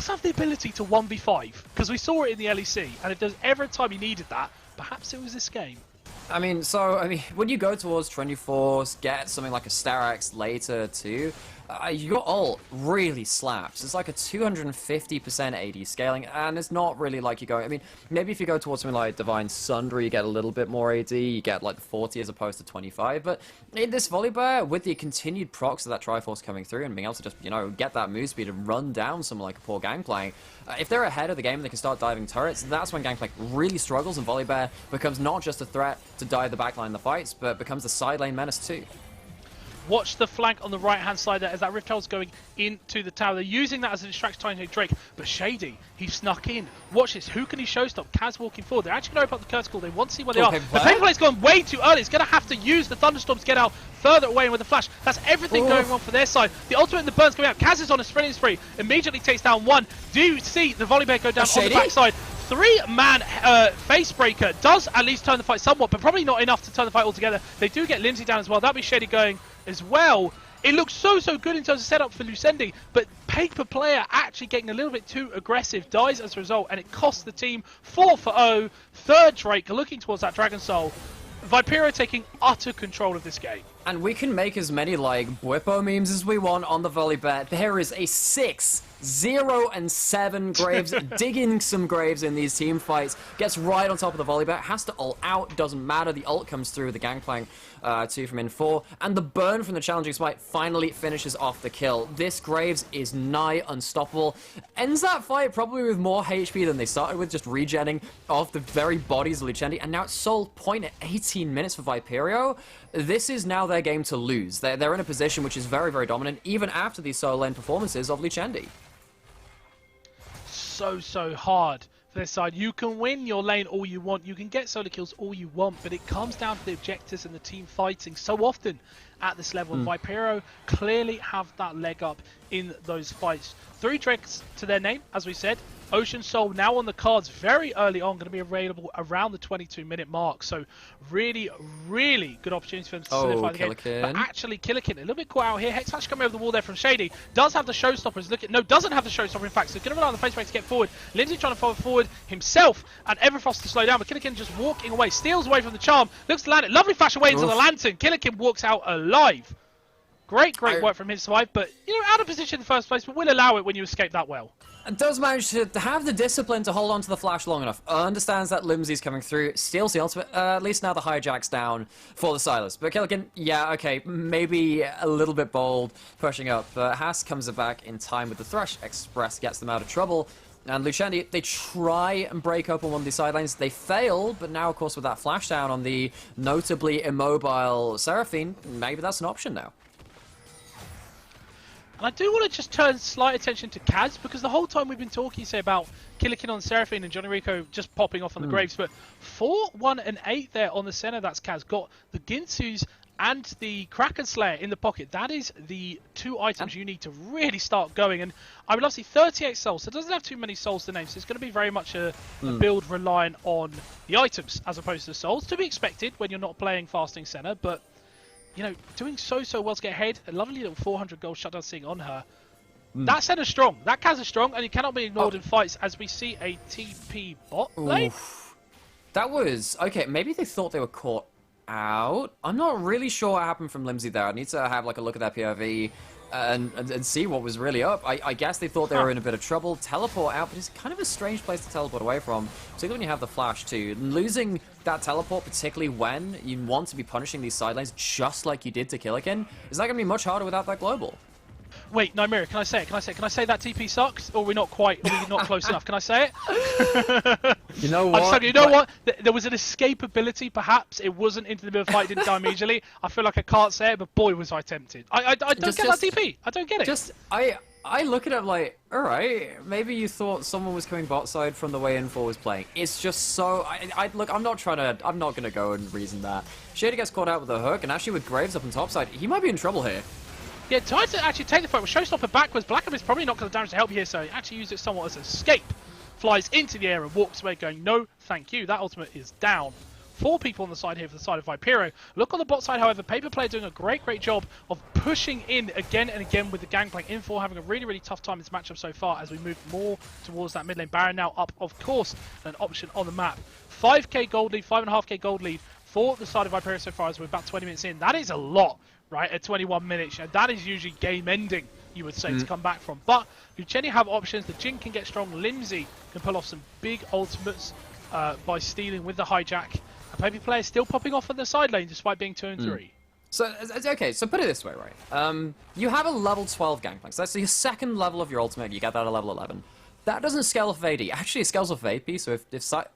S1: have the ability to 1v5, because we saw it in the LEC, and if there's ever a time he needed that, perhaps it was this game.
S2: I mean, when you go towards Triforce, get something like a Starax later too, your ult really slaps. It's like a 250% AD scaling, and it's not really like you're going... I mean, maybe if you go towards something like Divine Sundry, you get a little bit more AD, you get like 40 as opposed to 25, but in this Volibear, with the continued procs of that Triforce coming through and being able to just, get that move speed and run down someone like a poor Gangplank, if they're ahead of the game and they can start diving turrets, that's when Gangplank really struggles, and Volibear becomes not just a threat to dive the backline in the fights, but becomes the side lane menace too.
S1: Watch the flank on the right-hand side there as that Rift Herald's going into the tower. They're using that as a distraction trying to hit Drake, but Shady, he snuck in. Watch this. Who can he showstop? Kaz walking forward. They're actually going to open up the Curse Call. They want to see where they are. The Paperplay's gone way too early. It's going to have to use the Thunderstorm to get out further away with the flash. That's everything going on for their side. The ultimate and the burns coming out. Kaz is on a sprinting spree. Immediately takes down one. Do you see the Volibear go down on the backside? Three-man Facebreaker does at least turn the fight somewhat, but probably not enough to turn the fight altogether. They do get Lindsay down as well. That'll be Shady going as well. It looks so good in terms of setup for Lucendi, but Paper Player actually getting a little bit too aggressive, dies as a result, and it costs the team 4-0. Third Drake looking towards that Dragon Soul. Vipero taking utter control of this game.
S2: And we can make as many like Whippo memes as we want on the Volibear. There is a 6, 0, and 7 Graves, digging some Graves in these team fights. Gets right on top of the Volibear, has to ult out, doesn't matter. The ult comes through with the Gangplank 2 from in4, and the burn from the challenging smite finally finishes off the kill. This Graves is nigh unstoppable. Ends that fight probably with more HP than they started with, just regenning off the very bodies of Lucendi, and now it's sold point at 18 minutes for Viperio. This is now their game to lose. They're in a position which is very dominant, even after these solo lane performances of Lucendi.
S1: So hard for this side. You can win your lane all you want, you can get solo kills all you want, but it comes down to the objectives and the team fighting so often at this level. And Vipero clearly have that leg up in those fights. 3 Drakes to their name, as we said. Ocean Soul now on the cards very early on, going to be available around the 22-minute mark. So really good opportunity for them to solidify the game. But actually, Killikin a little bit caught out here. Hex Flash coming over the wall there from Shady. Does have the showstoppers. Doesn't have the showstopper, in fact. So going to rely on the face break to get forward. Lindsay trying to follow forward himself, and Everfrost to slow down. But Killikin just walking away. Steals away from the charm. Looks to land it. Lovely flash away into the lantern. Killikin walks out alive. Great work from his side, but out of position in the first place, but we'll allow it when you escape that well.
S2: And does manage to have the discipline to hold on to the flash long enough. Understands that Limsey's coming through, steals the ultimate, at least now the hijack's down for the Silas. But Killikin, yeah, okay, maybe a little bit bold, pushing up. Haas comes back in time with the Thrush. Express gets them out of trouble. And Lucendi, they try and break open one of these side lanes. They fail, but now, of course, with that flash down on the notably immobile Seraphine, maybe that's an option now.
S1: And I do want to just turn slight attention to Kaz, because the whole time we've been talking, say, about Killikin on Seraphine and Johnny Rico just popping off on the Graves, but 4, 1, and 8 there on the center, that's Kaz. Got the Ginsus and the Kraken Slayer in the pocket. That is the 2 items you need to really start going. And I would love to see 38 souls, so it doesn't have too many souls to name, so it's going to be very much a build relying on the items as opposed to the souls. To be expected when you're not playing Fasting Center, but doing so well to get ahead. A lovely little 400 gold shutdown seeing on her. That center's strong. That Kaz is strong, and it cannot be ignored in fights as we see a TP bot lane.
S2: That was... Okay, maybe they thought they were caught out. I'm not really sure what happened from Limsey there. I need to have like a look at that POV and see what was really up. I guess they thought they were in a bit of trouble. Teleport out, but it's kind of a strange place to teleport away from, particularly when you have the flash too. Losing that teleport, particularly when you want to be punishing these side lanes just like you did to Killikin, is that going to be much harder without that global?
S1: Wait, Nymira, can I say it? Can I say that TP sucks? Or are we not close enough? Can I say it?
S2: You know what?
S1: I'm sorry, you know what? There was an escapability, perhaps. It wasn't into the middle of the fight, didn't die immediately. I feel like I can't say it, but boy, was I tempted. I don't get that TP. I don't get it.
S2: I look at it like, alright, maybe you thought someone was coming bot side from the way Infor was playing. It's just so... Look, I'm not going to go and reason that. Shady gets caught out with a hook, and actually with Graves up on top side, he might be in trouble here.
S1: Yeah, tried to actually take the fight with Showstopper backwards. Black is probably not going to damage to help you here, so he actually used it somewhat as an escape flies into the air and walks away going, no, thank you. That ultimate is down. 4 people on the side here for the side of Vipero. Look on the bot side, however, Paper Player doing a great job of pushing in again and again with the Gangplank. Infor having a really tough time in this matchup so far as we move more towards that mid lane. Baron now up, of course, an option on the map. 5k gold lead, 5.5k gold lead for the side of Vipero so far as we're about 20 minutes in. That is a lot, right, at 21 minutes. And that is usually game ending, you would say, to come back from. But Luceni have options. The Jin can get strong. Limsey can pull off some big ultimates by stealing with the hijack. And Paper Player still popping off on the side lane despite being 2 and 3.
S2: So, okay, so put it this way, right? You have a level 12 Gangplank. So that's your second level of your ultimate. You get that at level 11. That doesn't scale off of AD. Actually, it scales off of AP, so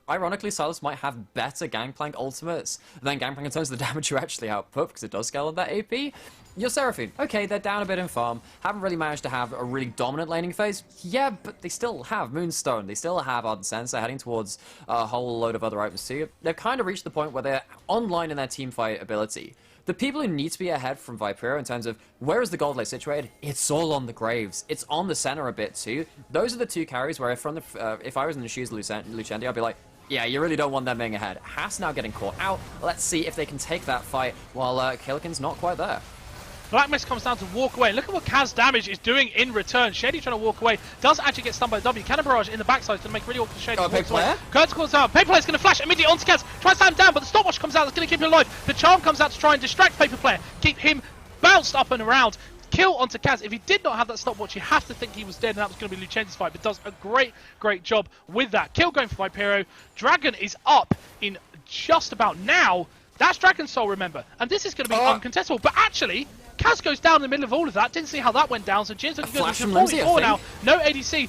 S2: ironically, Sylas might have better Gangplank ultimates than Gangplank in terms of the damage you actually output, because it does scale on that AP. Your Seraphine, okay, they're down a bit in farm, haven't really managed to have a really dominant laning phase. Yeah, but they still have Moonstone, they still have Ardent Sense, they're heading towards a whole load of other items too. They've kind of reached the point where they're online in their teamfight ability. The people who need to be ahead from Vipero in terms of where is the gold lane situated, it's all on the Graves. It's on the center a bit too. Those are the 2 carries where if I was in the shoes of Lucendi, I'd be like, yeah, you really don't want them being ahead. Haas now getting caught out. Let's see if they can take that fight while Killikin's not quite there.
S1: Black Mist comes down to walk away. Look at what Kaz damage is doing in return. Shady trying to walk away. Does actually get stunned by the W. Cannon Barrage in the backside is going to make really awkward Shady.
S2: Paper Player?
S1: Kurtz calls out. Paper Player's going to flash immediately onto Kaz. Tries to stand him down, but the stopwatch comes out. That's going to keep him alive. The Charm comes out to try and distract Paper Player. Keep him bounced up and around. Kill onto Kaz. If he did not have that stopwatch, you have to think he was dead, and that was going to be Lucenzi's fight, but does a great job with that. Kill going for Vipero. Dragon is up in just about now. That's Dragon Soul, remember. And this is going to be uncontestable. But actually, Kaz goes down in the middle of all of that. Didn't see how that went down. So Jin's looking good. 44 now. No ADC.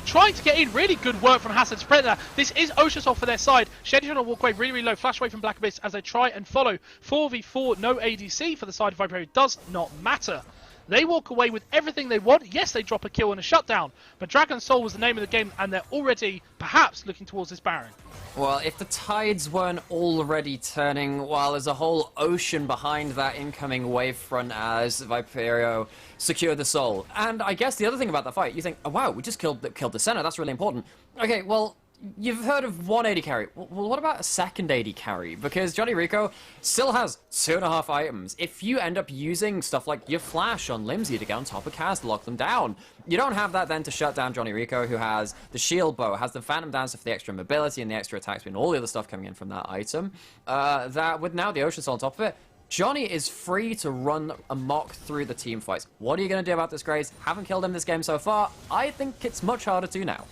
S1: Trying to get in. Really good work from Hassan to spread that. This is Ocean Soul for their side. Shady trying to walk away really low. Flash away from Black Abyss as they try and follow. 4v4. No ADC for the side of Vipero. Does not matter. They walk away with everything they want. Yes, they drop a kill and a shutdown, but Dragon Soul was the name of the game, and they're already, perhaps, looking towards this Baron.
S2: Well, if the tides weren't already turning, while there's a whole ocean behind that incoming wavefront as Vipero secured the soul. And I guess the other thing about that fight, you think, oh wow, we just killed the center, that's really important. Okay, well, you've heard of one AD carry. Well, what about a second AD carry? Because Johnny Rico still has 2.5 items. If you end up using stuff like your flash on Limsey to get on top of Kaz to lock them down, you don't have that then to shut down Johnny Rico, who has the shield bow, has the phantom dancer for the extra mobility and the extra attack speed and all the other stuff coming in from that item. That with now the Ocean Soul on top of it, Johnny is free to run amok through the team fights. What are you going to do about this, Graves? Haven't killed him this game so far. I think it's much harder to now.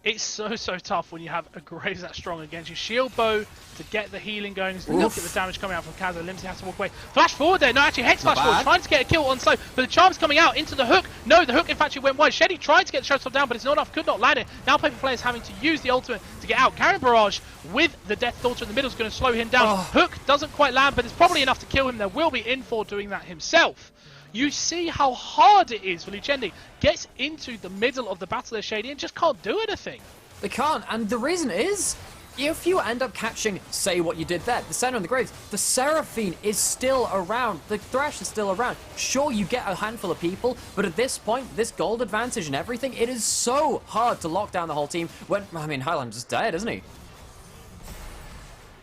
S1: It's so tough when you have a Graves that strong against you. Shield bow to get the healing going. Look at the damage coming out from Kaz. Limsey has to walk away. Flash forward there. No, actually, Hex flash forward. Trying to get a kill on Slow. But the Charm's coming out into the hook. No, the hook in fact went wide. Shady tried to get the showstop down, but it's not enough. Could not land it. Now Paper Player's having to use the ultimate to get out. Carrying Barrage with the Death Daughter in the middle is going to slow him down. Hook doesn't quite land, but it's probably enough to kill him. There will be Infor doing that himself. You see how hard it is for Lucendi. Gets into the middle of the battle there, Shady, and just can't do anything.
S2: They can't, and the reason is, if you end up catching, say what you did there, the center and the Graves, the Seraphine is still around, the Thresh is still around. Sure, you get a handful of people, but at this point, this gold advantage and everything, it is so hard to lock down the whole team when, I mean, Highland's just dead, isn't he?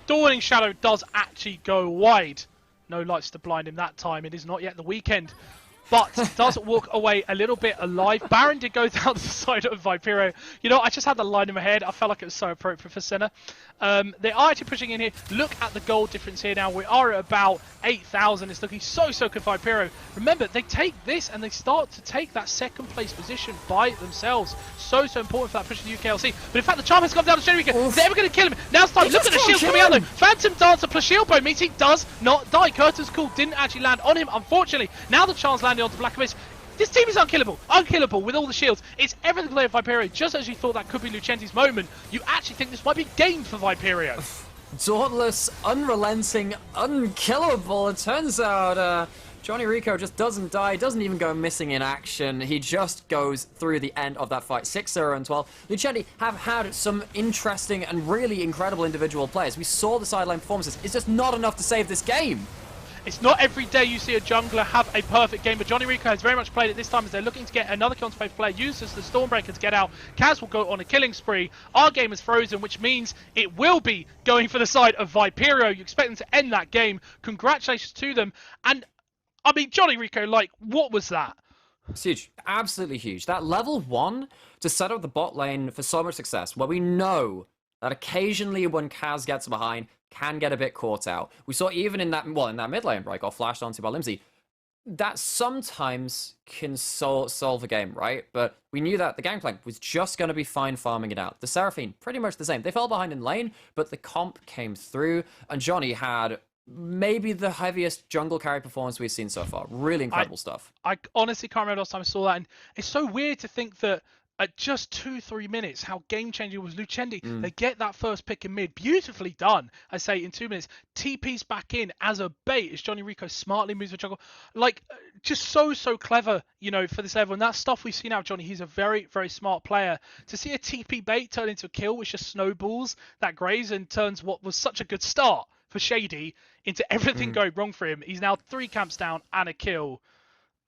S1: Dawning Shadow does actually go wide. No lights to blind him that time. It is not yet the weekend. But does walk away a little bit alive. Baron did go down to the side of Vipero. You know, I just had the line in my head. I felt like it was so appropriate for Senna. They are actually pushing in here. Look at the gold difference here now. We are at about 8,000. It's looking so good for Vipero. Remember, they take this and they start to take that second place position by themselves. So important for that push to the UKLC. But in fact, the Charm has come down to Shenrika. Is they ever going to kill him? Now it's time. Look at the shield coming out though. Phantom Dancer plus shield bow means he does not die. Curtain's Call didn't actually land on him, unfortunately. Now the Charm's landing onto Black Abyss. This team is unkillable. Unkillable with all the shields. It's everything to play with Vipero. Just as you thought that could be Lucenzi's moment, you actually think this might be game for Vipero.
S2: Dauntless, unrelenting, unkillable. It turns out Johnny Rico just doesn't die, doesn't even go missing in action. He just goes through the end of that fight. 6-0 and 12. Lucendi have had some interesting and really incredible individual players. We saw the sideline performances. It's just not enough to save this game.
S1: It's not every day you see a jungler have a perfect game, but Johnny Rico has very much played it this time as they're looking to get another counterplay player, uses the Stormbreaker to get out. Kaz will go on a killing spree. Our game is frozen, which means it will be going for the side of Viperio. You expect them to end that game. Congratulations to them. And, I mean, Johnny Rico, like, what was that?
S2: It's huge. Absolutely huge. That level 1 to set up the bot lane for so much success, where we know that occasionally when Kaz gets behind, can get a bit caught out. We saw even in that, well, in that mid lane break, got flashed onto by Limsey. That sometimes can solve a game, right? But we knew that the Gangplank was just going to be fine farming it out. The Seraphine, pretty much the same. They fell behind in lane, but the comp came through, and Johnny had maybe the heaviest jungle carry performance we've seen so far. Really incredible stuff.
S1: I honestly can't remember last time I saw that, and it's so weird to think that at just 2-3 minutes, how game-changing was Lucendi. They get that first pick in mid. Beautifully done, I say, in 2 minutes. TP's back in as a bait as Johnny Rico smartly moves the jungle. Like, just so clever, you know, for this level. And that stuff we've seen out of Johnny, he's a very, very smart player. To see a TP bait turn into a kill, which just snowballs that Graves and turns what was such a good start for Shady into everything going wrong for him. He's now 3 camps down and a kill.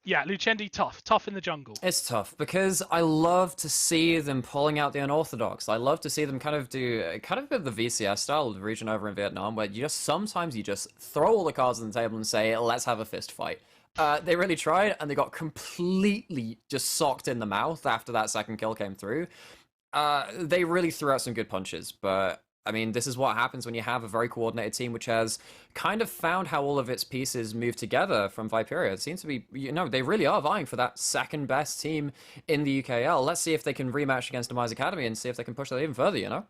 S1: Yeah, Lucendi, tough in the jungle.
S2: It's tough because I love to see them pulling out the unorthodox. I love to see them kind of do kind of a bit of the VCS style of the region over in Vietnam, where sometimes you just throw all the cards on the table and say, let's have a fist fight. They really tried, and they got completely just socked in the mouth after that second kill came through. They really threw out some good punches, but I mean, this is what happens when you have a very coordinated team which has kind of found how all of its pieces move together from Viperia. It seems to be, you know, they really are vying for that second best team in the UKL. Let's see if they can rematch against Demise Academy and see if they can push that even further, you know?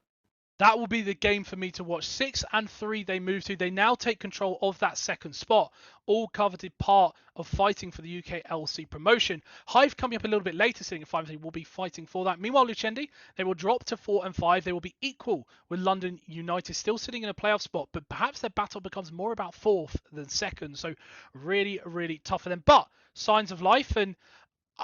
S1: That will be the game for me to watch. 6 and 3 they move to. They now take control of that second spot. All coveted part of fighting for the UKLC promotion. Hive coming up a little bit later, sitting at 5 and 3, will be fighting for that. Meanwhile, Lucendi, they will drop to 4 and 5. They will be equal with London United, still sitting in a playoff spot, but perhaps their battle becomes more about 4th than 2nd. So really, really tough for them. But signs of life, and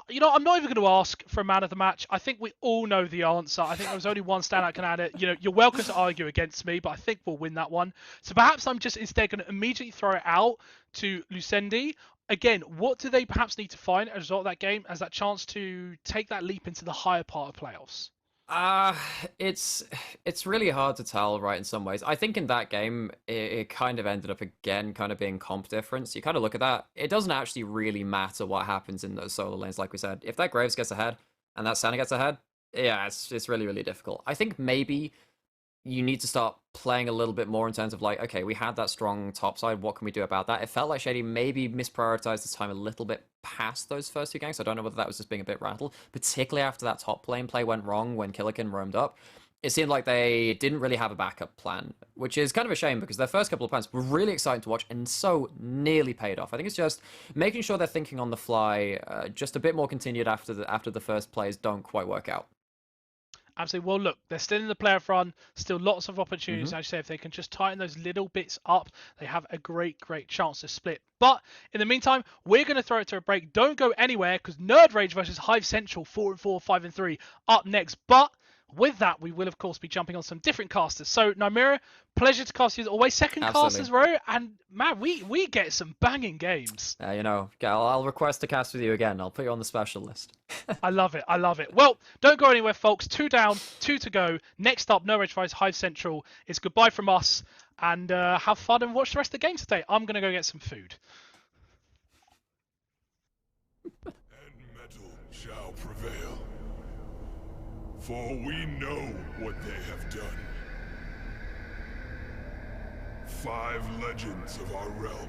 S1: you know, I'm not even going to ask for a man of the match. I think we all know the answer. I think there was only one standout can add it. You know, you're welcome to argue against me, but I think we'll win that one. So perhaps I'm just instead going to immediately throw it out to Lucendi. Again, what do they perhaps need to find as a result of that game as that chance to take that leap into the higher part of playoffs?
S2: It's really hard to tell, right, in some ways. I think in that game, it kind of ended up again kind of being comp difference. You kind of look at that, it doesn't actually really matter what happens in those solo lanes, like we said. If that Graves gets ahead and that Senna gets ahead, yeah, it's really, really difficult. I think maybe you need to start playing a little bit more in terms of like, okay, we had that strong top side, what can we do about that? It felt like Shady maybe misprioritized his time a little bit past those first 2 gangs. I don't know whether that was just being a bit rattled, particularly after that top lane play went wrong when Killikin roamed up. It seemed like they didn't really have a backup plan, which is kind of a shame because their first couple of plans were really exciting to watch and so nearly paid off. I think it's just making sure they're thinking on the fly, just a bit more continued after the first plays don't quite work out.
S1: Absolutely. Well, look, they're still in the playoff run, still lots of opportunities. As I say, if they can just tighten those little bits up, they have a great chance to split. But in the meantime, we're going to throw it to a break. Don't go anywhere because Nerd Rage versus Hive Central, 4 and 4, 5 and 3, up next. But with that, we will, of course, be jumping on some different casters. So, Nymira, pleasure to cast you as always. Second casters row, and man, we get some banging games.
S2: You know, I'll request to cast with you again. I'll put you on the special list.
S1: I love it. Well, don't go anywhere, folks. 2 down, 2 to go. Next up, No Rage Fights Hive Central. It's goodbye from us, and have fun and watch the rest of the game today. I'm going to go get some food.
S5: And metal shall prevail. For we know what they have done. 5 legends of our realm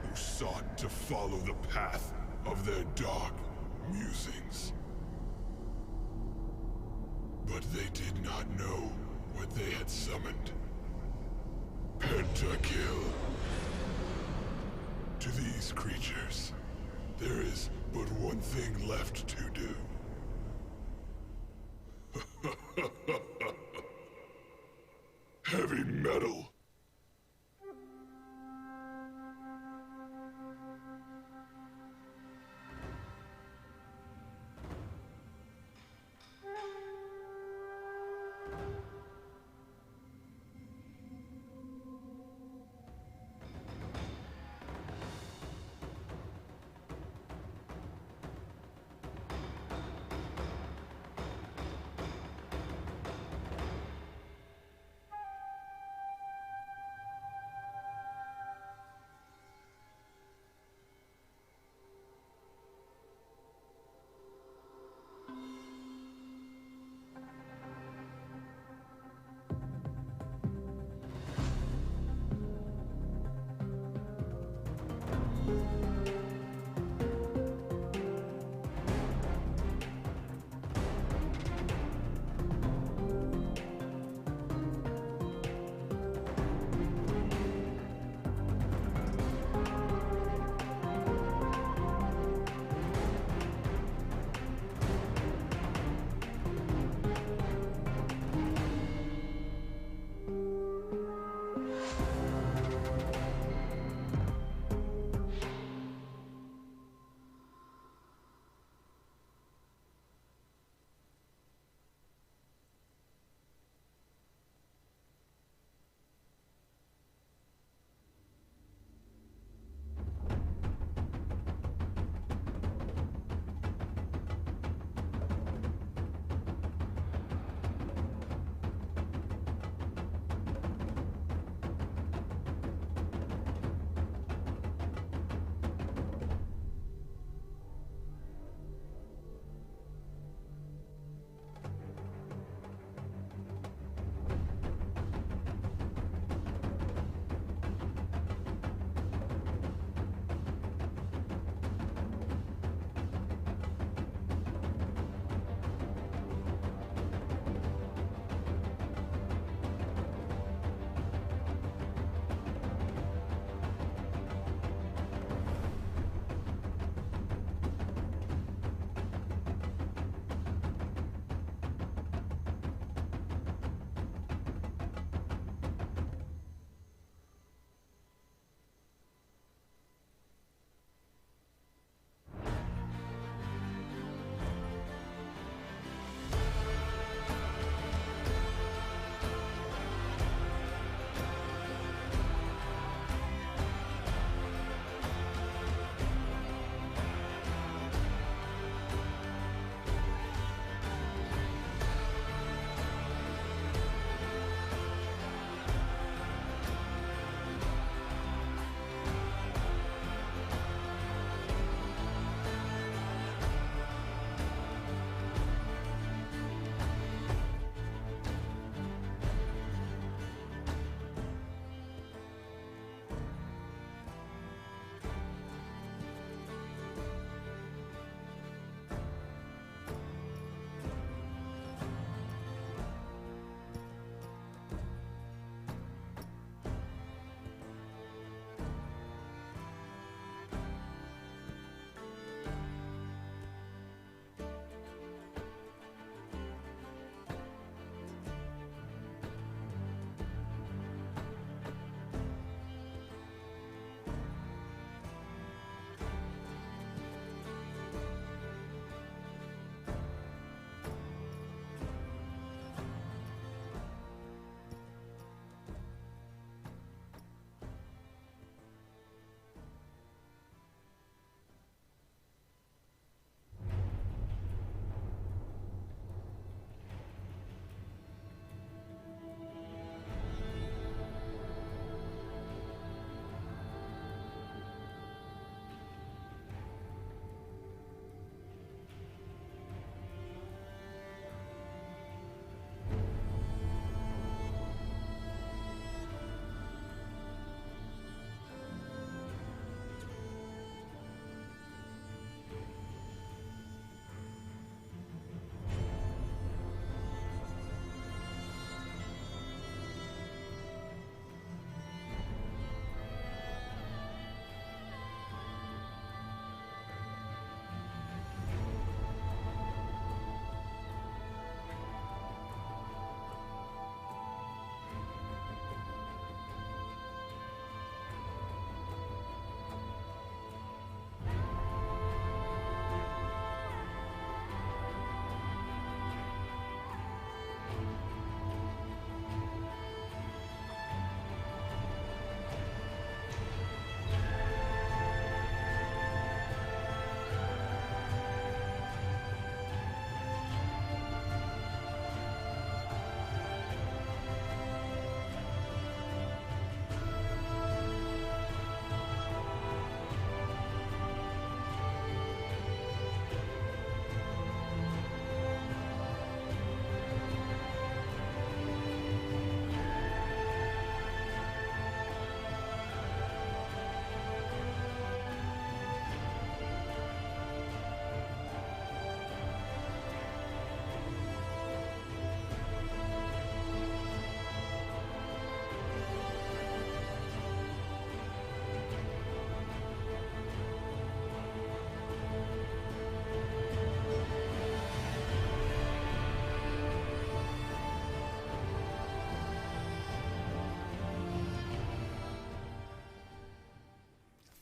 S5: who sought to follow the path of their dark musings. But they did not know what they had summoned. Pentakill. To these creatures, there is but one thing left to do. Heavy metal.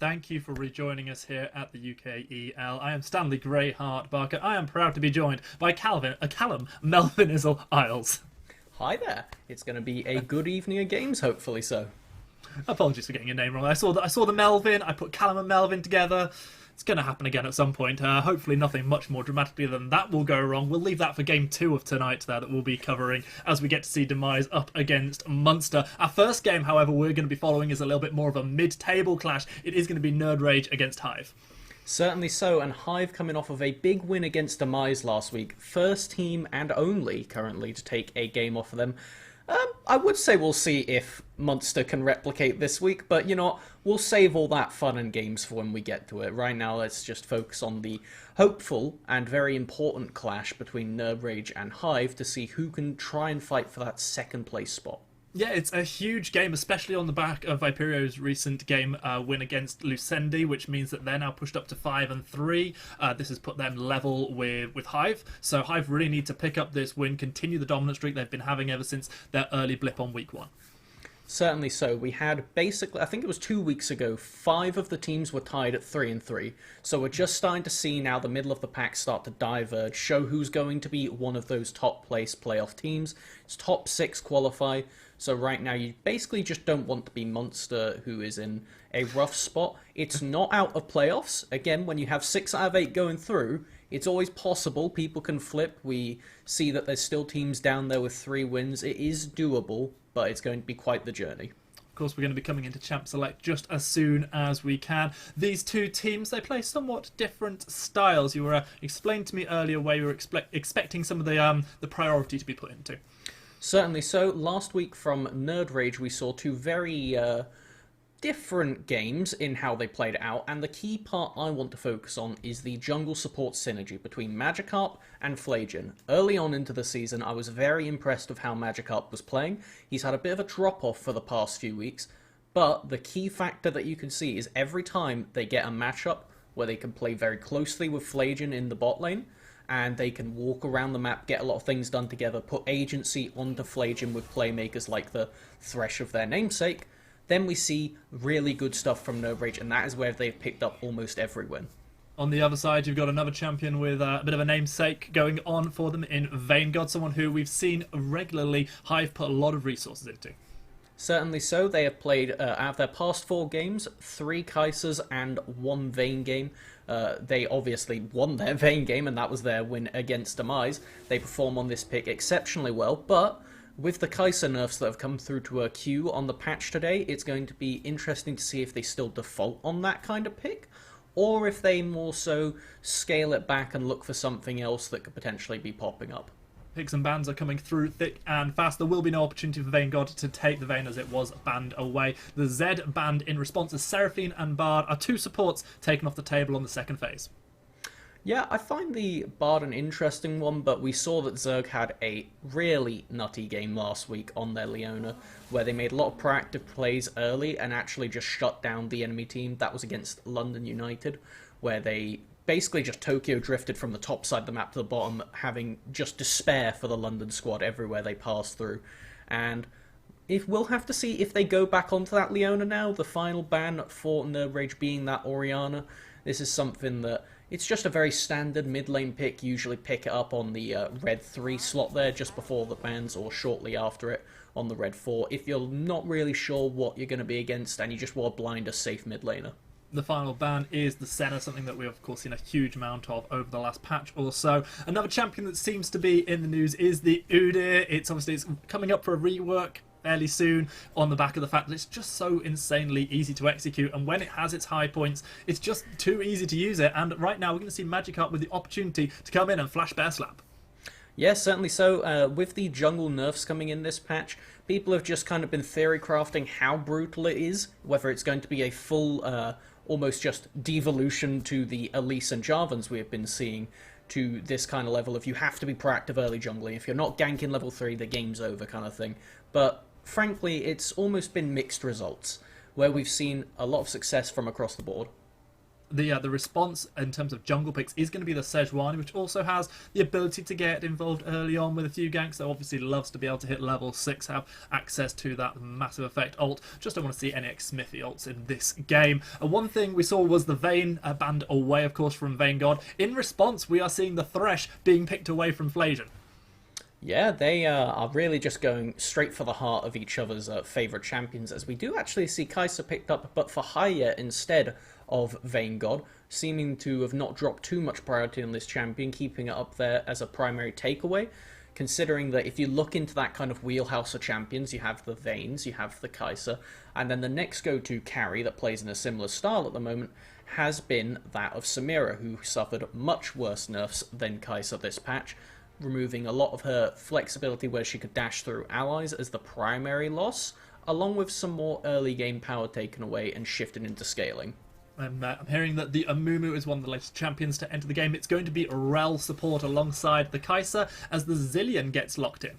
S1: thank you for rejoining us here at the UKEL. I am Stanley Greyheart Barker. I am proud to be joined by Callum Melvin Izzle Isles.
S6: Hi there. It's going to be a good evening of games, hopefully so.
S1: Apologies for getting your name wrong. I saw the Melvin. I put Callum and Melvin together. It's going to happen again at some point. Hopefully nothing much more dramatically than that will go wrong. We'll leave that for Game 2 of tonight that we'll be covering as we get to see Demise up against Munster. Our first game, however, we're going to be following is a little bit more of a mid-table clash. It is going to be Nerd Rage against Hive.
S6: Certainly so, and Hive coming off of a big win against Demise last week. First team and only currently to take a game off of them. I would say we'll see if Munster can replicate this week, but you know what? We'll save all that fun and games for when we get to it. Right now, let's just focus on the hopeful and very important clash between Nerd Rage and Hive to see who can try and fight for that second place spot.
S1: Yeah, it's a huge game, especially on the back of Viperio's recent game win against Lucendi, which means that they're now pushed up to 5-3. This has put them level with Hive, so Hive really need to pick up this win, continue the dominant streak they've been having ever since their early blip on week 1.
S6: Certainly so. We had basically, I think it was 2 weeks ago, 5 of the teams were tied at 3-3. So we're just starting to see now the middle of the pack start to diverge, show who's going to be one of those top place playoff teams. It's top 6 qualify. So right now you basically just don't want to be Munster, who is in a rough spot. It's not out of playoffs. Again, when you have 6 out of 8 going through, it's always possible. People can flip. We see that there's still teams down there with 3 wins. It is doable, but it's going to be quite the journey.
S1: Of course, we're going to be coming into Champ Select just as soon as we can. These two teams, they play somewhat different styles. You were explaining to me earlier where you were expecting some of the priority to be put into.
S6: Certainly so. Last week from Nerd Rage, we saw 2 very different games in how they played out, and the key part I want to focus on is the jungle support synergy between Magikarp and Flagian. Early on into the season, I was very impressed with how Magikarp was playing. He's had a bit of a drop-off for the past few weeks, but the key factor that you can see is every time they get a matchup where they can play very closely with Flagian in the bot lane, and they can walk around the map, get a lot of things done together, put agency onto Flagian with playmakers like the Thresh of their namesake, then we see really good stuff from Nerd Rage, and that is where they've picked up almost every win.
S1: On the other side, you've got another champion with a bit of a namesake going on for them in Vanguard, someone who we've seen regularly Hive put a lot of resources into.
S6: Certainly so. They have played, out of their past 4 games, 3 Kaisers and 1 Vayne game. They obviously won their Vayne game, and that was their win against Demise. They perform on this pick exceptionally well, but with the Kaiser nerfs that have come through to a Q on the patch today, it's going to be interesting to see if they still default on that kind of pick, or if they more so scale it back and look for something else that could potentially be popping up.
S1: Picks and bans are coming through thick and fast. There will be no opportunity for Vanguard to take the Vayne as it was banned away. The Z banned in response as Seraphine and Bard are 2 supports taken off the table on the second phase.
S6: Yeah, I find the Bard an interesting one, but we saw that Zerg had a really nutty game last week on their Leona, where they made a lot of proactive plays early and actually just shut down the enemy team. That was against London United, where they basically just Tokyo drifted from the top side of the map to the bottom, having just despair for the London squad everywhere they passed through. And we'll have to see if they go back onto that Leona now, the final ban for Nerd Rage being that Orianna. This is something that it's just a very standard mid lane pick. Usually pick it up on the red 3 slot there just before the bans or shortly after it on the red 4 if you're not really sure what you're going to be against and you just want to blind a safe mid laner.
S1: The final ban is the Senna, something that we've of course seen a huge amount of over the last patch or so. Another champion that seems to be in the news is the Udyr. It's coming up for a rework fairly soon on the back of the fact that it's just so insanely easy to execute, and when it has its high points it's just too easy to use it, and right now we're going to see Magikarp with the opportunity to come in and flash Bear Slap.
S6: Yes, certainly so. With the jungle nerfs coming in this patch, people have just kind of been theory crafting how brutal it is, whether it's going to be a full almost just devolution to the Elise and Jarvans we have been seeing to this kind of level of you have to be proactive early jungling. If you're not ganking level 3, the game's over kind of thing. But frankly, it's almost been mixed results, where we've seen a lot of success from across the board.
S1: the response in terms of jungle picks is going to be the Sejuani, which also has the ability to get involved early on with a few ganks. So obviously loves to be able to hit level 6, have access to that massive effect ult. Just don't want to see any Smithy ults in this game. One thing we saw was the Vayne banned away, of course, from Vayne God. In response, we are seeing the Thresh being picked away from Flavian.
S6: Yeah, they are really just going straight for the heart of each other's favourite champions, as we do actually see Kai'Sa picked up, but for Haya instead of Vayne God, seeming to have not dropped too much priority on this champion, keeping it up there as a primary takeaway, considering that if you look into that kind of wheelhouse of champions, you have the Vaynes, you have the Kai'Sa, and then the next go-to carry that plays in a similar style at the moment has been that of Samira, who suffered much worse nerfs than Kai'Sa this patch, removing a lot of her flexibility where she could dash through allies as the primary loss, along with some more early game power taken away and shifted into scaling.
S1: I'm hearing that the Amumu is one of the latest champions to enter the game. It's going to be Rel support alongside the Kai'Sa as the Zillion gets locked in.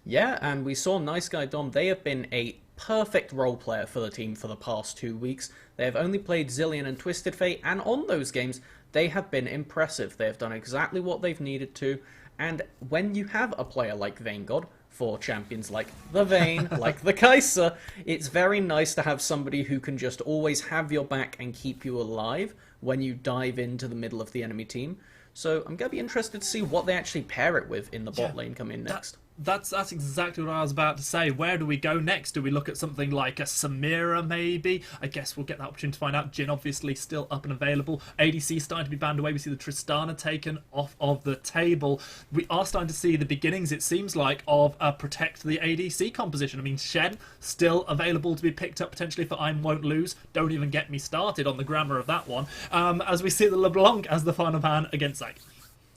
S6: Yeah, and we saw Nice Guy Dom. They have been a perfect role player for the team for the past 2 weeks. They have only played Zillion and Twisted Fate, and on those games, they have been impressive. They have done exactly what they've needed to. And when you have a player like Vayne God, for champions like the Vayne, like the Kai'Sa, it's very nice to have somebody who can just always have your back and keep you alive when you dive into the middle of the enemy team. So I'm going to be interested to see what they actually pair it with in the bot lane come in next.
S1: That's exactly what I was about to say. Where do we go next? Do we look at something like a Samira, maybe? I guess we'll get that opportunity to find out. Jhin obviously still up and available. ADC starting to be banned away. We see the Tristana taken off of the table. We are starting to see the beginnings, it seems like, of Protect the ADC composition. I mean, Shen still available to be picked up potentially for I Won't Lose. Don't even get me started on the grammar of that one. As we see the LeBlanc as the final ban against Zach.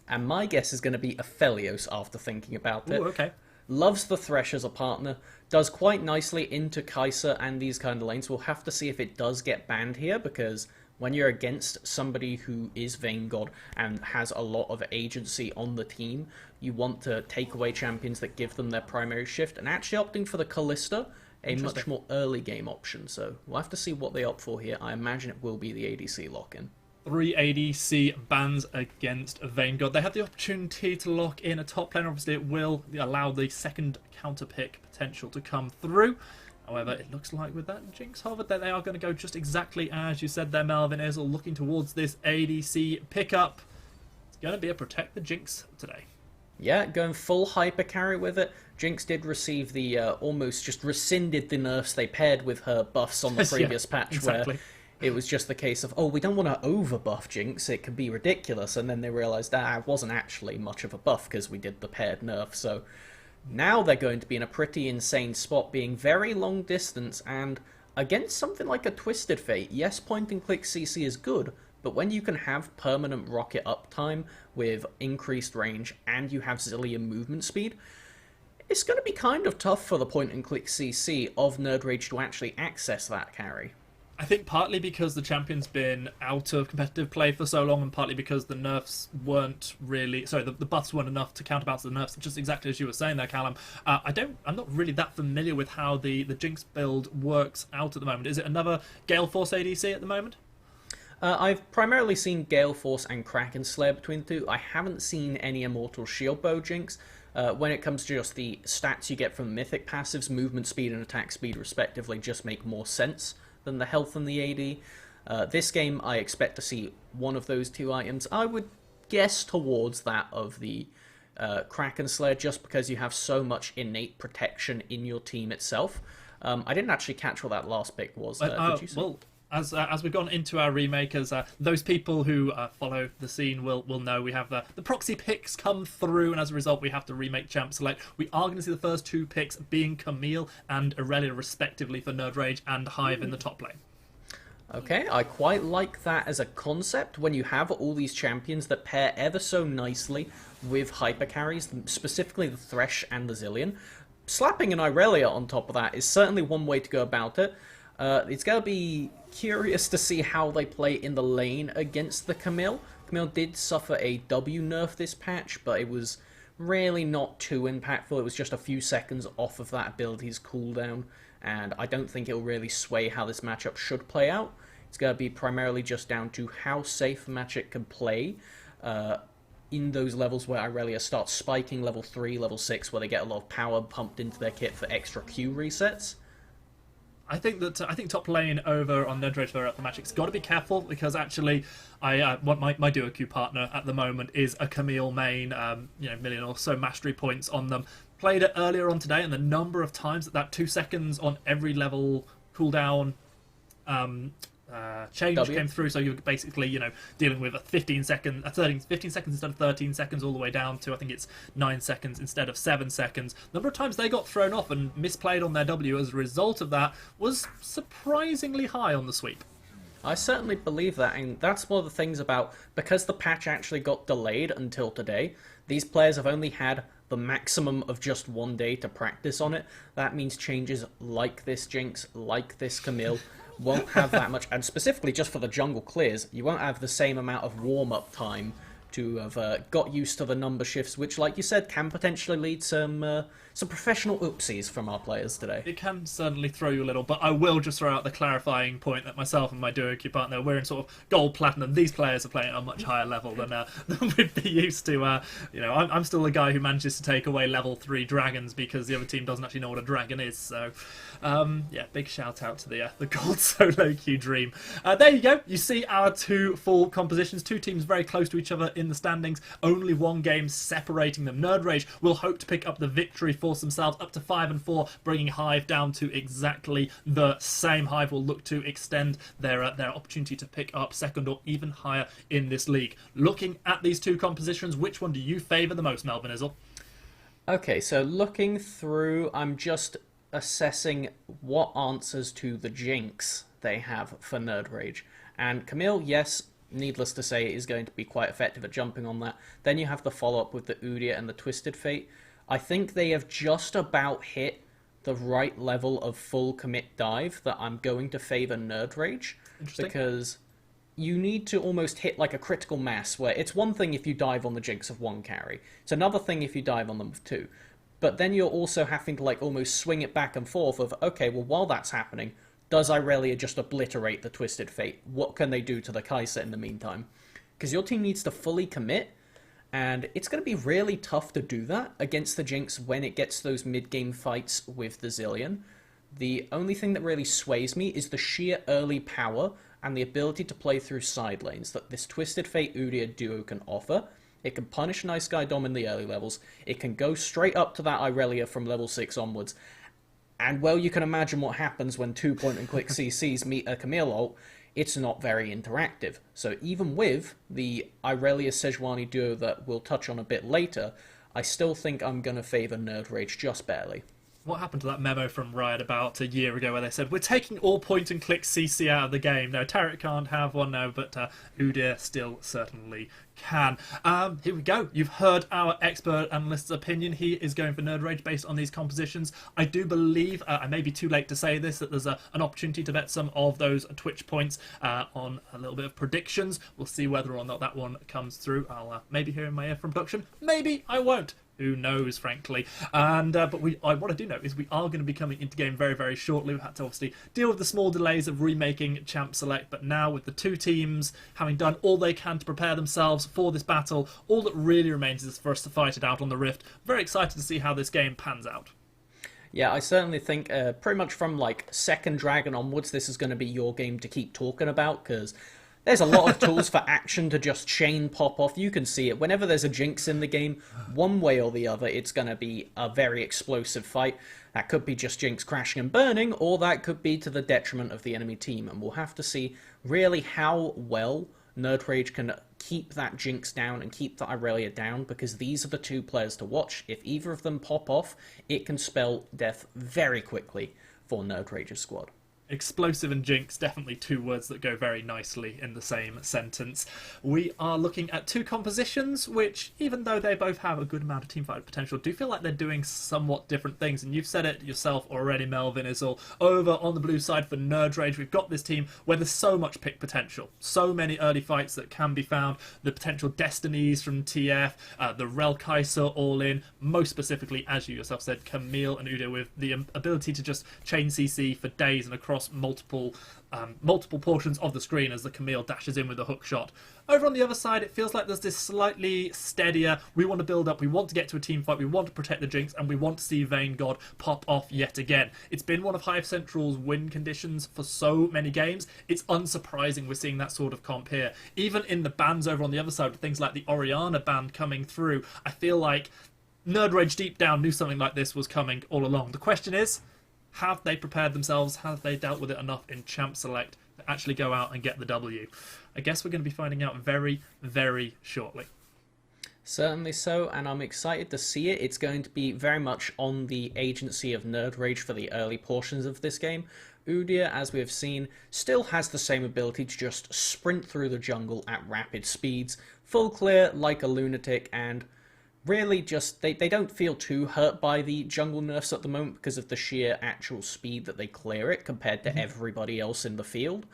S6: And my guess is going to be Aphelios after thinking about it.
S1: Ooh, okay.
S6: Loves the Thresh as a partner. Does quite nicely into Kai'Sa and these kind of lanes. We'll have to see if it does get banned here, because when you're against somebody who is Vayne God and has a lot of agency on the team, you want to take away champions that give them their primary shift, and actually opting for the Kalista, a much more early game option. So we'll have to see what they opt for here. I imagine it will be the ADC lock-in.
S1: 3 ADC bans against Vayne God. They had the opportunity to lock in a top laner. Obviously, it will allow the second counter pick potential to come through. However, it looks like with that Jinx hover that they are going to go just exactly as you said there, Melvin Izzle, looking towards this ADC pickup. It's going to be a Protect the Jinx today.
S6: Yeah, going full hyper carry with it. Jinx did receive the almost just rescinded the nerfs they paired with her buffs on the previous patch,
S1: exactly.
S6: where it was just the case of, oh, we don't want to over-buff Jinx, it could be ridiculous, and then they realised that it wasn't actually much of a buff because we did the paired nerf, so now they're going to be in a pretty insane spot, being very long distance, and against something like a Twisted Fate, yes, point-and-click CC is good, but when you can have permanent rocket uptime with increased range, and you have Zillion movement speed, it's going to be kind of tough for the point-and-click CC of Nerd Rage to actually access that carry.
S1: I think partly because the champion's been out of competitive play for so long, and partly because the nerfs weren't really... Sorry, the buffs weren't enough to counterbalance the nerfs, just exactly as you were saying there, Callum. I'm not really that familiar with how the Jinx build works out at the moment. Is it another Gale Force ADC at the moment?
S6: I've primarily seen Gale Force and Kraken Slayer between the two. I haven't seen any Immortal Shield Bow Jinx. When it comes to just the stats you get from Mythic passives, movement speed and attack speed respectively just make more sense than the health and the AD. This game, I expect to see one of those two items. I would guess towards that of the Kraken Slayer, just because you have so much innate protection in your team itself. I didn't actually catch what that last pick was. Did you see?
S1: Well, as we've gone into our remakers, those people who follow the scene will know we have the proxy picks come through, and as a result we have to remake Champ Select. We are going to see the first two picks being Camille and Aurelia respectively for Nerd Rage and Hive in the top lane.
S6: Okay, I quite like that as a concept when you have all these champions that pair ever so nicely with hyper carries, specifically the Thresh and the Zillion. Slapping an Irelia on top of that is certainly one way to go about it. It's going to be curious to see how they play in the lane against the Camille. Camille did suffer a W nerf this patch, but it was really not too impactful. It was just a few seconds off of that ability's cooldown, and I don't think it'll really sway how this matchup should play out. It's going to be primarily just down to how safe Magic can play in those levels where Irelia starts spiking level 3, level 6, where they get a lot of power pumped into their kit for extra Q resets.
S1: I think top lane over on Ned Rage for the Magic's got to be careful, because actually my duo queue partner at the moment is a Camille main, million or so mastery points on them. Played it earlier on today, and the number of times that 2 seconds on every level cooldown change came through, so you're basically dealing with a 15 seconds instead of 13 seconds, all the way down to I think it's 9 seconds instead of 7 seconds. The number of times they got thrown off and misplayed on their W as a result of that was surprisingly high on the sweep.
S6: I certainly believe that, and that's one of the things about, because the patch actually got delayed until today, these players have only had the maximum of just 1 day to practice on it. That means changes like this Jinx, like this Camille, won't have that much, and specifically just for the jungle clears, you won't have the same amount of warm-up time to have got used to the number shifts, which, like you said, can potentially lead some professional oopsies from our players today.
S1: It can certainly throw you a little, but I will just throw out the clarifying point that myself and my duo queue partner, we're in sort of gold platinum. These players are playing at a much higher level than we'd be used to. I'm still the guy who manages to take away level 3 dragons because the other team doesn't actually know what a dragon is. So, big shout out to the gold solo queue dream. There you go. You see our 2 full compositions. 2 teams very close to each other in the standings. Only 1 game separating them. Nerd Rage will hope to pick up the victory, force themselves up to 5-4, bringing Hive down to exactly the same. Hive will look to extend their opportunity to pick up second or even higher in this league. Looking at these 2 compositions, which one do you favour the most, Melvin Izzle?
S6: Okay, so looking through, I'm just assessing what answers to the Jinx they have for Nerd Rage. And Camille, yes, needless to say, is going to be quite effective at jumping on that. Then you have the follow-up with the Udyr and the Twisted Fate. I think they have just about hit the right level of full commit dive that I'm going to favour Nerd Rage. Because you need to almost hit like a critical mass, where it's one thing if you dive on the Jinx of 1 carry. It's another thing if you dive on them with 2. But then you're also having to like almost swing it back and forth of, okay, well, while that's happening, does Irelia just obliterate the Twisted Fate? What can they do to the Kai'Sa in the meantime? Because your team needs to fully commit, and it's going to be really tough to do that against the Jinx when it gets those mid-game fights with the Zilean. The only thing that really sways me is the sheer early power and the ability to play through side lanes that this Twisted Fate Udyr duo can offer. It can punish Nice Guy Dom in the early levels. It can go straight up to that Irelia from level 6 onwards. And, well, you can imagine what happens when 2 point-and-click CCs meet a Camille ult. It's not very interactive. So even with the Irelia Sejuani duo that we'll touch on a bit later, I still think I'm going to favour Nerd Rage just barely.
S1: What happened to that memo from Riot about a year ago where they said, we're taking all point-and-click CC out of the game? No, Tarek can't have one now, but Udyr still certainly can. Here we go. You've heard our expert analyst's opinion. He is going for Nerd Rage based on these compositions. I do believe, I may be too late to say this, that there's an opportunity to bet some of those Twitch points on a little bit of predictions. We'll see whether or not that one comes through. I'll maybe hear in my ear from production. Maybe I won't. Who knows, frankly. And but what I do know is we are going to be coming into game very, very shortly. We've had to obviously deal with the small delays of remaking Champ Select, but now with the 2 teams having done all they can to prepare themselves for this battle, all that really remains is for us to fight it out on the Rift. Very excited to see how this game pans out.
S6: Yeah, I certainly think pretty much from like second Dragon onwards, this is going to be your game to keep talking about, because there's a lot of tools for action to just chain pop off. You can see it. Whenever there's a Jinx in the game, one way or the other, it's going to be a very explosive fight. That could be just Jinx crashing and burning, or that could be to the detriment of the enemy team. And we'll have to see really how well Nerd Rage can keep that Jinx down and keep that Irelia down, because these are the 2 players to watch. If either of them pop off, it can spell death very quickly for Nerd Rage's squad.
S1: Explosive and Jinx, definitely 2 words that go very nicely in the same sentence. We are looking at 2 compositions which, even though they both have a good amount of teamfight potential, do feel like they're doing somewhat different things. And you've said it yourself already, Melvin, is all over on the blue side for Nerd Rage. We've got this team where there's so much pick potential, so many early fights that can be found, the potential destinies from TF, the Rel Kai'Sa all in, most specifically, as you yourself said, Camille and Udyr with the ability to just chain CC for days and across across multiple portions of the screen as the Camille dashes in with a hook shot. Over on the other side, it feels like there's this slightly steadier, we want to build up, we want to get to a team fight, we want to protect the Jinx, and we want to see Vayne God pop off yet again. It's been one of Hive Central's win conditions for so many games. It's unsurprising we're seeing that sort of comp here. Even in the bans over on the other side, with things like the Orianna ban coming through, I feel like Nerd Rage deep down knew something like this was coming all along. The question is, have they prepared themselves? Have they dealt with it enough in Champ Select to actually go out and get the W? I guess we're going to be finding out very, very shortly.
S6: Certainly so, and I'm excited to see it. It's going to be very much on the agency of Nerd Rage for the early portions of this game. Udyr, as we have seen, still has the same ability to just sprint through the jungle at rapid speeds, full clear like a lunatic, and really just, they don't feel too hurt by the jungle nerfs at the moment because of the sheer actual speed that they clear it compared to everybody else in the field.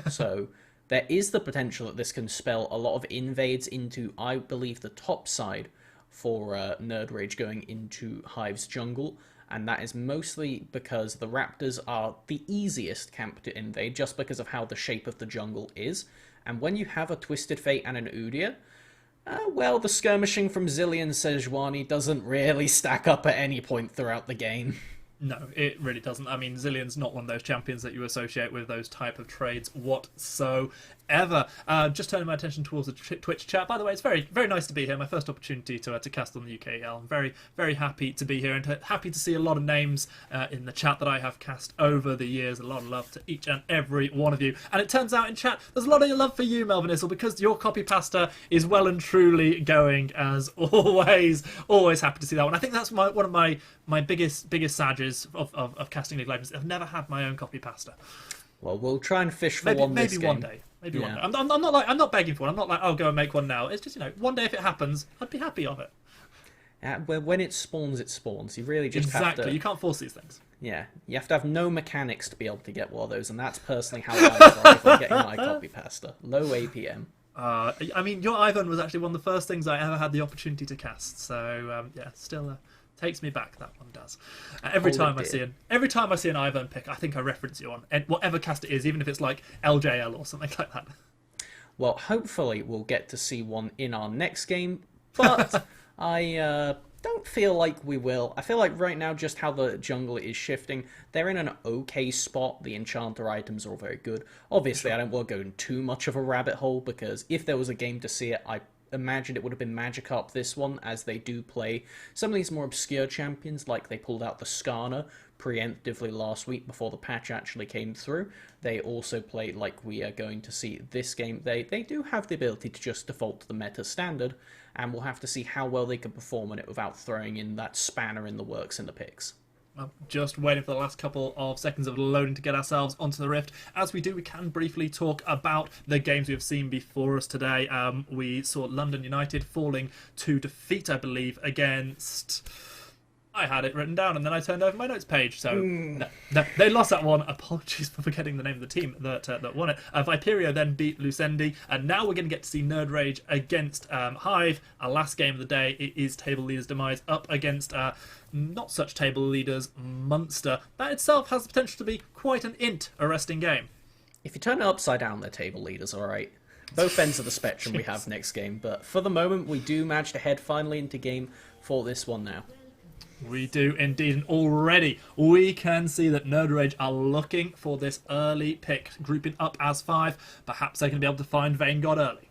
S6: So there is the potential that this can spell a lot of invades into, I believe, the top side for Nerd Rage going into Hive's jungle, and that is mostly because the Raptors are the easiest camp to invade just because of how the shape of the jungle is, and when you have a Twisted Fate and an Udyr, well, the skirmishing from Zilean Sejuani doesn't really stack up at any point throughout the game.
S1: No, it really doesn't. I mean, Zillion's not one of those champions that you associate with those type of trades whatsoever. Just turning my attention towards the Twitch chat. By the way, it's very, very nice to be here. My first opportunity to cast on the UKEL. I'm very, very happy to be here and happy to see a lot of names in the chat that I have cast over the years. A lot of love to each and every one of you. And it turns out in chat, there's a lot of love for you, Melvin Issel, because your copy pasta is well and truly going as always. Always happy to see that one. I think that's one of my biggest sadges of casting League of Legends. I've never had my own copy pasta.
S6: Well, we'll try and fish for one this game.
S1: Maybe one day. Maybe one day. I'm not begging for one. I'm not like, I'll go and make one now. It's just, one day if it happens, I'd be happy of it.
S6: When it spawns, it spawns. You really just have to...
S1: Exactly. You can't force these things.
S6: Yeah. You have to have no mechanics to be able to get one of those, and that's personally how I thrive on getting my copy pasta. Low APM.
S1: I mean, your Ivan was actually one of the first things I ever had the opportunity to cast. So, yeah, still... takes me back, that one does. Every time I see an Ivan pick, I think I reference you on whatever cast it is, even if it's like LJL or something like that.
S6: Well, hopefully we'll get to see one in our next game, but I don't feel like we will. I feel like right now, just how the jungle is shifting, they're in an okay spot. The enchanter items are all very good. Obviously, I don't want to go in too much of a rabbit hole, because if there was a game to see it, I imagine it would have been Magikarp this one, as they do play some of these more obscure champions, like they pulled out the Skarner preemptively last week before the patch actually came through. They also play, like we are going to see this game, they do have the ability to just default to the meta standard, and we'll have to see how well they can perform on it without throwing in that spanner in the works in the picks.
S1: Well, just waiting for the last couple of seconds of loading to get ourselves onto the Rift. As we do, we can briefly talk about the games we've seen before us today. We saw London United falling to defeat, I believe, against... I had it written down and then I turned over my notes page. So no, they lost that one. Apologies for forgetting the name of the team that won it. Viperio then beat Lucendi, and now we're going to get to see Nerd Rage against Hive. Our last game of the day, it is Table Leaders Demise up against not such table leaders Munster. That itself has the potential to be quite an arresting game.
S6: If you turn it upside down, they're table leaders, alright. Both ends of the spectrum we have next game, but for the moment we do manage to head finally into game for this one now.
S1: We do indeed, and already we can see that Nerd Rage are looking for this early pick, grouping up as 5. Perhaps they can be able to find Vayne God early.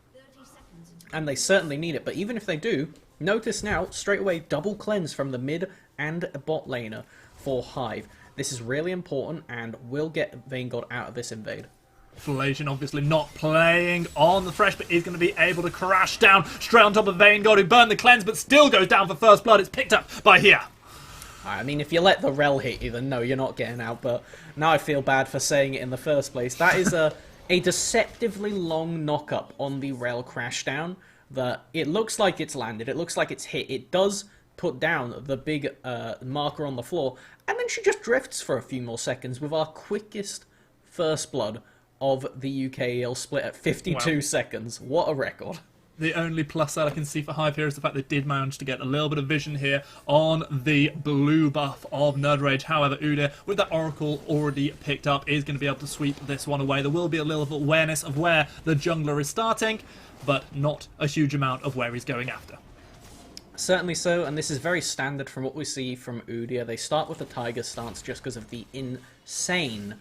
S6: And they certainly need it, but even if they do, notice now, straight away, double cleanse from the mid and bot laner for Hive. This is really important, and will get Vayne God out of this invade.
S1: Flacian obviously not playing on the Thresh, but is going to be able to crash down straight on top of Vayne God, who burned the cleanse, but still goes down for first blood. It's picked up by here.
S6: I mean, if you let the rel hit you, then no, you're not getting out, but now I feel bad for saying it in the first place. That is a deceptively long knock-up on the rel crash down, that it looks like it's landed, it looks like it's hit, it does put down the big marker on the floor, and then she just drifts for a few more seconds with our quickest first blood of the UKEL split at 52 seconds. What a record.
S1: The only plus that I can see for Hive here is the fact they did manage to get a little bit of vision here on the blue buff of Nerd Rage. However, Udyr, with that Oracle already picked up, is going to be able to sweep this one away. There will be a little awareness of where the jungler is starting, but not a huge amount of where he's going after.
S6: Certainly so, and this is very standard from what we see from Udyr. They start with the Tiger stance just because of the insane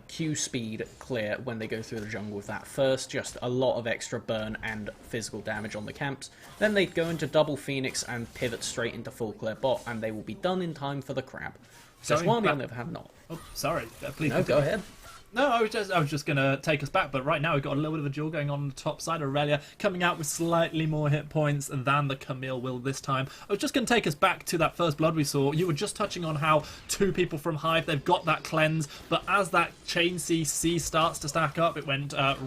S6: Q speed clear when they go through the jungle with that first, just a lot of extra burn and physical damage on the camps. Then they go into double Phoenix and pivot straight into full clear bot, and they will be done in time for the crab. Just one on the other hand, not.
S1: Oh, sorry. Please.
S6: No, go ahead.
S1: No, I was just going to take us back, but right now we've got a little bit of a duel going on the top side. Aurelia coming out with slightly more hit points than the Camille will this time. I was just going to take us back to that first blood we saw. You were just touching on how two people from Hive, they've got that cleanse, but as that chain CC starts to stack up, it went not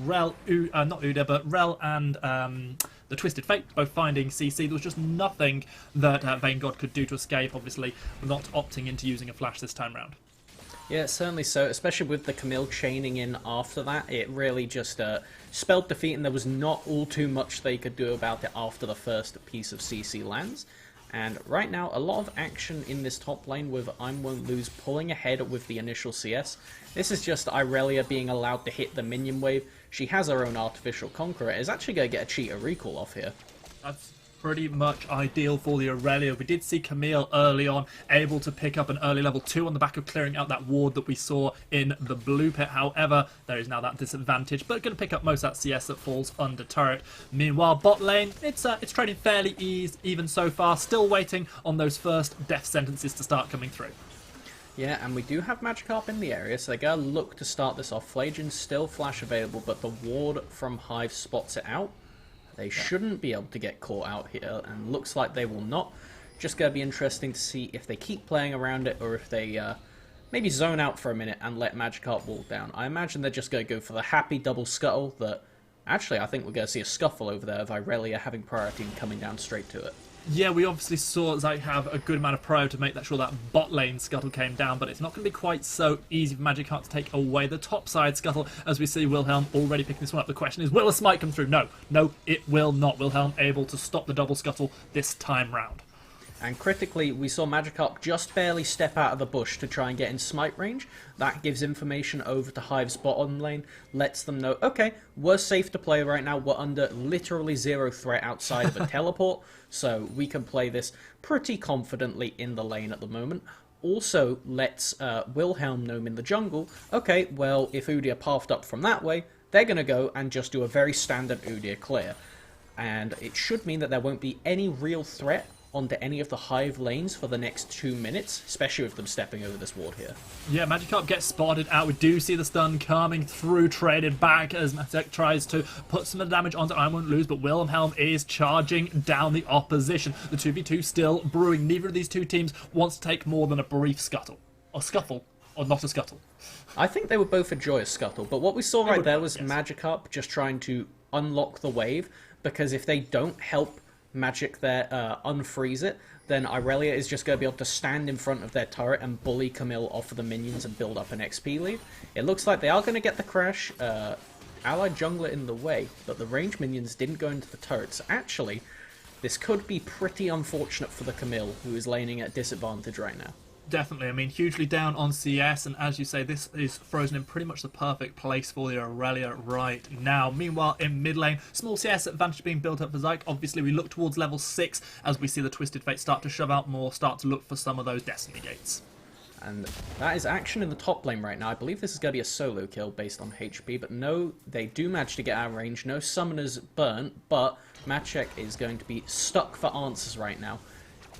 S1: Udyr, but Rel and the Twisted Fate both finding CC. There was just nothing that Vayne God could do to escape, obviously not opting into using a flash this time round.
S6: Yeah, certainly so, especially with the Camille chaining in after that. It really just spelled defeat, and there was not all too much they could do about it after the first piece of CC lands. And right now, a lot of action in this top lane with ImWon'tLose pulling ahead with the initial CS. This is just Irelia being allowed to hit the minion wave. She has her own artificial conqueror. Is actually going to get a cheater recall off here.
S1: That's pretty much ideal for the Aurelia. We did see Camille early on able to pick up an early level 2 on the back of clearing out that ward that we saw in the blue pit. However, there is now that disadvantage, but going to pick up most of that CS that falls under turret. Meanwhile, bot lane, it's trading fairly even so far, still waiting on those first death sentences to start coming through.
S6: Yeah, and we do have Magikarp in the area, so they're going to look to start this off. Flageon's still flash available, but the ward from Hive spots it out. They shouldn't be able to get caught out here, and looks like they will not. Just going to be interesting to see if they keep playing around it, or if they maybe zone out for a minute and let Magikarp walk down. I imagine they're just going to go for the happy double scuttle that... Actually, I think we're going to see a scuffle over there of Irelia having priority and coming down straight to it.
S1: Yeah, we obviously saw Zyke have a good amount of prio to make sure that bot lane scuttle came down, but it's not going to be quite so easy for Magikarp to take away the top side scuttle, as we see Wilhelm already picking this one up. The question is, will a smite come through? No, it will not. Wilhelm able to stop the double scuttle this time round.
S6: And critically, we saw Magikarp just barely step out of the bush to try and get in smite range. That gives information over to Hive's bottom lane, lets them know, okay, we're safe to play right now. We're under literally zero threat outside of a teleport, so we can play this pretty confidently in the lane at the moment. Also lets Wilhelm know in the jungle, okay, well, if Udyr pathed up from that way, they're going to go and just do a very standard Udyr clear. And it should mean that there won't be any real threat onto any of the Hive lanes for the next 2 minutes, especially with them stepping over this ward here.
S1: Yeah, Magikarp gets spotted out. We do see the stun coming through, traded back as Matek tries to put some of the damage onto ImWon'tLose, but Wilhelm is charging down the opposition. The 2v2 still brewing. Neither of these two teams wants to take more than a brief scuttle. Or scuffle, or not a scuttle.
S6: I think they were both a joyous scuttle, but what we saw right there was
S1: yes.
S6: Magikarp just trying to unlock the wave, because if they don't help Magic there unfreeze it, then Irelia is just going to be able to stand in front of their turret and bully Camille off of the minions and build up an XP lead. It looks like they are going to get the crash, allied jungler in the way, but the range minions didn't go into the turrets. Actually, this could be pretty unfortunate for the Camille, who is laning at disadvantage right now.
S1: Definitely. I mean, hugely down on CS, and as you say, this is frozen in pretty much the perfect place for the Aurelia right now. Meanwhile, in mid lane, small CS advantage being built up for Zyke. Obviously, we look towards level 6 as we see the Twisted Fate start to shove out more, start to look for some of those Destiny Gates.
S6: And that is action in the top lane right now. I believe this is going to be a solo kill based on HP, but no, they do manage to get out of range. No summoners burnt, but Matek is going to be stuck for answers right now.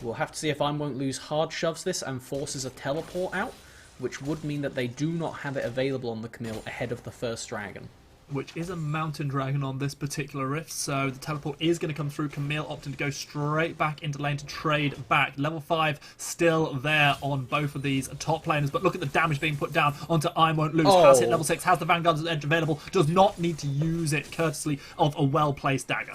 S6: We'll have to see if ImWon'tLose hard shoves this and forces a teleport out, which would mean that they do not have it available on the Camille ahead of the first dragon.
S1: Which is a mountain dragon on this particular rift, so the teleport is going to come through. Camille opting to go straight back into lane to trade back. Level 5 still there on both of these top laners, but look at the damage being put down onto ImWon'tLose. Has hit level 6, has the Vanguard's Edge available, does not need to use it courtesy of a well-placed dagger.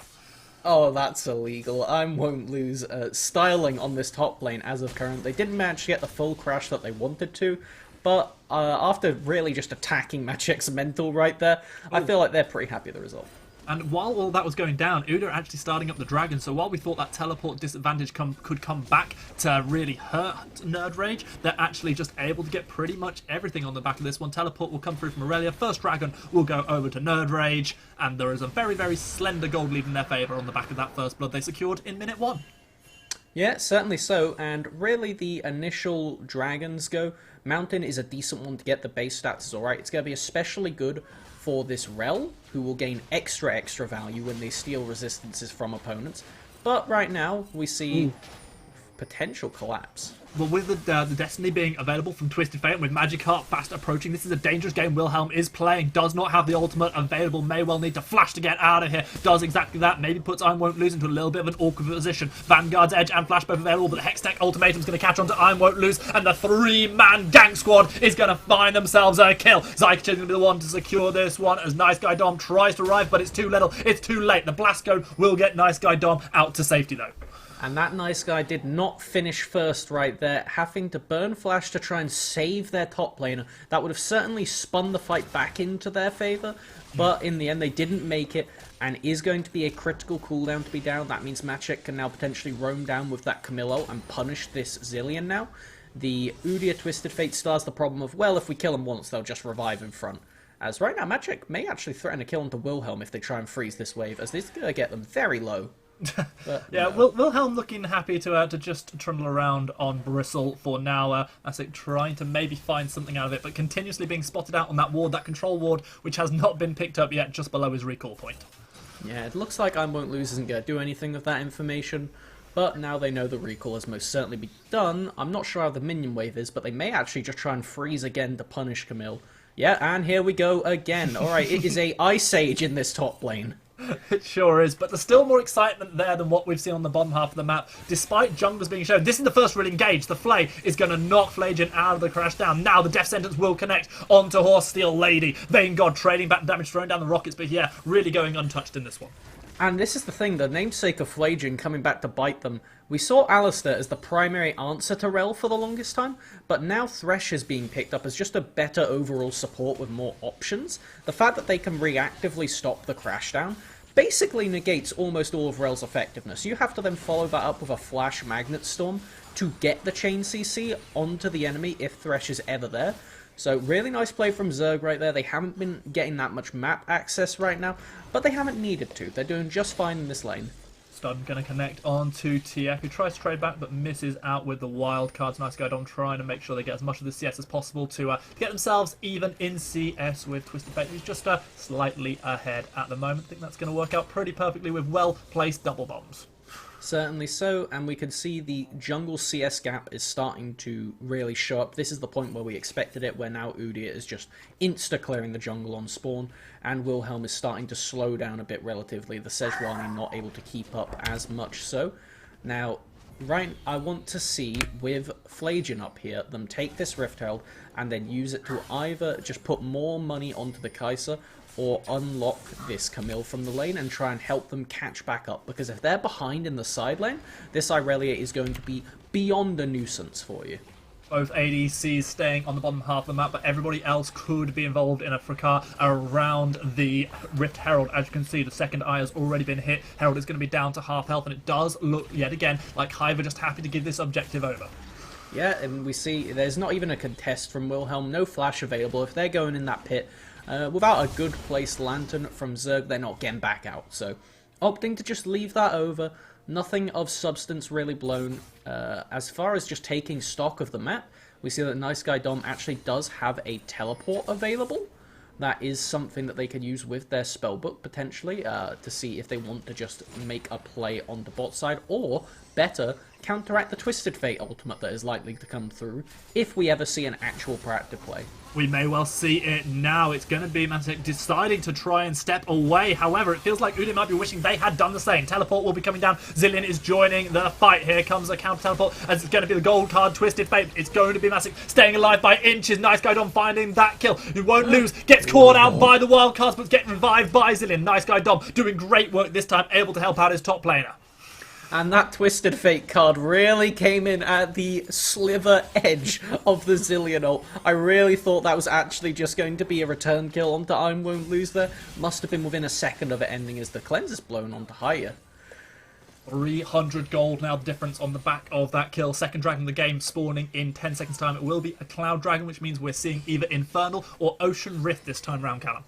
S6: Oh, that's illegal. ImWon'tLose styling on this top lane as of current. They didn't manage to get the full crash that they wanted to, but after really just attacking Matek's mental right there, I feel like they're pretty happy with the result.
S7: And while all that was going down, Uda are actually starting up the dragon. So while we thought that teleport disadvantage could come back to really hurt Nerd Rage, they're actually just able to get pretty much everything on the back of this one. Teleport will come through from Aurelia. First dragon will go over to Nerd Rage. And there is a very, very slender gold lead in their favour on the back of that first blood they secured in minute 1.
S6: Yeah, certainly so, and really the initial dragons go. Mountain is a decent one to get, the base stats is alright. It's going to be especially good for this Rel, who will gain extra value when they steal resistances from opponents. But right now, we see potential collapse.
S7: Well, with the Destiny being available from Twisted Fate and with Magikarp fast approaching, this is a dangerous game Wilhelm is playing. Does not have the ultimate available, may well need to flash to get out of here. Does exactly that, maybe puts Iron Won't Lose into a little bit of an awkward position. Vanguard's Edge and Flash both available, but the Hextech Ultimatum's going to catch on to Iron Won't Lose, and the 3-man gank squad is going to find themselves a kill. Zyke is going to be the one to secure this one as Nice Guy Dom tries to arrive, but it's too little, it's too late. The Blast Cone will get Nice Guy Dom out to safety though.
S6: And that Nice Guy did not finish first right there, having to burn Flash to try and save their top laner. That would have certainly spun the fight back into their favour, but in the end they didn't make it, and is going to be a critical cooldown to be down. That means Magic can now potentially roam down with that Camillo and punish this Zillion now. The Udyr Twisted Fate still has the problem of, well, if we kill him once, they'll just revive in front. As right now, Magic may actually threaten a kill onto Wilhelm if they try and freeze this wave, as this is going to get them very low.
S7: Yeah, no. Wilhelm looking happy to just trundle around on Bristle for now. I think trying to maybe find something out of it, but continuously being spotted out on that ward, that control ward, which has not been picked up yet, just below his recall point.
S6: Yeah, it looks like I Won't Lose isn't going to do anything with that information, but now they know the recall has most certainly been done. I'm not sure how the minion wave is, but they may actually just try and freeze again to punish Camille. Yeah, and here we go again. Alright, it is a Ice Age in this top lane.
S7: It sure is, but there's still more excitement there than what we've seen on the bottom half of the map. Despite junglers being shown, this is the first real engage. The Flay is going to knock Flajian out of the crash down. Now the Death Sentence will connect onto Horse Steel Lady. Vain God trading back damage, throwing down the rockets, but yeah, really going untouched in this one.
S6: And this is the thing, the namesake of Flajian coming back to bite them. We saw Alistair as the primary answer to Rel for the longest time, but now Thresh is being picked up as just a better overall support with more options. The fact that they can reactively stop the crash down basically negates almost all of Rel's effectiveness. You have to then follow that up with a Flash Magnet Storm to get the chain CC onto the enemy if Thresh is ever there. So really nice play from Zerg right there. They haven't been getting that much map access right now, but they haven't needed to. They're doing just fine in this lane.
S7: Stun going to connect on to TF, who tries to trade back but misses out with the wild cards. Nice Guy Dom trying to make sure they get as much of the CS as possible to get themselves even in CS with Twisted Fate, who's just slightly ahead at the moment. I think that's going to work out pretty perfectly with well-placed double bombs.
S6: Certainly so, and we can see the jungle CS gap is starting to really show up. This is the point where we expected it, where now Udyr is just insta-clearing the jungle on spawn, and Wilhelm is starting to slow down a bit relatively. The Sejuani not able to keep up as much so. Now, I want to see, with Flajian up here, them take this Rift Herald and then use it to either just put more money onto the Kai'Sa, or unlock this Camille from the lane and try and help them catch back up. Because if they're behind in the side lane, this Irelia is going to be beyond a nuisance for you.
S7: Both ADCs staying on the bottom half of the map, but everybody else could be involved in a fracas around the Rift Herald. As you can see, the second eye has already been hit. Herald is going to be down to half health, and it does look, yet again, like Hive are just happy to give this objective over.
S6: Yeah, and we see there's not even a contest from Wilhelm, no flash available. If they're going in that pit, without a good placed lantern from Zerg, they're not getting back out. So, opting to just leave that over. Nothing of substance really blown. As far as just taking stock of the map, we see that Nice Guy Dom actually does have a teleport available. That is something that they could use with their spellbook, potentially, to see if they want to just make a play on the bot side, or, better, counteract the Twisted Fate ultimate that is likely to come through, if we ever see an actual proactive play.
S7: We may well see it now. It's going to be Mantic deciding to try and step away. However, it feels like Udyr might be wishing they had done the same. Teleport will be coming down. Zillion is joining the fight. Here comes a counter teleport, as it's going to be the gold card Twisted Fate. It's going to be Mantic staying alive by inches. Nice Guy Dom finding that kill. He won't lose. Gets caught out by the wild cards, but getting revived by Zillion. Nice Guy Dom doing great work this time, able to help out his top laner.
S6: And that Twisted Fate card really came in at the sliver edge of the Zillion ult. I really thought that was actually just going to be a return kill onto I Won't Lose there. Must have been within a second of it ending as the cleanse is blown onto higher.
S7: 300 gold now, the difference on the back of that kill. Second dragon of the game spawning in 10 seconds time. It will be a Cloud Dragon, which means we're seeing either Infernal or Ocean Rift this time round, Callum.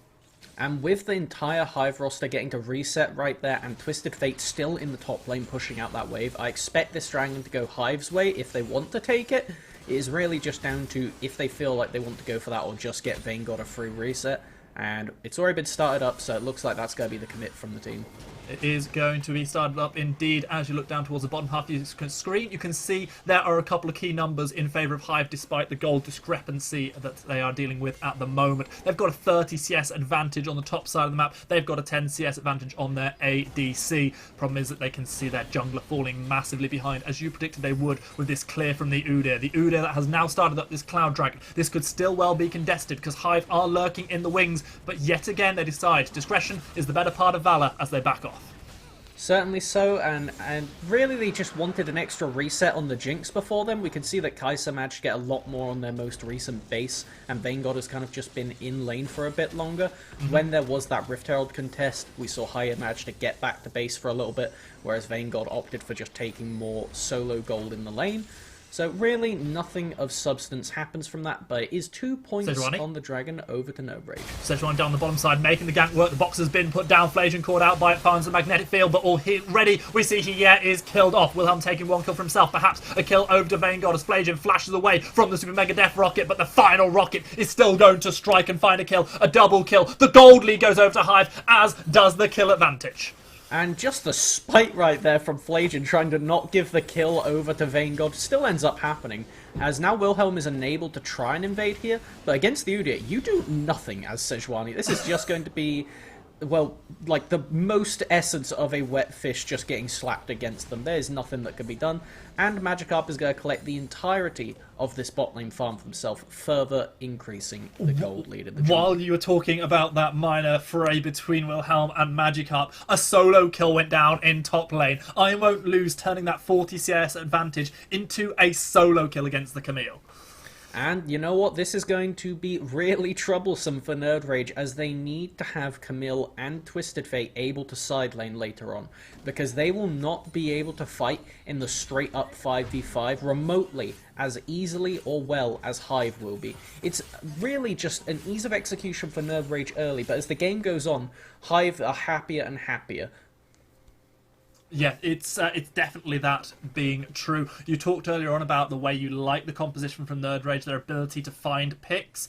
S6: And with the entire Hive roster getting to reset right there and Twisted Fate still in the top lane pushing out that wave, I expect this dragon to go Hive's way if they want to take it. It is really just down to if they feel like they want to go for that or just get Vanguard a free reset. And it's already been started up, so it looks like that's going to be the commit from the team.
S7: It is going to be started up indeed. As you look down towards the bottom half of your screen, you can see there are a couple of key numbers in favour of Hive despite the gold discrepancy that they are dealing with at the moment. They've got a 30 CS advantage on the top side of the map. They've got a 10 CS advantage on their ADC. Problem is that they can see their jungler falling massively behind, as you predicted they would with this clear from the Udyr. The Udyr that has now started up this Cloud Dragon. This could still well be contested because Hive are lurking in the wings, but yet again they decide discretion is the better part of valour as they back off.
S6: Certainly so, and really they just wanted an extra reset on the Jinx before them. We can see that Kai'Sa managed to get a lot more on their most recent base, and Vanguard has kind of just been in lane for a bit longer. When there was that Rift Herald contest, we saw Haya manage to get back to base for a little bit, whereas Vanguard opted for just taking more solo gold in the lane. So really nothing of substance happens from that, but it is 2 points
S7: Sejuani
S6: on the dragon over to No Rage.
S7: Sejuani down the bottom side, making the gank work. The box has been put down. Flavian caught out by it, finds the magnetic field, but all ready. We see he is killed off. Wilhelm taking one kill for himself. Perhaps a kill over to Vanguard as Flavian flashes away from the Super Mega Death Rocket, but the final rocket is still going to strike and find a kill. A double kill. The gold lead goes over to Hive, as does the kill advantage.
S6: And just the spite right there from Flavian trying to not give the kill over to Vanguard still ends up happening, as now Wilhelm is enabled to try and invade here, but against the Udyr, you do nothing as Sejuani. This is just going to be, well, like the most essence of a wet fish just getting slapped against them. There's nothing that can be done, and Magikarp is going to collect the entirety of this bot lane farm for himself, further increasing the gold lead in the jungle.
S7: While you were talking about that minor fray between Wilhelm and Magikarp, a solo kill went down in top lane. I Won't Lose turning that 40 CS advantage into a solo kill against the Camille.
S6: And you know what? This is going to be really troublesome for Nerd Rage, as they need to have Camille and Twisted Fate able to side lane later on, because they will not be able to fight in the straight up 5v5 remotely as easily or well as Hive will be. It's really just an ease of execution for Nerd Rage early, but as the game goes on, Hive are happier and happier.
S7: Yeah, it's definitely that being true. You talked earlier on about the way you like the composition from Nerd Rage, their ability to find picks.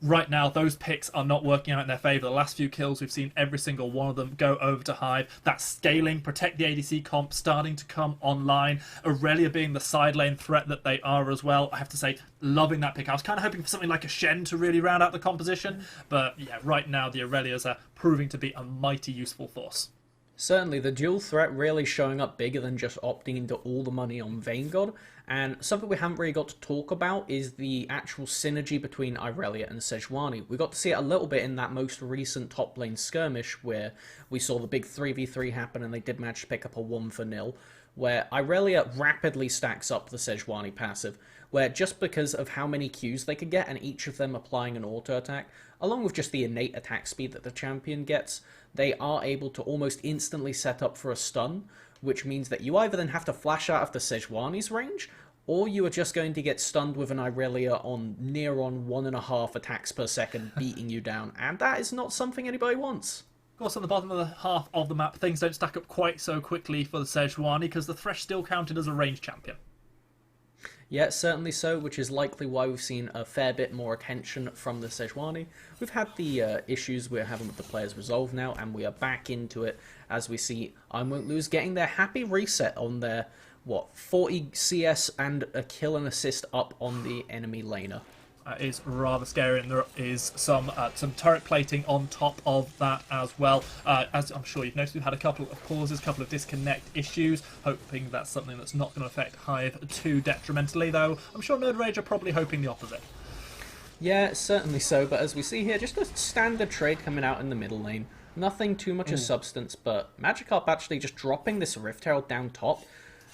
S7: Right now, those picks are not working out in their favour. The last few kills, we've seen every single one of them go over to Hive. That scaling, protect the ADC comp starting to come online. Aurelia being the side lane threat that they are as well. I have to say, loving that pick. I was kind of hoping for something like a Shen to really round out the composition. But yeah, right now, the Aurelias are proving to be a mighty useful force.
S6: Certainly, the dual threat really showing up bigger than just opting into all the money on Vanguard, and something we haven't really got to talk about is the actual synergy between Irelia and Sejuani. We got to see it a little bit in that most recent top lane skirmish, where we saw the big 3v3 happen and they did manage to pick up a 1-0, where Irelia rapidly stacks up the Sejuani passive, where just because of how many Qs they could get and each of them applying an auto attack, along with just the innate attack speed that the champion gets, they are able to almost instantly set up for a stun, which means that you either then have to flash out of the Sejuani's range, or you are just going to get stunned with an Irelia on near on 1.5 attacks per second, beating you down, and that is not something anybody wants.
S7: Of course, on the bottom of the half of the map, things don't stack up quite so quickly for the Sejuani, because the Thresh still counted as a ranged champion.
S6: Yeah, certainly so, which is likely why we've seen a fair bit more attention from the Sejuani. We've had the issues we're having with the players resolved now, and we are back into it as we see I Won't Lose getting their happy reset on their, 40 CS and a kill and assist up on the enemy laner.
S7: Is rather scary, and there is some turret plating on top of that as well. As I'm sure you've noticed, we've had a couple of pauses, a couple of disconnect issues, hoping that's something that's not going to affect Hive too detrimentally, though I'm sure Nerd Rage are probably hoping the opposite.
S6: Yeah, certainly so, but as we see here, just a standard trade coming out in the middle lane. Nothing too much of substance, but Magikarp actually just dropping this Rift Herald down top.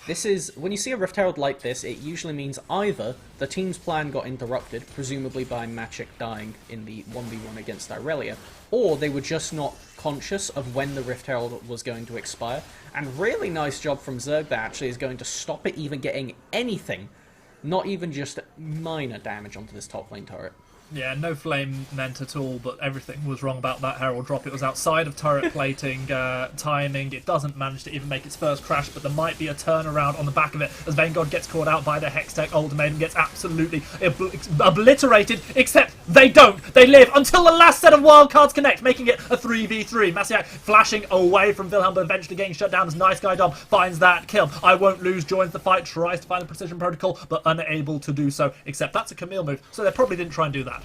S6: This is, when you see a Rift Herald like this, it usually means either the team's plan got interrupted, presumably by Magic dying in the 1v1 against Irelia, or they were just not conscious of when the Rift Herald was going to expire. And really nice job from Zerg that actually is going to stop it even getting anything, not even just minor damage onto this top lane turret.
S7: Yeah, no flame meant at all, but everything was wrong about that Herald drop. It was outside of turret plating, timing. It doesn't manage to even make its first crash, but there might be a turnaround on the back of it as Vanguard gets caught out by the Hextech ultimatum, gets absolutely obliterated, except they don't. They live until the last set of wildcards connect, making it a 3v3. Masiak flashing away from Wilhelm, but eventually getting shut down as Nice Guy Dom finds that kill. I Won't Lose joins the fight, tries to find the precision protocol, but unable to do so, except that's a Camille move, so they probably didn't try and do that.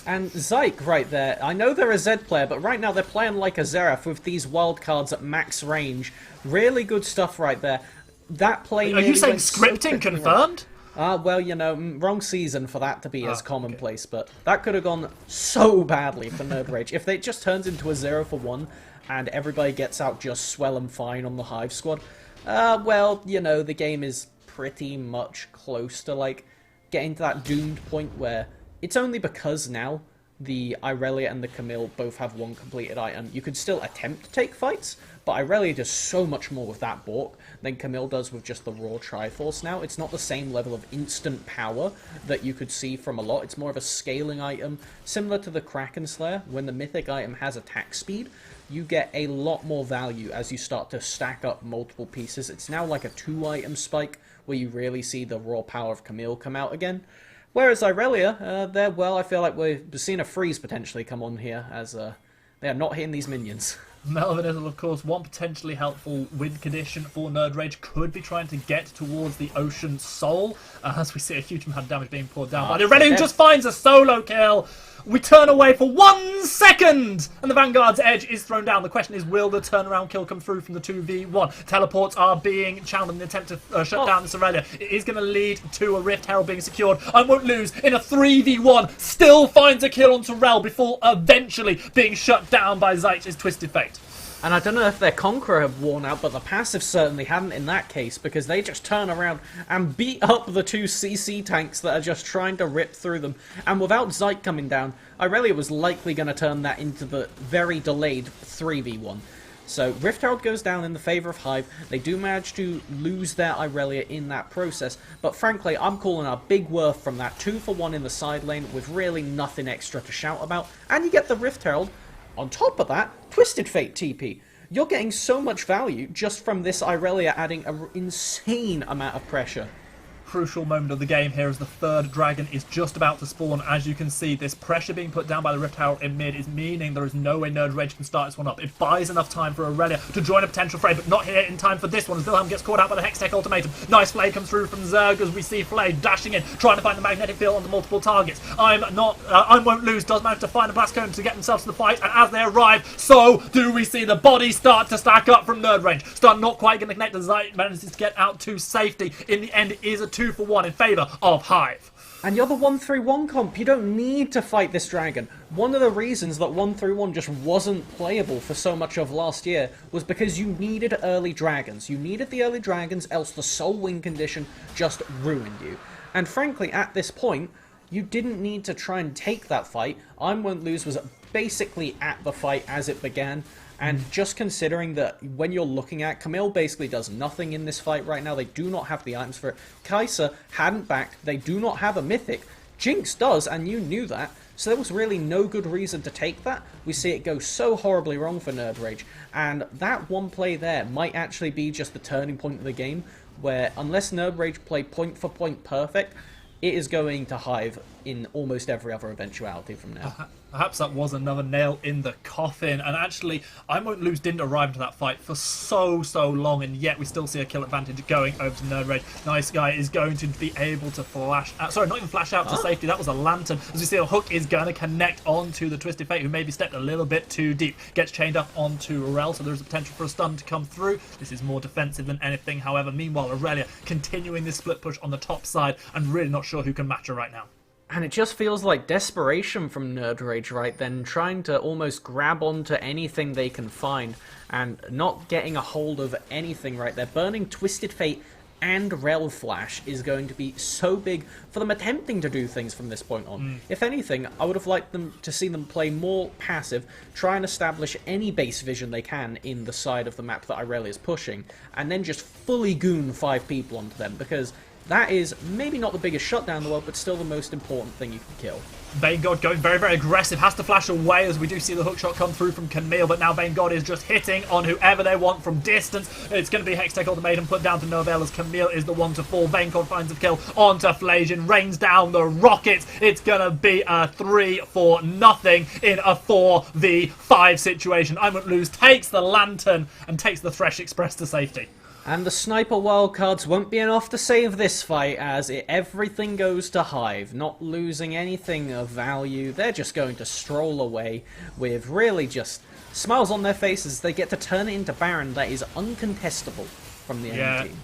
S6: And Zyke right there, I know they're a Z player, but right now they're playing like a Xerath with these wildcards at max range. Really good stuff right there. That play
S7: Are you saying scripting confirmed?
S6: Well, you know, wrong season for that to be as commonplace, but that could have gone so badly for Nerd Rage. If it just turns into a 0-for-1 and everybody gets out just swell and fine on the Hive squad, well, you know, the game is pretty much close to, like, getting to that doomed point where it's only because now the Irelia and the Camille both have one completed item. You could still attempt to take fights, but Irelia does so much more with that Bork than Camille does with just the raw Triforce now. It's not the same level of instant power that you could see from a lot. It's more of a scaling item, similar to the Kraken Slayer. When the mythic item has attack speed, you get a lot more value as you start to stack up multiple pieces. It's now like a 2-item spike where you really see the raw power of Camille come out again. Whereas Irelia, well, I feel like we're seeing a freeze potentially come on here, as they are not hitting these minions.
S7: Melvin, of course, one potentially helpful win condition for Nerd Rage could be trying to get towards the Ocean Soul, as we see a huge amount of damage being poured down by Irelia, who just finds a solo kill. We turn away for 1 second, and the Vanguard's edge is thrown down. The question is, will the turnaround kill come through from the 2v1? Teleports are being channeled in an attempt to shut down this Irelia. It is going to lead to a Rift Herald being secured. I Won't Lose in a 3v1. Still finds a kill on Terrell before eventually being shut down by Zaich's Twisted Fate.
S6: And I don't know if their Conqueror have worn out, but the passive certainly hadn't in that case, because they just turn around and beat up the 2 CC tanks that are just trying to rip through them. And without Zyke coming down, Irelia was likely going to turn that into the very delayed 3v1. So Rift Herald goes down in the favour of Hive. They do manage to lose their Irelia in that process, but frankly, I'm calling a big worth from that 2-for-1 in the side lane with really nothing extra to shout about. And you get the Rift Herald. On top of that, Twisted Fate TP. You're getting so much value just from this Irelia adding an insane amount of pressure.
S7: Crucial moment of the game here as the third dragon is just about to spawn. As you can see, this pressure being put down by the Rift Herald in mid is meaning there is no way Nerd Rage can start this one up. It buys enough time for Irelia to join a potential fray, but not here in time for this one as Wilhelm gets caught out by the Hextech ultimatum. Nice flay comes through from Zerg as we see Flay dashing in, trying to find the magnetic field onto multiple targets. I Won't Lose does manage to find a blast cone to get themselves to the fight, and as they arrive, so do we see the bodies start to stack up from Nerd Rage. Start not quite going to connect as Zeit manages to get out to safety. In the end, it is a 2-for-1 in favour of Hive.
S6: And you're the 1-3-1 comp. You don't need to fight this dragon. One of the reasons that 1-3-1 just wasn't playable for so much of last year was because you needed early dragons. You needed the early dragons, else the soul win condition just ruined you. And frankly, at this point, you didn't need to try and take that fight. I Won't Lose was basically at the fight as it began. And just considering that when you're looking at, Camille basically does nothing in this fight right now. They do not have the items for it. Kai'Sa hadn't backed. They do not have a mythic. Jinx does, and you knew that. So there was really no good reason to take that. We see it go so horribly wrong for Nerd Rage. And that one play there might actually be just the turning point of the game, where unless Nerd Rage play point for point perfect, it is going to Hive in almost every other eventuality from now.
S7: Perhaps that was another nail in the coffin, and actually, I Won't Lose didn't arrive into that fight for so long, and yet we still see a kill advantage going over to Nerd Rage. Nice Guy is going to be able to flash out, sorry, not even flash out to safety, that was a lantern, as we see a hook is going to connect onto the Twisted Fate, who maybe stepped a little bit too deep, gets chained up onto Aurel, so there's a potential for a stun to come through. This is more defensive than anything, however. Meanwhile, Aurelia continuing this split push on the top side, and really not sure who can match her right now.
S6: And it just feels like desperation from Nerd Rage right then, trying to almost grab onto anything they can find and not getting a hold of anything right there. Burning Twisted Fate and Rel Flash is going to be so big for them attempting to do things from this point on. If anything, I would have liked them to see them play more passive, try and establish any base vision they can in the side of the map that Irelia is pushing, and then just fully goon 5 people onto them, because that is maybe not the biggest shutdown in the world, but still the most important thing you can kill.
S7: Vanguard going very, very aggressive, has to flash away as we do see the hookshot come through from Camille, but now Vanguard is just hitting on whoever they want from distance. It's going to be Hextech Ultimatum put down to Novell as Camille is the one to fall. Vanguard finds a kill onto Flajian, rains down the rockets. It's going to be a 3-4-0 in a 4v5 situation. I Won't Lose takes the Lantern and takes the Thresh Express to safety.
S6: And the sniper wildcards won't be enough to save this fight, as everything goes to Hive, not losing anything of value. They're just going to stroll away with really just smiles on their faces as they get to turn it into Baron that is uncontestable from the enemy team.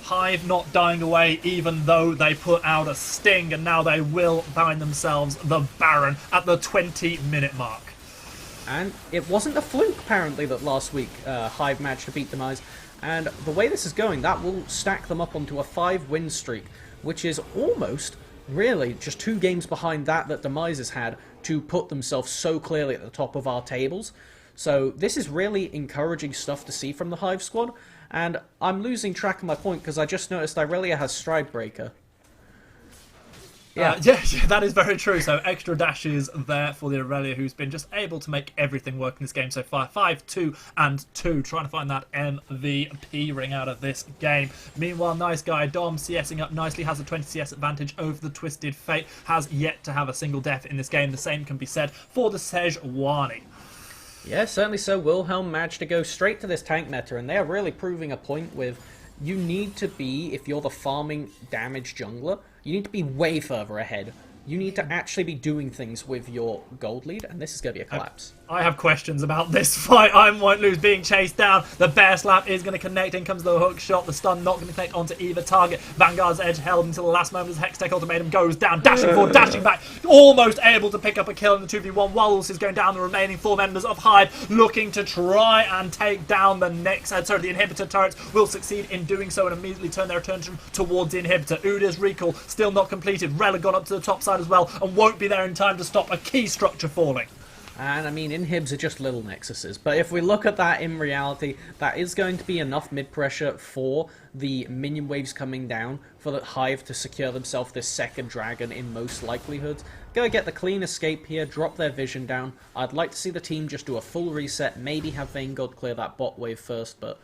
S7: Hive not dying away even though they put out a sting, and now they will find themselves the Baron at the 20-minute mark.
S6: And it wasn't a fluke, apparently, that last week Hive managed to beat Demise. And the way this is going, that will stack them up onto a 5-win streak, which is almost, really, just 2 games behind that Demise has had to put themselves so clearly at the top of our tables. So this is really encouraging stuff to see from the Hive squad. And I'm losing track of my point because I just noticed Irelia has Stride Breaker. Yeah.
S7: Yeah, that is very true. So extra dashes there for the Aurelia, who's been just able to make everything work in this game so far. 5-2 and 2, trying to find that MVP ring out of this game. Meanwhile, nice guy Dom CSing up nicely, has a 20 CS advantage over the Twisted Fate, has yet to have a single death in this game. The same can be said for the Sejuani.
S6: Yeah, certainly so. Wilhelm managed to go straight to this tank meta, and they are really proving a point with you need to be, if you're the farming damage jungler, you need to be way further ahead. You need to actually be doing things with your gold lead, and this is going to be a collapse.
S7: I have questions about this fight. I Won't Lose being chased down. The bear slap is going to connect. In comes the hook shot. The stun not going to connect onto either target. Vanguard's edge held until the last moment as Hextech Ultimatum goes down. Dashing forward, dashing back. Almost able to pick up a kill in the 2v1. While is going down, the remaining 4 members of Hive looking to try and take down the next... the inhibitor turrets will succeed in doing so and immediately turn their attention towards the inhibitor. Uda's recall still not completed. Rel gone up to the top side as well and won't be there in time to stop a key structure falling.
S6: And I mean, inhibs are just little nexuses, but if we look at that in reality, that is going to be enough mid-pressure for the minion waves coming down for the Hive to secure themselves this second dragon in most likelihood. Go get the clean escape here, drop their vision down. I'd like to see the team just do a full reset, maybe have Vanguard clear that bot wave first, but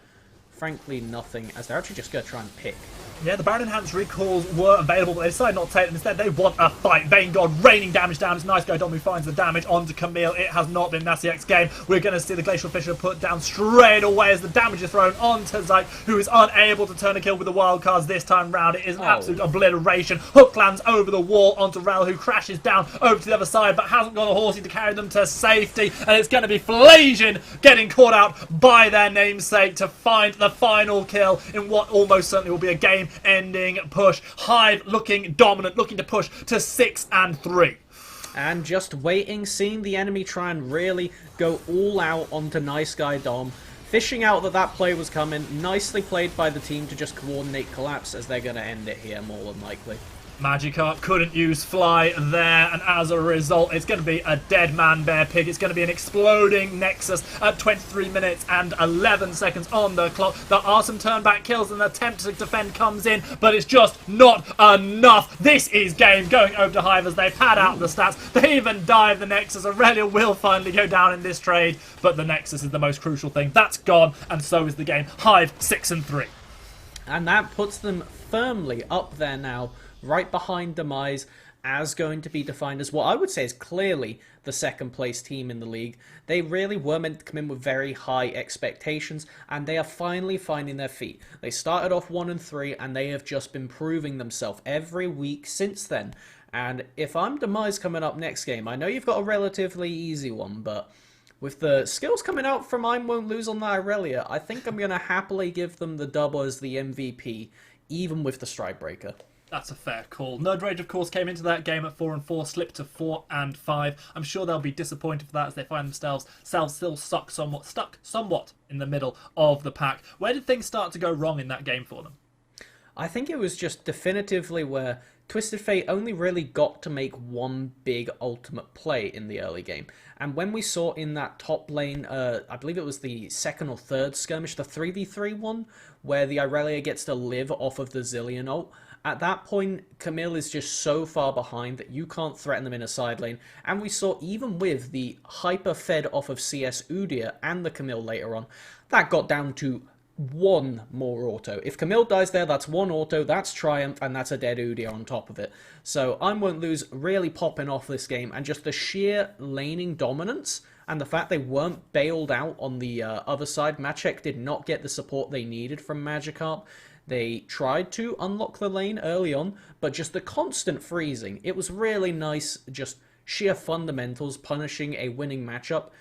S6: frankly nothing, as they're actually just going to try and pick.
S7: Yeah, the Baron Enhanced recalls were available, but they decided not to take them. Instead, they want a fight. Vanguard raining damage down. It's nice guy Dom who finds the damage onto Camille. It has not been Nasiak's game. We're going to see the Glacial Fisher put down straight away as the damage is thrown onto Zyke, who is unable to turn a kill with the wildcards this time round. It is an absolute obliteration. Hook lands over the wall onto Rel, who crashes down over to the other side, but hasn't got a horsey to carry them to safety. And it's going to be Flajian getting caught out by their namesake to find the final kill in what almost certainly will be a game-ending push. Hive looking dominant, looking to push to 6 and 3.
S6: And just waiting, seeing the enemy try and really go all out onto Nice Guy Dom. Fishing out that play was coming. Nicely played by the team to just coordinate collapse, as they're going to end it here more than likely.
S7: Magikarp couldn't use Fly there, and as a result, it's going to be a dead man bear pig. It's going to be an exploding Nexus at 23 minutes and 11 seconds on the clock. There are some turn-back kills, and an attempt to defend comes in, but it's just not enough. This is game going over to Hive as they pad out the stats. They even dive the Nexus. Aurelia will finally go down in this trade, but the Nexus is the most crucial thing. That's gone, and so is the game. Hive 6 and 3.
S6: And that puts them firmly up there now, right behind Demise, as going to be defined as what I would say is clearly the second place team in the league. They really were meant to come in with very high expectations, and they are finally finding their feet. They started off 1 and 3, and they have just been proving themselves every week since then. And if I'm Demise coming up next game, I know you've got a relatively easy one, but with the skills coming out from I Won't Lose on the Irelia, I think I'm going to happily give them the double as the MVP, even with the Stride Breaker.
S7: That's a fair call. Nerd Rage, of course, came into that game at 4-4, slipped to 4-5. I'm sure they'll be disappointed for that as they find themselves still stuck somewhat in the middle of the pack. Where did things start to go wrong in that game for them?
S6: I think it was just definitively where Twisted Fate only really got to make one big ultimate play in the early game. And when we saw in that top lane, I believe it was the second or third skirmish, the 3v3 one, where the Irelia gets to live off of the Zillion ult, at that point, Camille is just so far behind that you can't threaten them in a side lane. And we saw even with the hyper fed off of CS Udyr and the Camille later on, that got down to one more auto. If Camille dies there, that's one auto, that's Triumph, and that's a dead Udyr on top of it. So I Won't Lose really popping off this game, and just the sheer laning dominance and the fact they weren't bailed out on the other side. Machek did not get the support they needed from Magikarp. They tried to unlock the lane early on, but just the constant freezing. It was really nice, just sheer fundamentals punishing a winning matchup.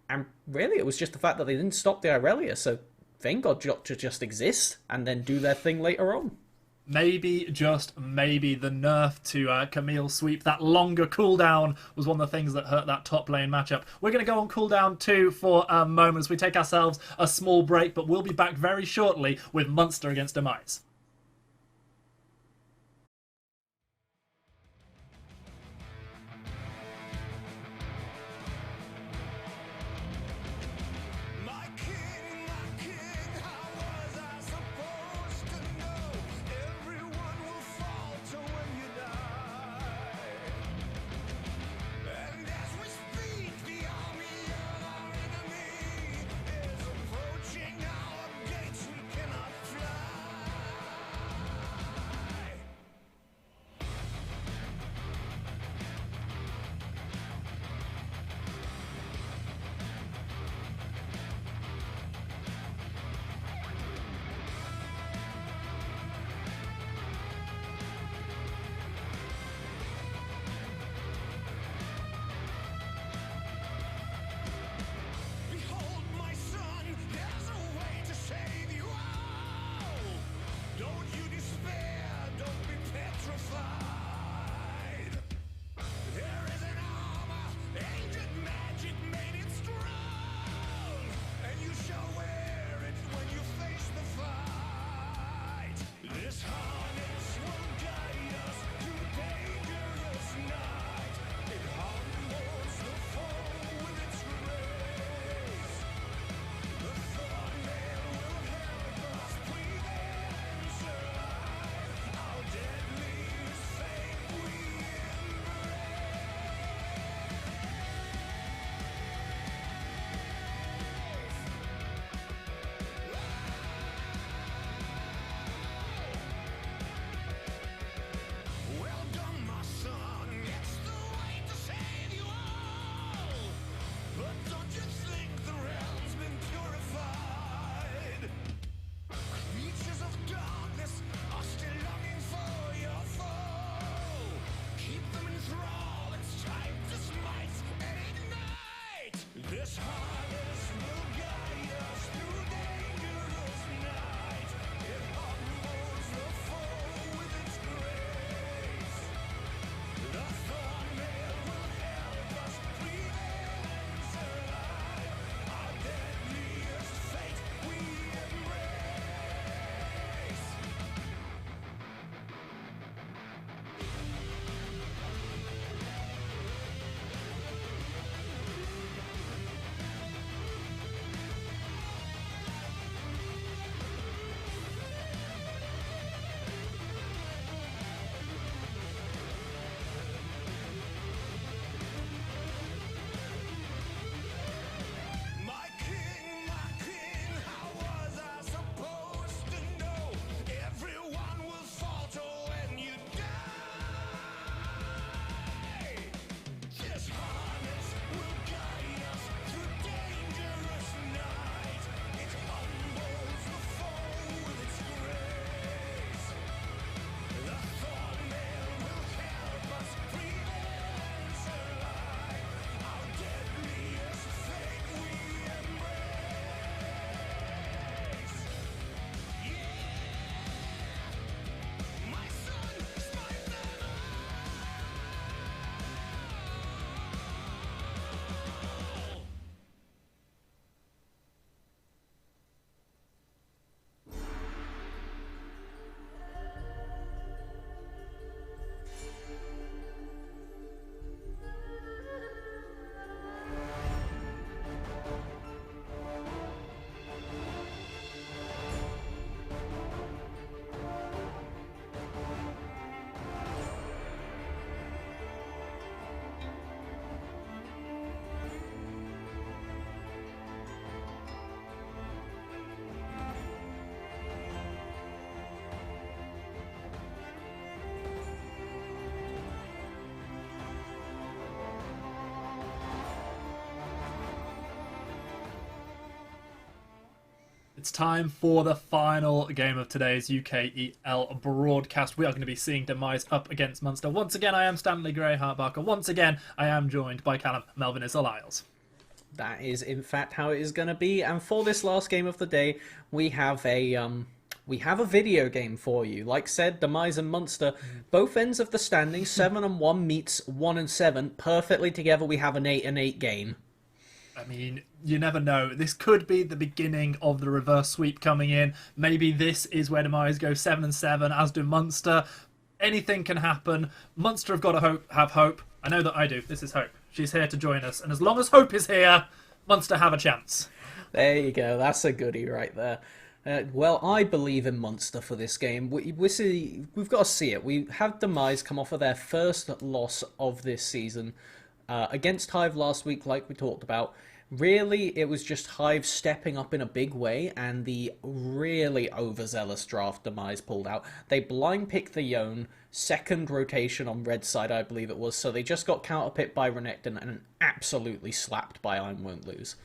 S6: And really, it was just the fact that they didn't stop the Irelia, so Vayne got to just exist and then do their thing later on.
S7: Maybe, just maybe, the nerf to Camille Sweep, that longer cooldown, was one of the things that hurt that top lane matchup. We're going to go on cooldown too for a moment as we take ourselves a small break, but we'll be back very shortly with Munster against Demise. It's time for the final game of today's UKEL broadcast. We are going to be seeing Demise up against Munster. Once again, I am Stanley Greyheart-Barker. Once again, I am joined by Callum Melvin Isle-Isles.
S6: That is, in fact, how it is going to be. And for this last game of the day, we have a video game for you. Like said, Demise and Munster, both ends of the standings, 7-1 meets 1-7, perfectly together. We have an 8-8 game.
S7: I mean, you never know. This could be the beginning of the reverse sweep coming in. Maybe this is where Demise go 7-7, as do Munster. Anything can happen. Munster have got to have hope. I know that I do. This is Hope. She's here to join us. And as long as Hope is here, Munster have a chance.
S6: There you go. That's a goodie right there. Well, I believe in Munster for this game. We've got to see it. We have Demise come off of their first loss of this season against Hive last week, like we talked about. Really, it was just Hive stepping up in a big way, and the really overzealous draft Demise pulled out. They blind picked the Yone, second rotation on red side, I believe it was, so they just got counterpicked by Renekton and absolutely slapped by I Won't Lose.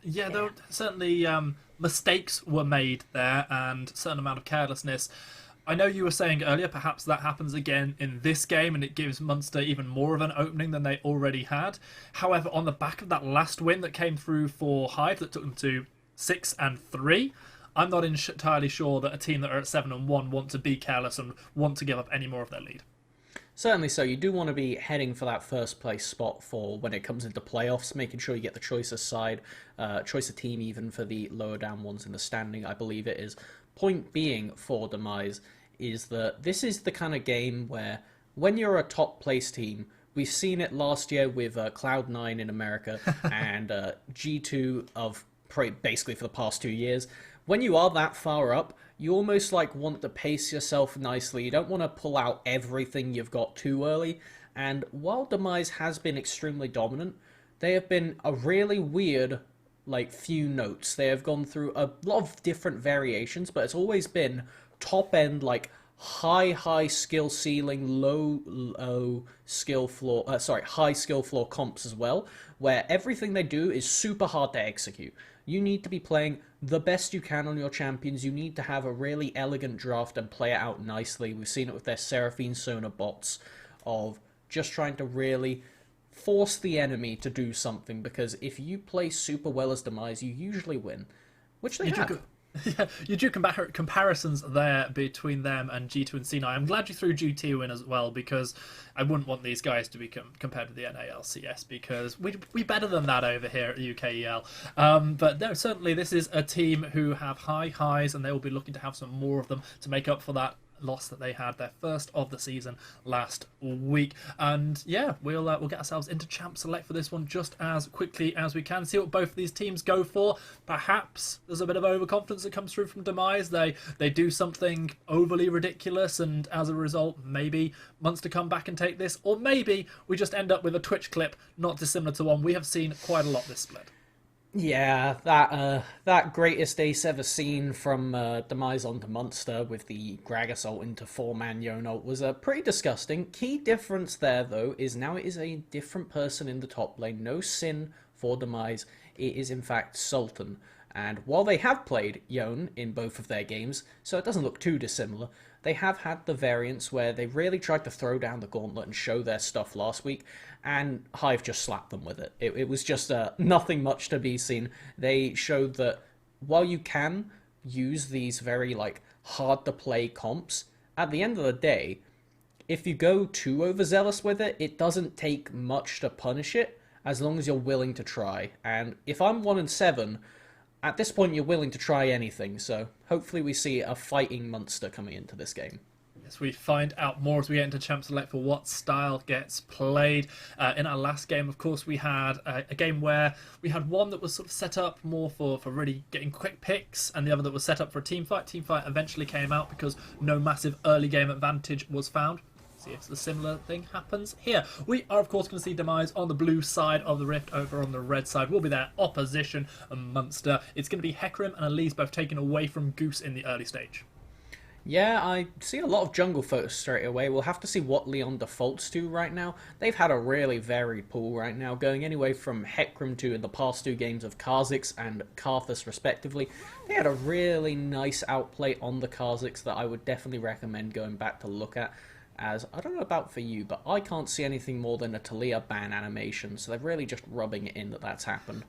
S7: Yeah, though certainly mistakes were made there, and a certain amount of carelessness. I know you were saying earlier perhaps that happens again in this game and it gives Munster even more of an opening than they already had. However, on the back of that last win that came through for Hive that took them to 6-3, I'm not entirely sure that a team that are at 7-1 want to be careless and want to give up any more of their lead.
S6: Certainly so. You do want to be heading for that first place spot for when it comes into playoffs, making sure you get the choice of side, choice of team even for the lower down ones in the standing, I believe it is. Point being for Demise is that this is the kind of game where when you're a top place team, we've seen it last year with Cloud9 in America and G2 of basically for the past 2 years. When you are that far up, you almost like want to pace yourself nicely. You don't want to pull out everything you've got too early. And while Demise has been extremely dominant, they have been a really weird few notes. They have gone through a lot of different variations, but it's always been top end, high skill ceiling, low skill floor, high skill floor comps as well, where everything they do is super hard to execute. You need to be playing the best you can on your champions. You need to have a really elegant draft and play it out nicely. We've seen it with their Seraphine Sona bots of just trying to really force the enemy to do something, because if you play super well as Demise, you usually win, which they have.
S7: Yeah, you drew comparisons there between them and G2 and C9. I'm glad you threw G2 in as well, because I wouldn't want these guys to be compared with the NALCS, because we're better than that over here at UKEL. But no, certainly this is a team who have high highs, and they will be looking to have some more of them to make up for that loss that they had, their first of the season last week. And yeah, we'll get ourselves into Champ Select for this one just as quickly as we can, see what both of these teams go for. Perhaps there's a bit of overconfidence that comes through from Demise. They do something overly ridiculous, and as a result maybe Munster come back and take this, or maybe we just end up with a Twitch clip not dissimilar to one we have seen quite a lot this split.
S6: Yeah, that greatest ace ever seen from Demise onto Munster with the Gragas ult into 4-man Yone ult was pretty disgusting. Key difference there, though, is now it is a different person in the top lane. No Sin for Demise. It is, in fact, Sultan. And while they have played Yone in both of their games, so it doesn't look too dissimilar, they have had the variants where they really tried to throw down the gauntlet and show their stuff last week, and Hive just slapped them with it. It was just nothing much to be seen. They showed that while you can use these very hard-to-play comps, at the end of the day, if you go too overzealous with it, it doesn't take much to punish it, as long as you're willing to try. And if I'm 1-7... at this point, you're willing to try anything, so hopefully we see a fighting Munster coming into this game.
S7: Yes, we find out more as we get into Champ Select for what style gets played. In our last game, of course, we had a game where we had one that was sort of set up more for really getting quick picks, and the other that was set up for a team fight. Team fight eventually came out because no massive early game advantage was found. See if a similar thing happens here. We are, of course, going to see Demise on the blue side of the rift. Over on the red side will be their opposition, Munster. It's going to be Hecarim and Elise both taken away from Goose in the early stage.
S6: Yeah, I see a lot of jungle photos straight away. We'll have to see what Leon defaults to right now. They've had a really varied pool right now, going anyway from Hecarim to in the past two games of Kha'Zix and Karthus respectively. They had a really nice outplay on the Kha'Zix that I would definitely recommend going back to look at. As, I don't know about for you, but I can't see anything more than a Talia ban animation, so they're really just rubbing it in that that's happened.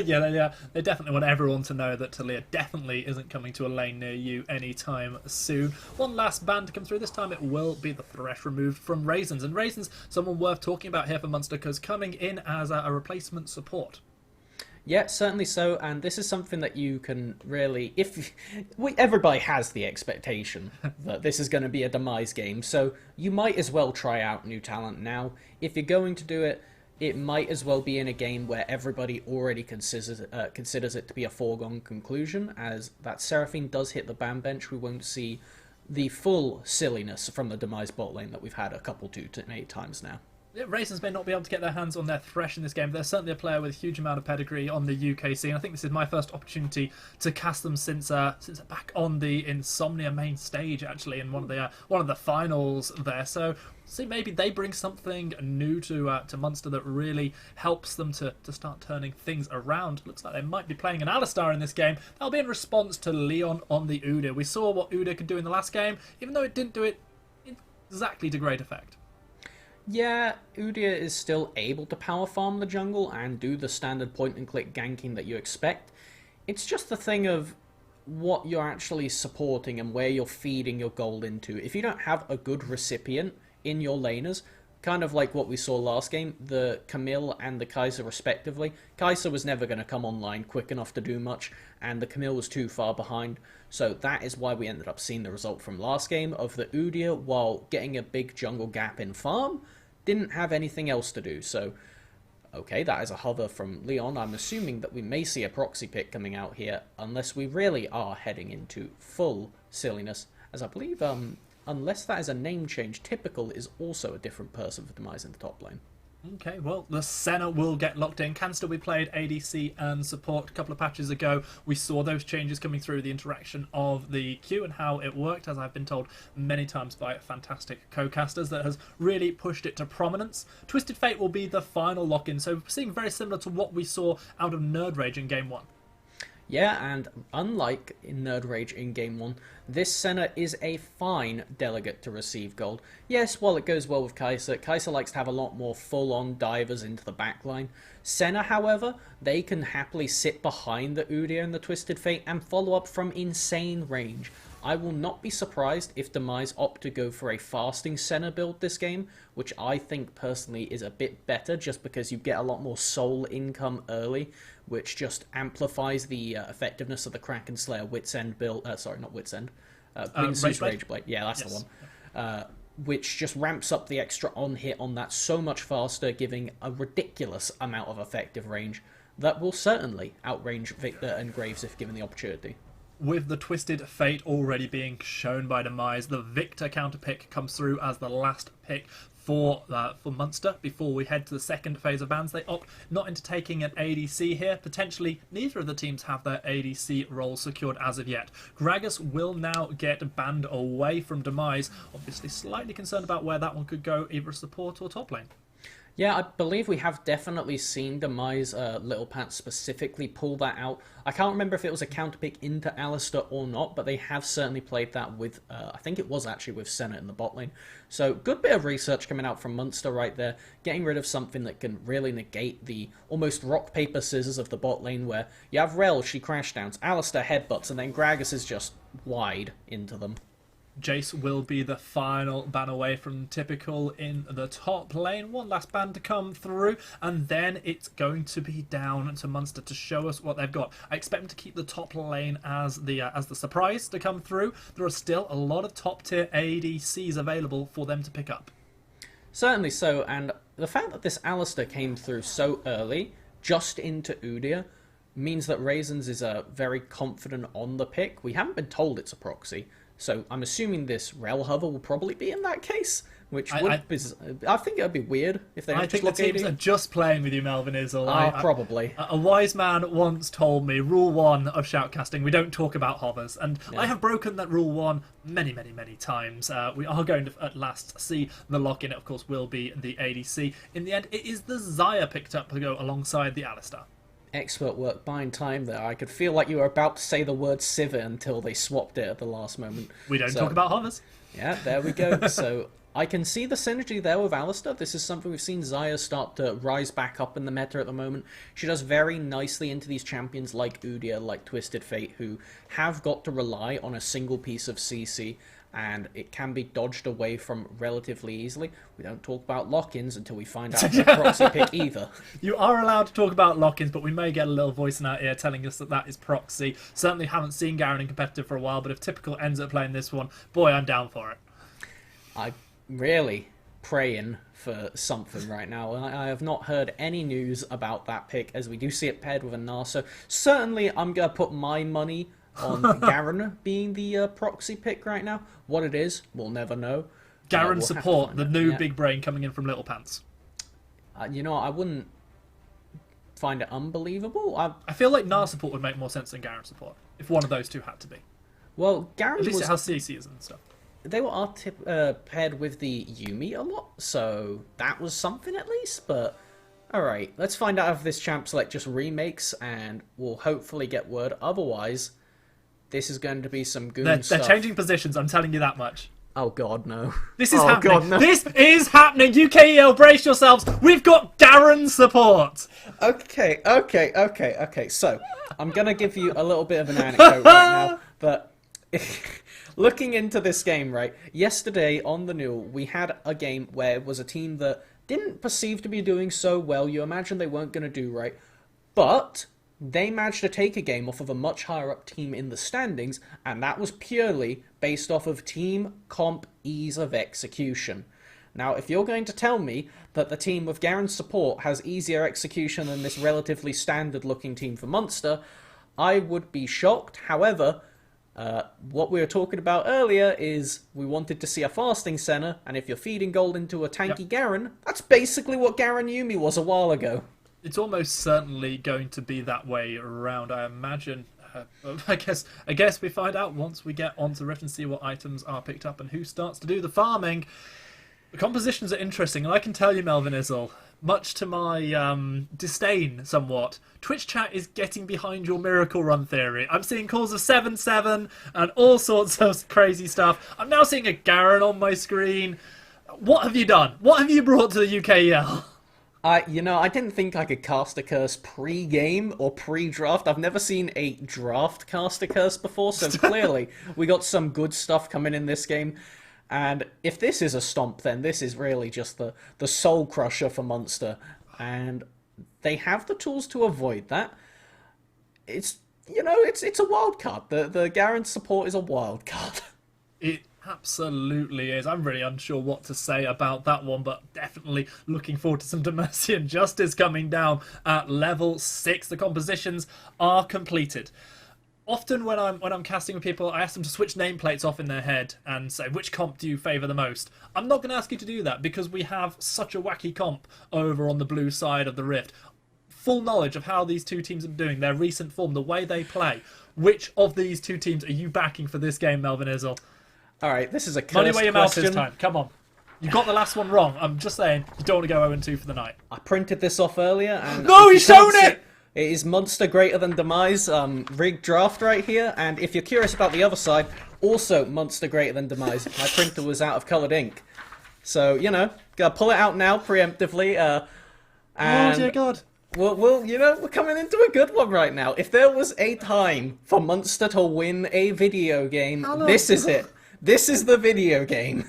S7: Yeah, they definitely want everyone to know that Talia definitely isn't coming to a lane near you anytime soon. One last ban to come through. This time it will be the Thresh removed from Raisins. And Raisins, someone worth talking about here for Munster, because coming in as a replacement support.
S6: Yeah, certainly so, and this is something that you can really, everybody has the expectation that this is going to be a demise game, so you might as well try out new talent now. If you're going to do it, it might as well be in a game where everybody already considers it to be a foregone conclusion, as that Seraphine does hit the ban bench. We won't see the full silliness from the demise bot lane that we've had a couple too many times now.
S7: Raisins may not be able to get their hands on their Thresh in this game, but they're certainly a player with a huge amount of pedigree on the UK scene. I think this is my first opportunity to cast them since back on the Insomnia main stage, actually, in one of the finals there. So see, maybe they bring something new to Munster that really helps them to start turning things around. Looks like they might be playing an Alistar in this game. That'll be in response to Leon on the Udyr. We saw what Udyr could do in the last game, even though it didn't do it exactly to great effect.
S6: Yeah, Udyr is still able to power farm the jungle and do the standard point and click ganking that you expect. It's just the thing of what you're actually supporting and where you're feeding your gold into. If you don't have a good recipient in your laners, kind of like what we saw last game, the Camille and the Kai'Sa respectively, Kai'Sa was never going to come online quick enough to do much, and the Camille was too far behind. So that is why we ended up seeing the result from last game of the Udyr, while getting a big jungle gap in farm, didn't have anything else to do. So, okay, that is a hover from Leon. I'm assuming that we may see a proxy pick coming out here, unless we really are heading into full silliness, as I believe, unless that is a name change, Typical is also a different person for Demise in the top lane.
S7: Okay, well, the Senna will get locked in. Can still be played ADC and support. A couple of patches ago, we saw those changes coming through, the interaction of the Q and how it worked, as I've been told many times by fantastic co-casters, that has really pushed it to prominence. Twisted Fate will be the final lock-in, so seeing very similar to what we saw out of Nerd Rage in Game 1.
S6: Yeah, and unlike in Nerd Rage in Game 1, this Senna is a fine delegate to receive gold. Yes, while it goes well with Kai'Sa, Kai'Sa likes to have a lot more full-on divers into the backline. Senna, however, they can happily sit behind the Udyr and the Twisted Fate and follow up from insane range. I will not be surprised if Demise opt to go for a fasting Senna build this game, which I think personally is a bit better just because you get a lot more soul income early, which just amplifies the effectiveness of the Kraken Slayer Wits End build. Sorry, not Wits End. Quincy's Rageblade. Yeah, that's the one. Which just ramps up the extra on-hit on that so much faster, giving a ridiculous amount of effective range that will certainly outrange Victor and Graves if given the opportunity.
S7: With the Twisted Fate already being shown by Demise, the Victor counter pick comes through as the last pick for Munster before we head to the second phase of bans. They opt not into taking an ADC here. Potentially, neither of the teams have their ADC role secured as of yet. Gragas will now get banned away from Demise. Obviously, slightly concerned about where that one could go, either support or top lane.
S6: Yeah, I believe we have definitely seen Demise Little Pat specifically pull that out. I can't remember if it was a counter pick into Alistar or not, but they have certainly played that with, I think it was actually with Senna in the bot lane. So good bit of research coming out from Munster right there, getting rid of something that can really negate the almost rock, paper, scissors of the bot lane where you have Rel, she crash downs, Alistar headbutts, and then Gragas is just wide into them.
S7: Jace will be the final ban away from Typical in the top lane. One last ban to come through, and then it's going to be down to Munster to show us what they've got. I expect them to keep the top lane as the surprise to come through. There are still a lot of top tier ADCs available for them to pick up.
S6: Certainly so, and the fact that this Alistar came through so early, just into Udyr, means that Raisins is very confident on the pick. We haven't been told it's a proxy, so I'm assuming this Rel hover will probably be in that case, which would be... I think it would be weird if they
S7: I
S6: don't
S7: think
S6: just
S7: the
S6: look
S7: teams
S6: AD.
S7: are just playing with you, Melvin Izzle.
S6: Probably.
S7: A wise man once told me, rule 1 of shoutcasting, we don't talk about hovers. And I have broken that rule 1 many, many, many times. We are going to, at last, see the lock-in. It, of course, will be the ADC. In the end, it is the Xayah picked up to go alongside the Alistar.
S6: Expert work buying time there. I could feel like you were about to say the word Sivir until they swapped it at the last moment.
S7: We don't talk about hovers.
S6: Yeah, there we go. So I can see the synergy there with Alistar. This is something we've seen Xayah start to rise back up in the meta at the moment. She does very nicely into these champions like Udyr, like Twisted Fate, who have got to rely on a single piece of CC, and it can be dodged away from relatively easily. We don't talk about lock-ins until we find out the proxy pick either.
S7: You are allowed to talk about lock-ins, but we may get a little voice in our ear telling us that that is proxy. Certainly haven't seen Garen in competitive for a while, but if Typical ends up playing this one, boy, I'm down for it.
S6: I'm really praying for something right now. I have not heard any news about that pick, as we do see it paired with a Gnar. So certainly I'm going to put my money on Garen being the proxy pick right now. What it is, we'll never know.
S7: Garen
S6: We'll
S7: support, the new
S6: Yeah.
S7: big brain coming in from Little Pants.
S6: You know, I wouldn't find it unbelievable.
S7: I feel like Gnar support would make more sense than Garen support, if one of those two had to be.
S6: Well, Garen
S7: At least
S6: was...
S7: it has CCs and stuff.
S6: They were paired with the Yuumi a lot, so that was something at least, but... Alright, let's find out if this champ select just remakes, and we'll hopefully get word. Otherwise, this is going to be some goon
S7: They're
S6: stuff.
S7: changing positions, I'm telling you that much.
S6: Oh god, no.
S7: This is
S6: Oh,
S7: happening.
S6: God, no.
S7: This is happening. UKEL, brace yourselves. We've got Garen support.
S6: Okay. So, I'm going to give you a little bit of an anecdote right now, but looking into this game, right, yesterday on the Newell, we had a game where it was a team that didn't perceive to be doing so well. You imagine they weren't going to do right, but they managed to take a game off of a much higher up team in the standings, and that was purely based off of team comp ease of execution. Now, if you're going to tell me that the team with Garen's support has easier execution than this relatively standard-looking team for Munster, I would be shocked. However, what we were talking about earlier is we wanted to see a fasting center, and if you're feeding gold into a tanky Garen, that's basically what Garen Yuumi was a while ago.
S7: It's almost certainly going to be that way around, I imagine. I guess we find out once we get onto Rift and see what items are picked up and who starts to do the farming. The compositions are interesting, and I can tell you, Melvin Izzle, much to my disdain somewhat, Twitch chat is getting behind your Miracle Run theory. I'm seeing calls of 7-7 and all sorts of crazy stuff. I'm now seeing a Garen on my screen. What have you done? What have you brought to the UKEL?
S6: You know, I didn't think I could cast a curse pre-game or pre-draft. I've never seen a draft cast a curse before, so clearly we got some good stuff coming in this game. And if this is a stomp, then this is really just the soul crusher for Munster. And they have the tools to avoid that. It's, you know, it's a wild card. The Garen support is a wild card.
S7: It absolutely is. I'm really unsure what to say about that one, but definitely looking forward to some Demercian Justice coming down at level 6. The compositions are completed. Often when I'm casting with people, I ask them to switch nameplates off in their head and say, which comp do you favour the most? I'm not going to ask you to do that because we have such a wacky comp over on the blue side of the Rift. Full knowledge of how these two teams are doing, their recent form, the way they play. Which of these two teams are you backing for this game, Melvin Izzle?
S6: Alright, this is a cursed
S7: Money where your mouth
S6: question.
S7: is time. Come on. You got the last one wrong. I'm just saying, you don't want to go 0-2 for the night.
S6: I printed this off earlier, and
S7: No,
S6: if
S7: he's
S6: you can't
S7: shown
S6: see
S7: it!
S6: It is Munster greater than Demise, rigged draft right here, and if you're curious about the other side, also Munster greater than Demise. My printer was out of coloured ink. So, you know, gotta pull it out now, preemptively, and
S7: Oh dear God.
S6: you know, we're coming into a good one right now. If there was a time for Munster to win a video game, this is it. This is the video game.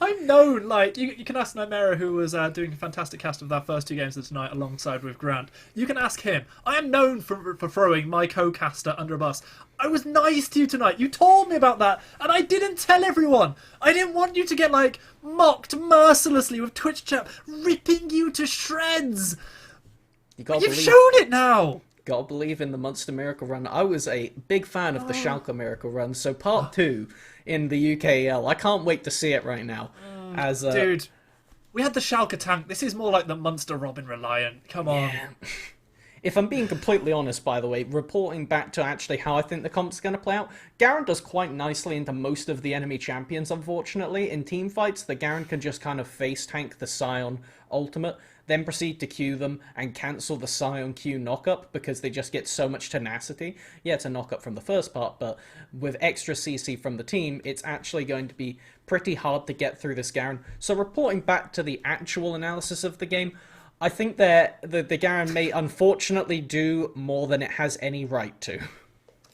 S7: I'm known, like, you can ask Nymera, who was doing a fantastic cast of our first 2 games of tonight alongside with Grant. You can ask him. I am known for throwing my co-caster under a bus. I was nice to you tonight. You told me about that, and I didn't tell everyone. I didn't want you to get, like, mocked mercilessly with Twitch chat ripping you to shreds. You've shown it now.
S6: Gotta believe in the Munster Miracle Run. I was a big fan of the Schalke Miracle Run, so part 2 in the UKEL. I can't wait to see it right now.
S7: Dude, we had the Schalke tank. This is more like the Munster Robin Reliant. Come on.
S6: Yeah. If I'm being completely honest, by the way, reporting back to actually how I think the comp's going to play out, Garen does quite nicely into most of the enemy champions, unfortunately. In team fights, the Garen can just kind of face tank the Scion ultimate, then proceed to Q them and cancel the Scion Q knockup because they just get so much tenacity. Yeah, it's a knockup from the first part, but with extra CC from the team, it's actually going to be pretty hard to get through this Garen. So reporting back to the actual analysis of the game, I think that the Garen may unfortunately do more than it has any right to.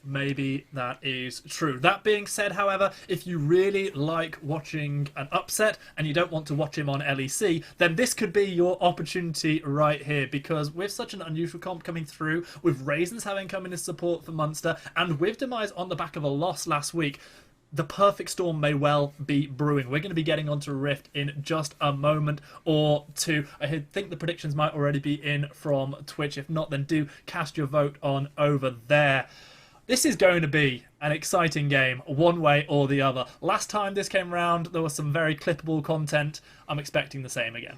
S7: Maybe that is true. That being said, however, if you really like watching an upset and you don't want to watch him on LEC, then this could be your opportunity right here, because with such an unusual comp coming through, with Raisins having come in as support for Munster, and with Demise on the back of a loss last week, the perfect storm may well be brewing. We're going to be getting onto Rift in just a moment or two. I think the predictions might already be in from Twitch. If not, then do cast your vote on over there. This is going to be an exciting game, one way or the other. Last time this came around, there was some very clippable content. I'm expecting the same again.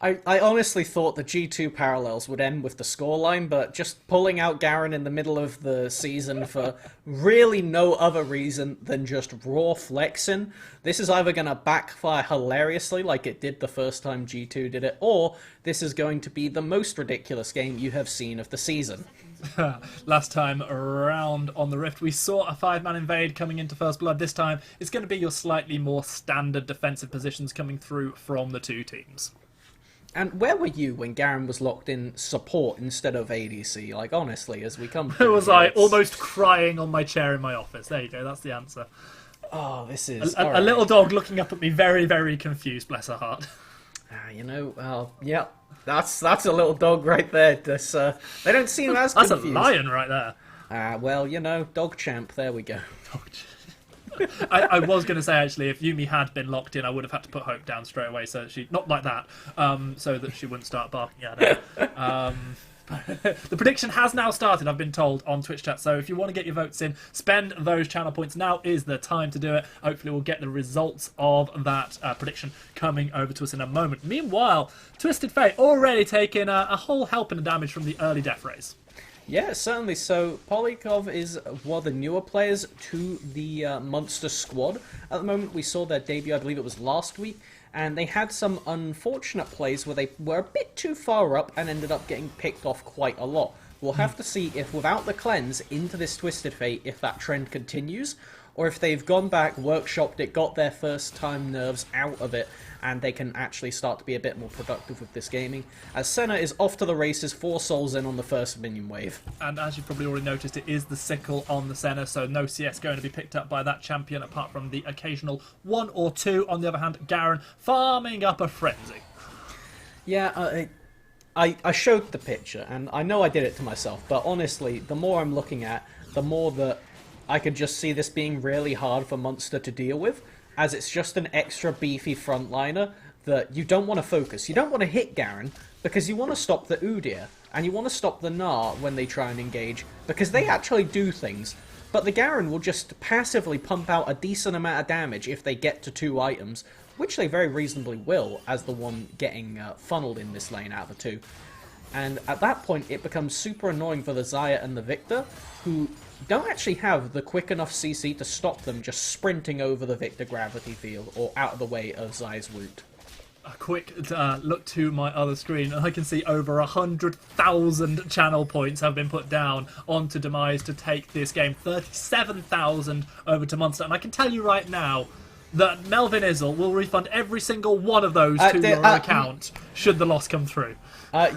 S6: I honestly thought the G2 parallels would end with the scoreline, but just pulling out Garen in the middle of the season for really no other reason than just raw flexing, this is either going to backfire hilariously like it did the first time G2 did it, or this is going to be the most ridiculous game you have seen of the season.
S7: Last time around on the Rift, we saw a 5-man invade coming into First Blood. This time, it's going to be your slightly more standard defensive positions coming through from the two teams.
S6: And where were you when Garen was locked in support instead of ADC? Like, honestly, as we come through...
S7: was I almost crying on my chair in my office? There you go, that's the answer.
S6: Oh, this is...
S7: A little dog looking up at me, very, very confused, bless her heart.
S6: Yeah, that's a little dog right there. They don't seem as confused.
S7: That's a lion right there.
S6: Dog champ, there we go.
S7: Dog champ. I was going to say, actually, if Yumi had been locked in, I would have had to put Hope down straight away, so she not like that, so that she wouldn't start barking at her. The prediction has now started, I've been told, on Twitch chat, so if you want to get your votes in, spend those channel points. Now is the time to do it. Hopefully we'll get the results of that prediction coming over to us in a moment. Meanwhile, Twisted Fate already taking a whole helping of damage from the early death rays.
S6: Yeah, certainly. So Polykov is one of the newer players to the Monster squad. At the moment, we saw their debut, I believe it was last week, and they had some unfortunate plays where they were a bit too far up and ended up getting picked off quite a lot. We'll have to see if, without the cleanse into this Twisted Fate, if that trend continues, or if they've gone back, workshopped it, got their first time nerves out of it, and they can actually start to be a bit more productive with this gaming. As Senna is off to the races, 4 souls in on the first minion wave.
S7: And as you've probably already noticed, it is the sickle on the Senna, so no CS going to be picked up by that champion, apart from the occasional 1 or 2. On the other hand, Garen farming up a frenzy.
S6: Yeah, I showed the picture, and I know I did it to myself, but honestly, the more I'm looking at, the more that I could just see this being really hard for Munster to deal with, as it's just an extra beefy frontliner that you don't want to focus. You don't want to hit Garen, because you want to stop the Udyr, and you want to stop the Gnar when they try and engage, because they actually do things. But the Garen will just passively pump out a decent amount of damage if they get to 2 items, which they very reasonably will, as the one getting funneled in this lane out of the 2. And at that point, it becomes super annoying for the Xayah and the Victor, who don't actually have the quick enough CC to stop them just sprinting over the Victor gravity field or out of the way of Xayah's route.
S7: A quick look to my other screen, and I can see over 100,000 channel points have been put down onto Demise to take this game. 37,000 over to Munster, and I can tell you right now that Melvin Izzle will refund every single one of those to your account should the loss come through.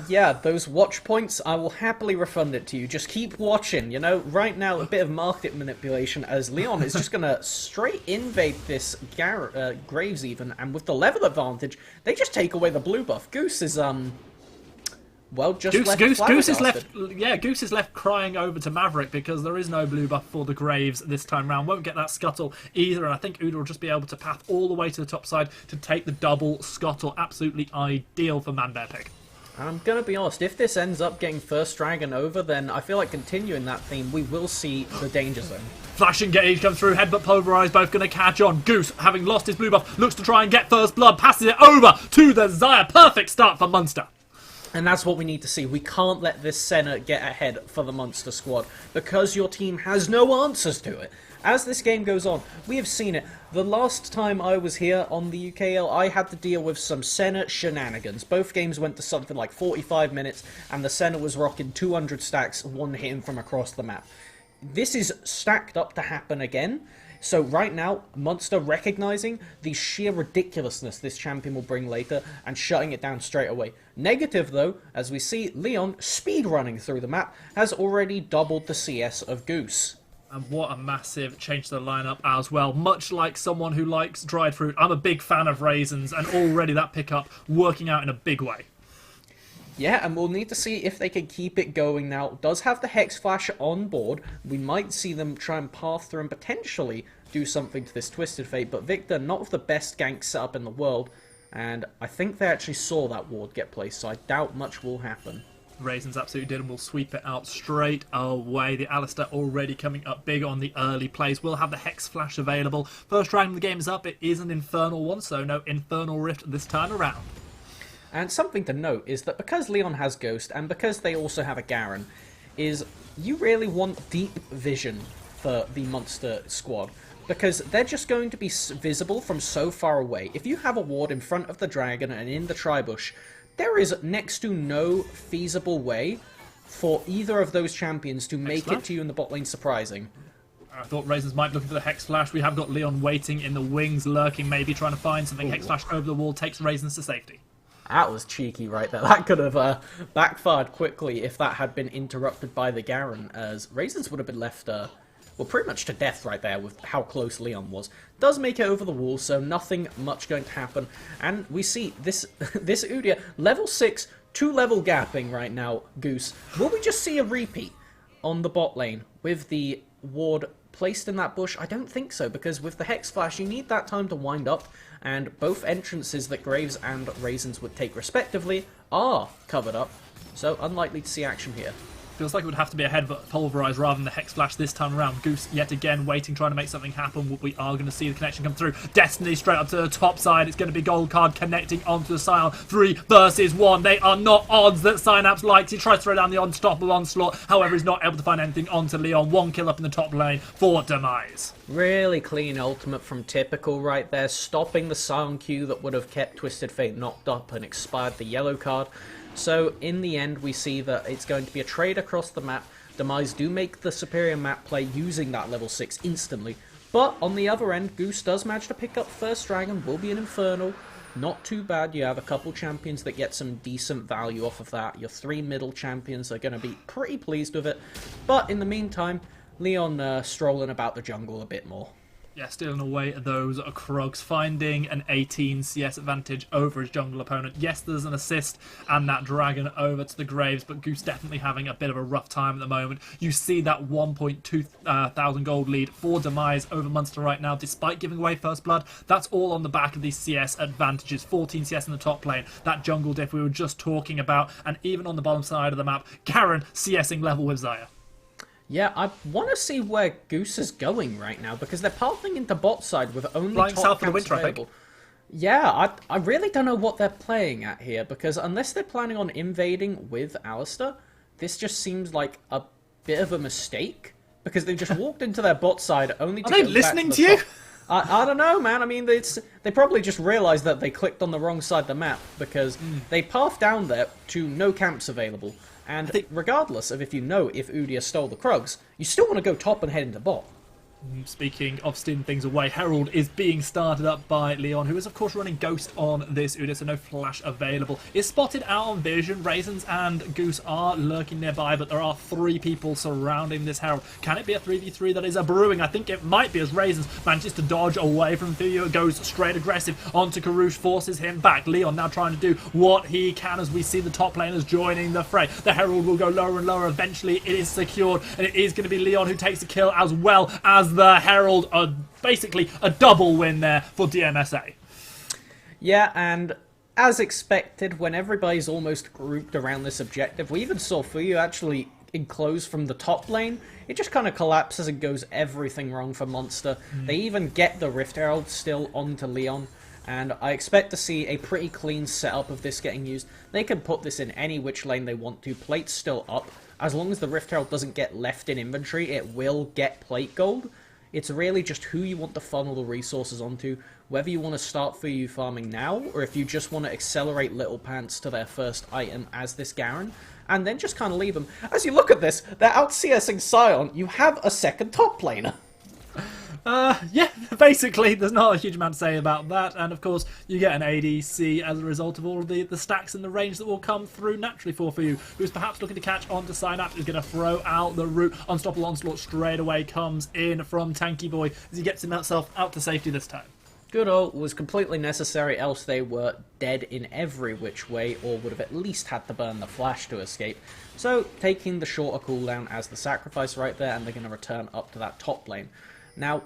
S6: Yeah, those watch points, I will happily refund it to you. Just keep watching, you know? Right now, a bit of market manipulation as Leon is just going to straight invade this Graves even, and with the level advantage, they just take away the blue buff. Goose is, well, just
S7: Goose is left. Yeah, Goose is left crying over to Maverick because there is no blue buff for the Graves this time round. Won't get that scuttle either, and I think Udyr will just be able to path all the way to the top side to take the double scuttle. Absolutely ideal for Manbear pick.
S6: I'm gonna be honest, if this ends up getting first dragon over, then I feel like continuing that theme, we will see the danger zone.
S7: Flash engage comes through, headbutt pulverized, both going to catch on. Goose, having lost his blue buff, looks to try and get first blood, passes it over to the Xayah. Perfect start for Munster.
S6: And that's what we need to see. We can't let this Senna get ahead for the Munster squad, because your team has no answers to it. As this game goes on, we have seen it. The last time I was here on the UKL, I had to deal with some Senna shenanigans. Both games went to something like 45 minutes, and the Senna was rocking 200 stacks, one hitting from across the map. This is stacked up to happen again. So right now, Munster recognizing the sheer ridiculousness this champion will bring later and shutting it down straight away. Negative though, as we see Leon speed running through the map, has already doubled the CS of Goose.
S7: And what a massive change to the lineup as well. Much like someone who likes dried fruit, I'm a big fan of raisins, and already that pickup working out in a big way.
S6: Yeah, and we'll need to see if they can keep it going now. Does have the Hex Flash on board. We might see them try and path through and potentially do something to this Twisted Fate, but Victor, not with the best gank setup in the world, and I think they actually saw that ward get placed, so I doubt much will happen.
S7: Raisins absolutely did, and will sweep it out straight away. The Alistair already coming up big on the early plays. We'll have the Hex Flash available. First dragon the game is up. It is an Infernal one, so no Infernal Rift this time around.
S6: And something to note is that because Leon has Ghost, and because they also have a Garen, is you really want deep vision for the Munster squad, because they're just going to be visible from so far away. If you have a ward in front of the dragon and in the tribush, there is next to no feasible way for either of those champions to make it to you in the bot lane surprising.
S7: I thought Raisins might be looking for the Hex Flash. We have got Leon waiting in the wings, lurking, maybe trying to find something. Hex Flash over the wall takes Raisins to safety.
S6: That was cheeky right there. That could have backfired quickly if that had been interrupted by the Garen, as Raisins would have been left, well, pretty much to death right there with how close Leon was. Does make it over the wall, so nothing much going to happen. And we see this this Udyr, level 6, 2-level gapping right now, Goose. Will we just see a repeat on the bot lane with the ward placed in that bush? I don't think so, because with the Hex Flash, you need that time to wind up, and both entrances that Graves and Raisins would take respectively are covered up, so unlikely to see action here.
S7: Feels like it would have to be a headbutt pulverize rather than the Hex Flash this time around. Goose yet again waiting, trying to make something happen. We are going to see the connection come through. Destiny straight up to the top side. It's going to be Gold Card connecting onto the Scion. 3 versus 1. They are not odds that Synapse likes. He tries to throw down the unstoppable onslaught. However, he's not able to find anything onto Leon. 1 kill up in the top lane for Demise.
S6: Really clean ultimate from Typical right there, stopping the Scion Q that would have kept Twisted Fate knocked up and expired the yellow card. So in the end, we see that it's going to be a trade across the map. Demise do make the superior map play using that level 6 instantly. But on the other end, Goose does manage to pick up first dragon, will be an Infernal. Not too bad. You have a couple champions that get some decent value off of that. Your 3 middle champions are going to be pretty pleased with it. But in the meantime, Leon strolling about the jungle a bit more.
S7: Yeah, stealing away those Krugs, finding an 18 CS advantage over his jungle opponent. Yes, there's an assist and that dragon over to the Graves, but Goose definitely having a bit of a rough time at the moment. You see that 1.2 thousand gold lead for Demise over Munster right now, despite giving away first blood. That's all on the back of these CS advantages. 14 CS in the top lane, that jungle diff we were just talking about, and even on the bottom side of the map, Garen CSing level with Xayah.
S6: Yeah, I want to see where Goose is going right now, because they're pathing into bot side with only
S7: Flying
S6: top
S7: south for the
S6: camps
S7: winter, I
S6: available.
S7: think.
S6: Yeah, I really don't know what they're playing at here, because unless they're planning on invading with Alistair, this just seems like a bit of a mistake, because they've just walked into their bot side only to
S7: Are they
S6: go back
S7: listening
S6: to
S7: to
S6: the
S7: you?
S6: top. I don't know, man. I mean, they probably just realised that they clicked on the wrong side of the map, because they pathed down there to no camps available. And regardless of if you know if Udyr stole the Krugs, you still want to go top and head into bot.
S7: Speaking of stealing things away, Herald is being started up by Leon, who is of course running Ghost on this Udyr, so no flash available. Is spotted out on vision. Raisins and Goose are lurking nearby, but there are 3 people surrounding this Herald. Can it be a 3v3 that is a brewing? I think it might be, as Raisins manages to dodge away from Theo, goes straight aggressive onto Karush, forces him back. Leon now trying to do what he can as we see the top laners joining the fray. The Herald will go lower and lower. Eventually it is secured, and it is going to be Leon who takes the kill, as well as the Herald. Basically a double win there for DMSA.
S6: Yeah, and as expected, when everybody's almost grouped around this objective, we even saw Fuyu actually enclose from the top lane. It just kind of collapses and goes everything wrong for Monster. They even get the Rift Herald still onto Leon, and I expect to see a pretty clean setup of this getting used. They can put this in any which lane they want to. Plate's still up. As long as the Rift Herald doesn't get left in inventory, it will get plate gold. It's really just who you want to funnel the resources onto, whether you want to start Fuyu farming now, or if you just want to accelerate Little Pants to their first item as this Garen, and then just kind of leave them. As you look at this, they're out CSing Sion, you have a second top laner.
S7: Yeah, basically, there's not a huge amount to say about that, and of course, you get an ADC as a result of all of the stacks and the range that will come through naturally for you, who's perhaps looking to catch onto Synapse, is going to throw out the root. Unstoppable Onslaught straight away comes in from Tanky Boy as he gets himself out to safety this time.
S6: Good ult was completely necessary, else they were dead in every which way, or would have at least had to burn the flash to escape. So, taking the shorter cooldown as the sacrifice right there, and they're going to return up to that top lane. Now,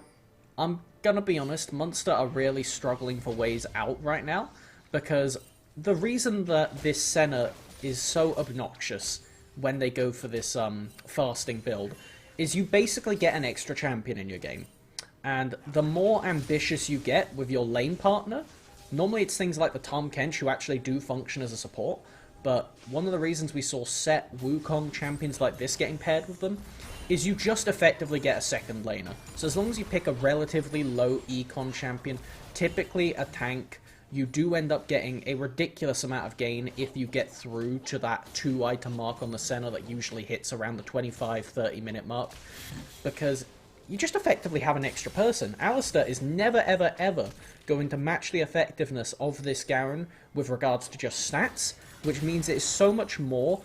S6: I'm gonna be honest, Munster are really struggling for ways out right now, because the reason that this Senna is so obnoxious when they go for this fasting build is you basically get an extra champion in your game. And the more ambitious you get with your lane partner, normally it's things like the Tahm Kench who actually do function as a support, but one of the reasons we saw set Wukong champions like this getting paired with them is you just effectively get a second laner. So as long as you pick a relatively low econ champion, typically a tank, you do end up getting a ridiculous amount of gain if you get through to that 2 item mark on the center that usually hits around the 25-30 minute mark, because you just effectively have an extra person. Alistar is never ever ever going to match the effectiveness of this Garen with regards to just stats, which means it is so much more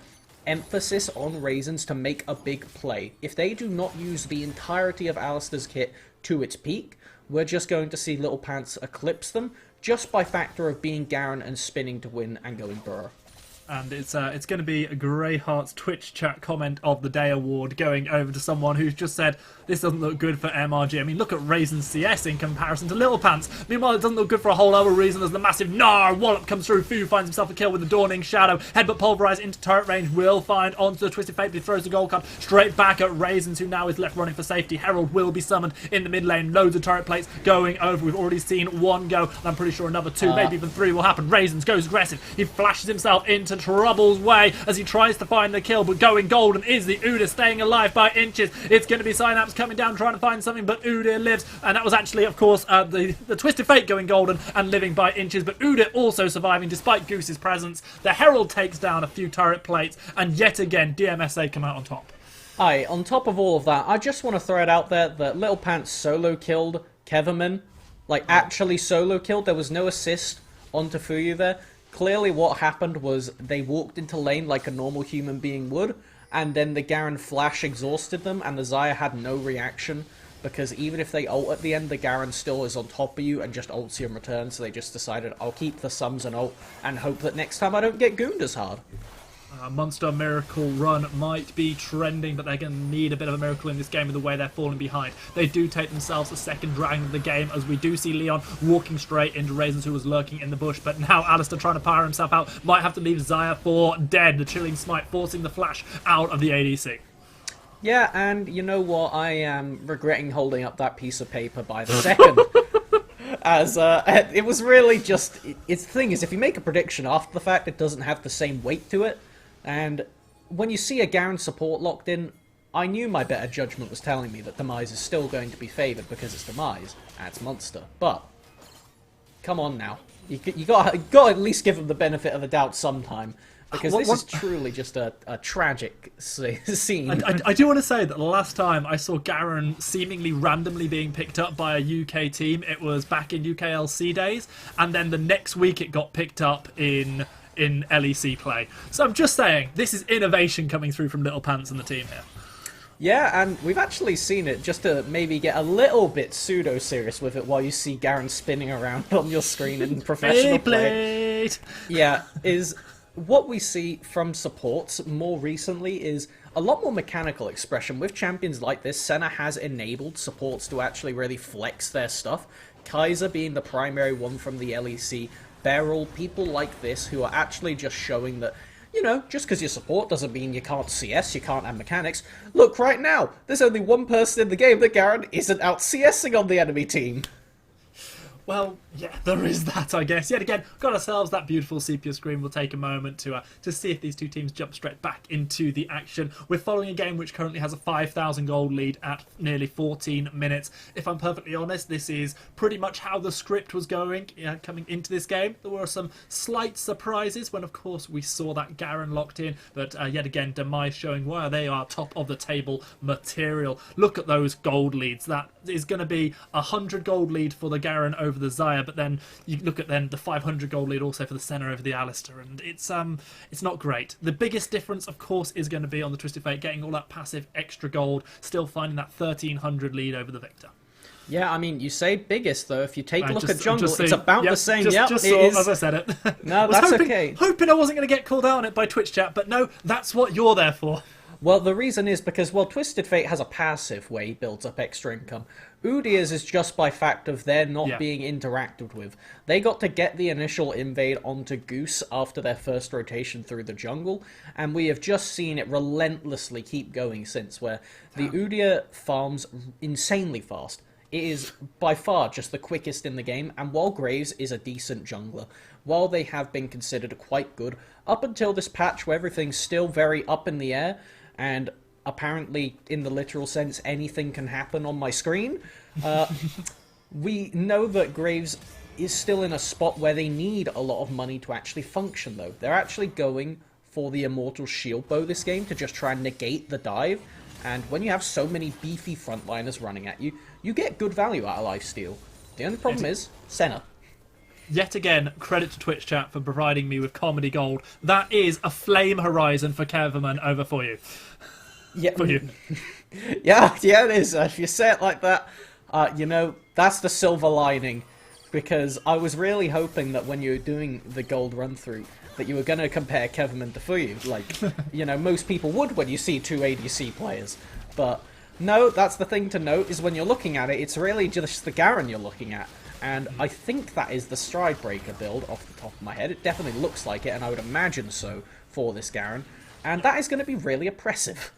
S6: emphasis on Raisins to make a big play. If they do not use the entirety of Alistar's kit to its peak, we're just going to see Little Pants eclipse them just by factor of being Garen and spinning to win and going burr.
S7: And it's going to be a Greyheart's Twitch chat comment of the day award going over to someone who's just said, this doesn't look good for MRG. I mean, look at Raisin CS in comparison to Little Pants. Meanwhile, it doesn't look good for a whole other reason as the massive Gnar wallop comes through. Fu finds himself a kill with the Dawning Shadow. Headbutt pulverized into turret range. Will find onto the Twisted Fate, but he throws the gold card straight back at Raisins, who now is left running for safety. Herald will be summoned in the mid lane. Loads of turret plates going over. We've already seen one go, and I'm pretty sure another two, maybe even three will happen. Raisins goes aggressive. He flashes himself into Trouble's way as he tries to find the kill, but going golden is the Udyr, staying alive by inches. It's going to be Synapse coming down trying to find something, but Udyr lives, and that was actually, of course, the Twisted Fate going golden and living by inches, but Udyr also surviving despite Goose's presence. The Herald takes down a few turret plates, and yet again DMSA come out on top.
S6: Aye, on top of all of that, I just want to throw it out there that Little Pants solo killed Keverman. Like, actually solo killed. There was no assist onto Fuyu there. Clearly what happened was they walked into lane like a normal human being would, and then the Garen flash exhausted them, and the Xayah had no reaction, because even if they ult at the end, the Garen still is on top of you and just ults you in return, so they just decided, I'll keep the sums and ult, and hope that next time I don't get gooned as hard.
S7: Monster Miracle Run might be trending, but they're going to need a bit of a miracle in this game with the way they're falling behind. They do take themselves a second dragon of the game, as we do see Leon walking straight into Raisins, who was lurking in the bush, but now Alistar trying to power himself out, might have to leave Xayah for dead. The Chilling Smite forcing the flash out of the ADC.
S6: Yeah, and you know what? I am regretting holding up that piece of paper by the second. As it was really just... It's the thing is, if you make a prediction after the fact, it doesn't have the same weight to it. And when you see a Garen support locked in, I knew my better judgment was telling me that Demise is still going to be favoured because it's Demise, and it's Monster. But, come on now. You got to at least give them the benefit of the doubt sometime. Because this is truly just a tragic scene.
S7: I do want to say that the last time I saw Garen seemingly randomly being picked up by a UK team, it was back in UKLC days, and then the next week it got picked up in LEC play. So I'm just saying, this is innovation coming through from Little Pants and the team here.
S6: Yeah, and we've actually seen it, just to maybe get a little bit pseudo-serious with it while you see Garen spinning around on your screen in professional play. Yeah, is what we see from supports more recently is a lot more mechanical expression. With champions like this, Senna has enabled supports to actually really flex their stuff. Kaiser being the primary one from the LEC, Beryl, people like this who are actually just showing that, you know, just because you support doesn't mean you can't CS, you can't have mechanics. Look, right now, there's only one person in the game that Garen isn't out CSing on the enemy team.
S7: Well, yeah, there is that, I guess. Yet again, got ourselves that beautiful sepia screen. We'll take a moment to see if these two teams jump straight back into the action. We're following a game which currently has a 5,000 gold lead at nearly 14 minutes. If I'm perfectly honest, this is pretty much how the script was going coming into this game. There were some slight surprises when, of course, we saw that Garen locked in. But yet again, Demise showing why they are top of the table material. Look at those gold leads. That is going to be a 100 gold lead for the Garen over the Xayah, but then you look at the 500 gold lead also for the Senna over the Alistar, and it's not great. The biggest difference, of course, is going to be on the Twisted Fate, getting all that passive extra gold, still finding that 1300 lead over the Victor.
S6: Yeah, I mean, you say biggest, though. If you take a look at
S7: Just
S6: jungle,
S7: saying,
S6: it's about the same.
S7: Just
S6: It
S7: saw,
S6: is.
S7: as I said it.
S6: No,
S7: Was
S6: that's
S7: hoping,
S6: okay.
S7: Hoping I wasn't going to get called out on it by Twitch chat, but no, that's what you're there for.
S6: Well, the reason is because, well, Twisted Fate has a passive way he builds up extra income. Udyr's is just by fact of their not being interacted with. They got to get the initial invade onto Goose after their first rotation through the jungle, and we have just seen it relentlessly keep going since, where the Udyr farms insanely fast. It is by far just the quickest in the game, and while Graves is a decent jungler, while they have been considered quite good, up until this patch where everything's still very up in the air, and apparently, in the literal sense, anything can happen on my screen, we know that Graves is still in a spot where they need a lot of money to actually function, though. They're actually going for the Immortal Shield Bow this game to just try and negate the dive, and when you have so many beefy frontliners running at you, you get good value out of lifesteal. The only problem is, Senna.
S7: Yet again, credit to Twitch chat for providing me with comedy gold. That is a flame horizon for Keverman over for you.
S6: Yeah,
S7: For you.
S6: yeah, it is. If you say it like that, you know, that's the silver lining. Because I was really hoping that when you were doing the gold run-through, that you were going to compare Keverman to Fuyu. Like, you know, most people would when you see two ADC players. But no, that's the thing to note, is when you're looking at it, it's really just the Garen you're looking at. And I think that is the Stride Breaker build off the top of my head. It definitely looks like it, and I would imagine so for this Garen. And that is going to be really oppressive.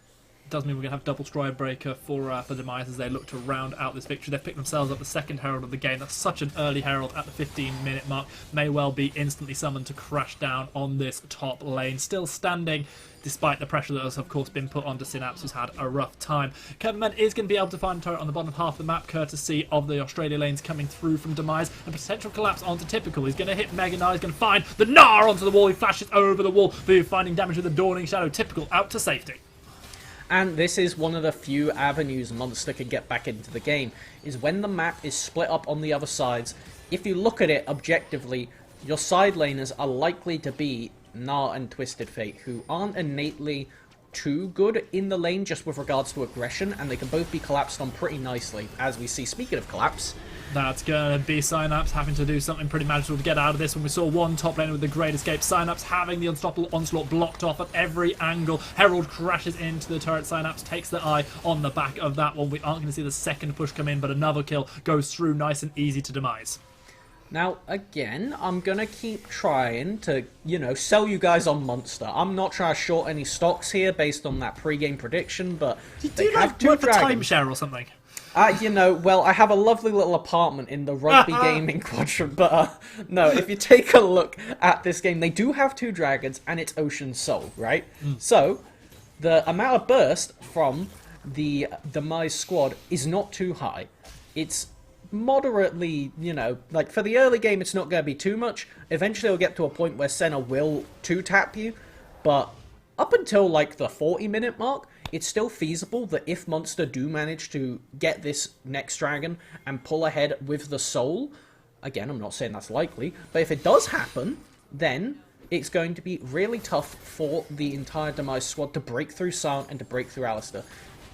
S7: Does mean we're going to have double Stride Breaker for Demise as they look to round out this victory. They've picked themselves up the second Herald of the game. That's such an early Herald at the 15-minute mark. May well be instantly summoned to crash down on this top lane. Still standing, despite the pressure that has, of course, been put onto Synapse, who's had a rough time. Keverman is going to be able to find a turret on the bottom half of the map, courtesy of the Australia lanes coming through from Demise. And potential collapse onto Typical. He's going to hit Mega Gnar. He's going to find the Gnar onto the wall. He flashes over the wall, finding damage with the Dawning Shadow. Typical out to safety.
S6: And this is one of the few avenues Monster can get back into the game, is when the map is split up on the other sides. If you look at it objectively, your side laners are likely to be Gnar and Twisted Fate, who aren't innately too good in the lane just with regards to aggression, and they can both be collapsed on pretty nicely, as we see. Speaking of collapse,
S7: That's going to be Synapse having to do something pretty magical to get out of this. When we saw one top laner with the Great Escape, Synapse having the Unstoppable Onslaught blocked off at every angle. Herald crashes into the turret. Synapse takes the eye on the back of that one. We aren't going to see the second push come in, but another kill goes through nice and easy to Demise.
S6: now, again, I'm going to keep trying to, you know, sell you guys on Monster. I'm not trying to short any stocks here based on that pre-game prediction, but
S7: Do you like work for timeshare or something?
S6: You know, well, I have a lovely little apartment in the rugby gaming quadrant, but no, if you take a look at this game, they do have two dragons, and it's Ocean Soul, right? So, the amount of burst from the Demise squad is not too high. It's moderately, you know, like, for the early game, it's not going to be too much. Eventually, it'll get to a point where Senna will two-tap you, but up until, like, the 40-minute mark, it's still feasible that if Monster do manage to get this next dragon and pull ahead with the soul, again, I'm not saying that's likely, but if it does happen, then it's going to be really tough for the entire Demise squad to break through Silent and to break through Alistar.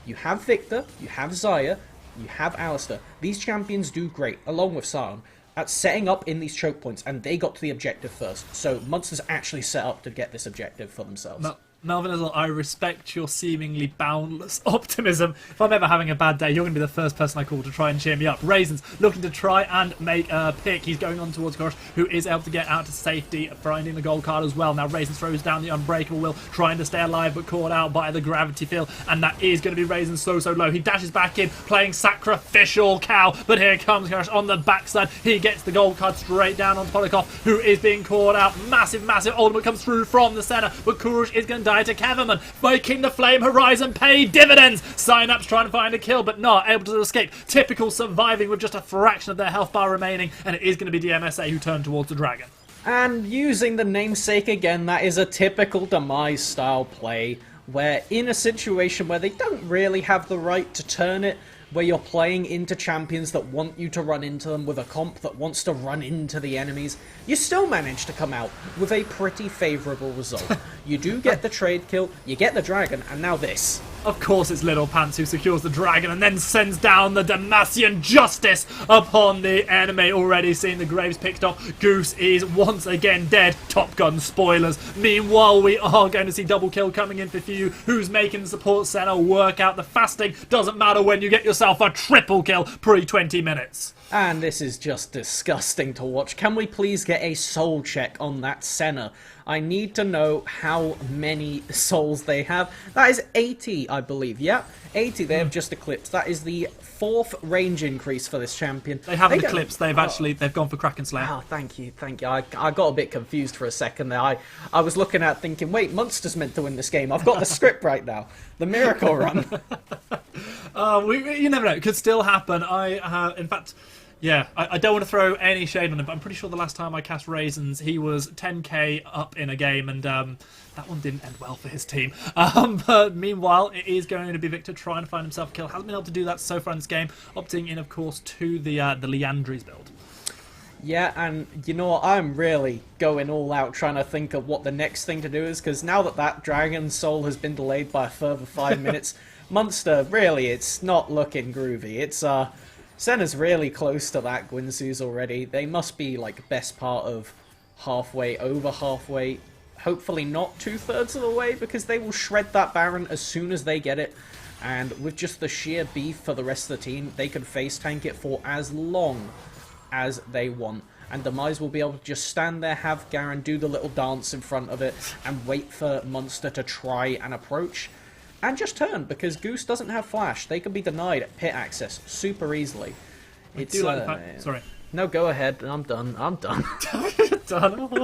S6: You have Victor, you have Xayah, you have Alistar. These champions do great, along with Silent, at setting up in these choke points, and they got to the objective first. So Monster's actually set up to get this objective for themselves.
S7: Melvin Izzle, I respect your seemingly boundless optimism. If I'm ever having a bad day, you're going to be the first person I call to try and cheer me up. Raisins looking to try and make a pick. He's going on towards Korosh, who is able to get out to safety, finding the gold card as well. Now Raisins throws down the Unbreakable Will, trying to stay alive, but caught out by the gravity field, and that is going to be Raisins so low. He dashes back in, playing sacrificial cow, but here comes Korosh on the backside. He gets the gold card straight down on Polikov, who is being caught out. Massive ultimate comes through from the center, but Korosh is going to die to Keverman, making the Flame Horizon pay dividends. Synapse trying to find a kill, but not able to escape. Typical surviving with just a fraction of their health bar remaining, and it is going to be DMSA who turn towards the dragon.
S6: And using the namesake again, that is a typical Demise style play, where in a situation where they don't really have the right to turn it, where you're playing into champions that want you to run into them, with a comp that wants to run into the enemies, you still manage to come out with a pretty favourable result. You do get the trade kill, you get the dragon, and now this.
S7: Of course it's Little Pants who secures the dragon and then sends down the Demacian justice upon the enemy. Already seeing the graves picked up. Goose is once again dead. Top Gun spoilers. Meanwhile, we are going to see double kill coming in for Few, who's making the support center work out the fasting. Doesn't matter when you get yourself a triple kill pre-20 minutes.
S6: And this is just disgusting to watch. Can we please get a soul check on that Senna? I need to know how many souls they have. That is 80, I believe. Yeah, 80 they have just eclipsed. That is the 4th range increase for this champion.
S7: They haven't eclipsed. They've gone for Kraken Slayer.
S6: Oh, thank you. I got a bit confused for a second there. I was looking at thinking, wait, Munster's meant to win this game. I've got the script right now. The miracle run.
S7: You never know. It could still happen. In fact... Yeah, I don't want to throw any shade on him, but I'm pretty sure the last time I cast Raisins, he was 10k up in a game, and that one didn't end well for his team. But meanwhile, it is going to be Victor trying to find himself a kill. Hasn't been able to do that so far in this game, opting in, of course, to the Leandries build.
S6: Yeah, and you know what, I'm really going all out trying to think of what the next thing to do is, because now that Dragon Soul has been delayed by a further 5 minutes, Munster, really, it's not looking groovy. It's, Senna's really close to that Gwynsu's already. They must be, like, best part of halfway, over halfway. Hopefully not 2/3 of the way, because they will shred that Baron as soon as they get it. And with just the sheer beef for the rest of the team, they can face tank it for as long as they want. And Demise will be able to just stand there, have Garen do the little dance in front of it, and wait for Munster to try and approach. And just turn, because Goose doesn't have flash. They can be denied pit access super easily.
S7: It's sorry.
S6: No, go ahead. I'm done.
S7: Done.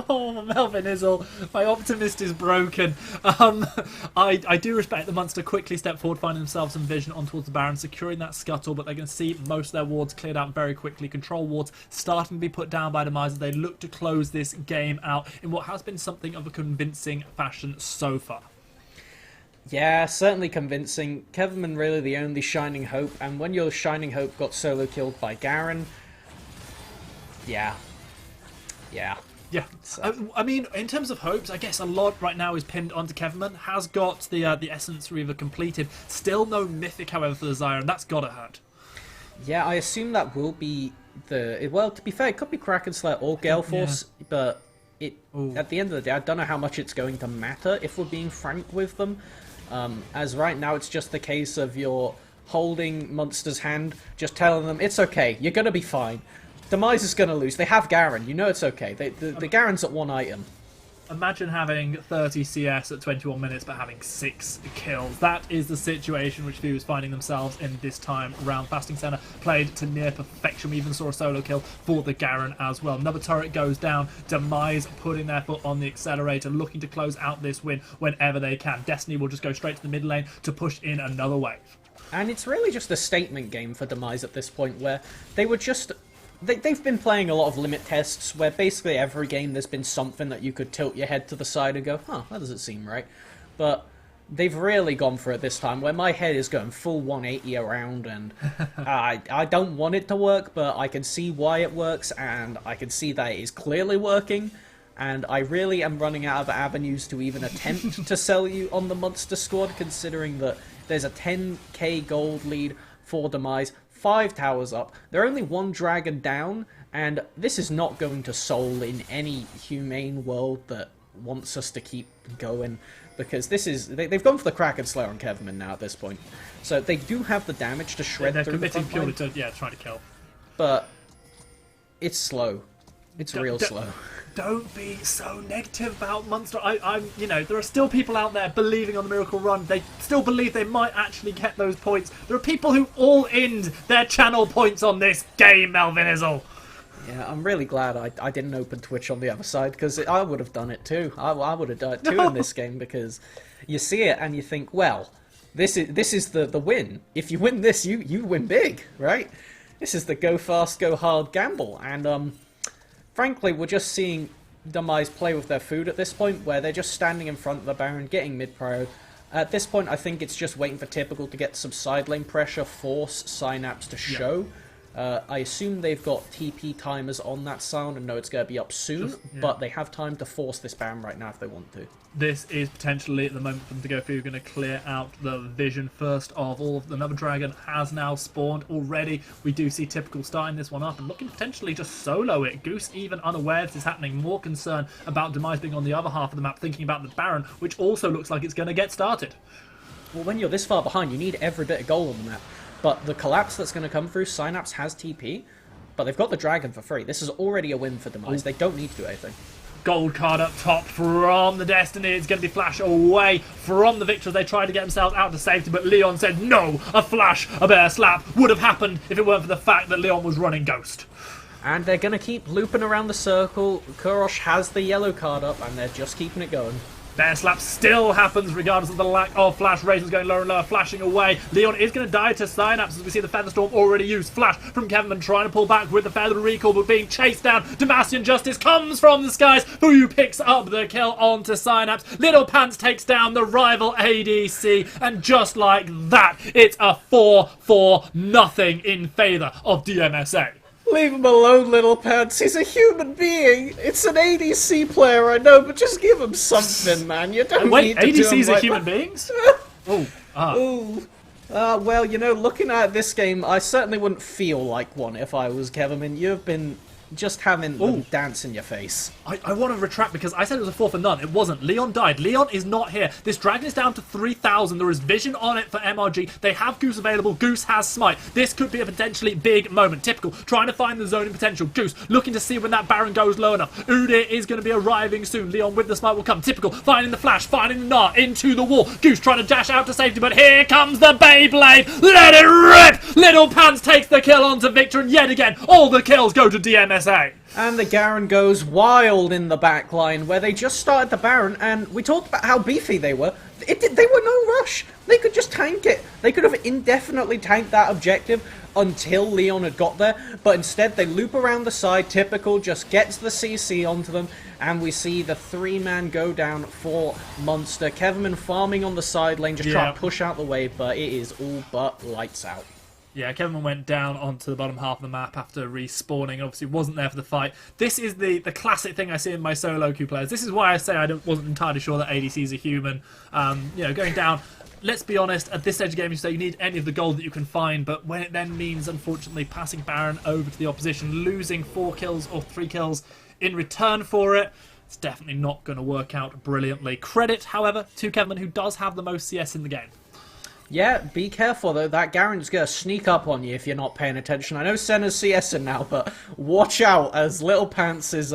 S7: Oh, Melvin Izzle, my optimist is broken. I do respect the Munster quickly step forward, finding themselves some vision on towards the Baron, securing that scuttle, but they're going to see most of their wards cleared out very quickly. Control wards starting to be put down by Demise as they look to close this game out in what has been something of a convincing fashion so far.
S6: Yeah, certainly convincing. Keverman really the only shining hope, and when your shining hope got solo killed by Garen, yeah.
S7: I mean, in terms of hopes, I guess a lot right now is pinned onto Keverman. Has got the Essence Reaver completed. Still no Mythic, however, for the Zyra, and that's gotta hurt.
S6: Yeah, I assume that will be well, to be fair, it could be Kraken Slayer or Gale Force, but at the end of the day, I don't know how much it's going to matter if we're being frank with them. As right now, it's just the case of you're holding Munster's hand, just telling them, it's okay, you're going to be fine. Demise is going to lose. They have Garen. You know it's okay. The Garen's at 1 item.
S7: Imagine having 30 CS at 21 minutes, but having 6 kills. That is the situation which Few is finding themselves in this time round. Fasting Center played to near perfection. We even saw a solo kill for the Garen as well. Another turret goes down. Demise putting their foot on the accelerator, looking to close out this win whenever they can. Destiny will just go straight to the mid lane to push in another wave.
S6: And it's really just a statement game for Demise at this point, where they were just... They've been playing a lot of limit tests where basically every game there's been something that you could tilt your head to the side and go, huh, that doesn't seem right. But they've really gone for it this time, where my head is going full 180 around, and I don't want it to work, but I can see why it works, and I can see that it is clearly working, and I really am running out of avenues to even attempt to sell you on the Munster squad, considering that there's a 10k gold lead for Demise. 5 towers up. They're only 1 dragon down, and this is not going to soul in any humane world that wants us to keep going, because this is they've gone for the Kraken Slayer on Kevman now at this point, so they do have the damage to shred
S7: They're
S6: through the
S7: committing
S6: front
S7: purely
S6: line,
S7: to trying to kill.
S6: but it's slow. It's real slow.
S7: Don't be so negative about Munster. I'm, there are still people out there believing on the Miracle Run. They still believe they might actually get those points. There are people who all end their channel points on this game, Melvin Izzle.
S6: Yeah, I'm really glad I didn't open Twitch on the other side, because I would have done it too. I would have done it too in this game, because you see it and you think, well, this is the win. If you win this, you win big, right? This is the go fast, go hard gamble, and frankly, we're just seeing Demise play with their food at this point, where they're just standing in front of the Baron, getting mid-prio. At this point, I think it's just waiting for Typical to get some side lane pressure, force Synapse to show. I assume they've got TP timers on that sound and know it's going to be up soon, but they have time to force this Baron right now if they want to.
S7: This is potentially the moment for them to go through. You're going to clear out the vision first of all. Another dragon has now spawned already. We do see Typical starting this one up and looking to potentially just solo it. Goose, even unaware this is happening, more concerned about Demise being on the other half of the map, thinking about the Baron, which also looks like it's going to get started.
S6: Well, when you're this far behind, you need every bit of gold on the map. But the collapse that's going to come through, Synapse has TP, but they've got the dragon for free. This is already a win for Demise. They don't need to do anything.
S7: Gold card up top from the Destiny. It's going to be flash away from the Victor as they try to get themselves out to safety, but Leon said no. A flash, a bear slap would have happened if it weren't for the fact that Leon was running Ghost.
S6: And they're going to keep looping around the circle. Kurosh has the yellow card up, and they're just keeping it going.
S7: Bear slap still happens regardless of the lack of flash. Razor's going lower and lower, flashing away. Leon is going to die to Synapse as we see the Featherstorm already used. Flash from Kevman trying to pull back with the Feather Recall, but being chased down. Demacian Justice comes from the skies. Who picks up the kill onto Synapse. Little Pants takes down the rival ADC, and just like that, it's a 4-4-0 in favour of DMSA.
S6: Leave him alone, Little Pants. He's a human being. It's an ADC player, I know, but just give him something, man. You don't
S7: Wait,
S6: need to do
S7: ADCs
S6: him
S7: are
S6: like
S7: human
S6: that.
S7: beings? Oh,
S6: Ooh. Well, looking at this game, I certainly wouldn't feel like one if I was Kevin. You've been just having them dance in your face.
S7: I want to retract because I said it was a 4 for none. It wasn't. Leon died. Leon is not here. This dragon is down to 3,000. There is vision on it for MRG. They have Goose available. Goose has smite. This could be a potentially big moment. Typical. Trying to find the zoning potential. Goose looking to see when that Baron goes low enough. Udyr is going to be arriving soon. Leon with the smite will come. Typical. Finding the flash. Finding the Gnar into the wall. Goose trying to dash out to safety, but here comes the Beyblade. Let it rip. Little Pants takes the kill onto Victor, and yet again, all the kills go to DMSA.
S6: And the Garen goes wild in the back line, where they just started the Baron, and we talked about how beefy they were. They were no rush. They could just tank it. They could have indefinitely tanked that objective until Leon had got there, but instead they loop around the side. Typical just gets the CC onto them, and we see the 3-man go down for Monster. Kevin farming on the side lane, just trying to push out the wave, but it is all but lights out.
S7: Yeah, Kevin went down onto the bottom half of the map after respawning. Obviously, wasn't there for the fight. This is the classic thing I see in my solo queue players. This is why I say wasn't entirely sure that ADCs are human. Going down. Let's be honest, at this stage of the game, you say you need any of the gold that you can find, but when it then means, unfortunately, passing Baron over to the opposition, losing 4 kills or 3 kills in return for it, it's definitely not going to work out brilliantly. Credit, however, to Kevin, who does have the most CS in the game.
S6: Yeah, be careful though, that Garen's gonna sneak up on you if you're not paying attention. I know Senna's CSing now, but watch out, as Little Pants is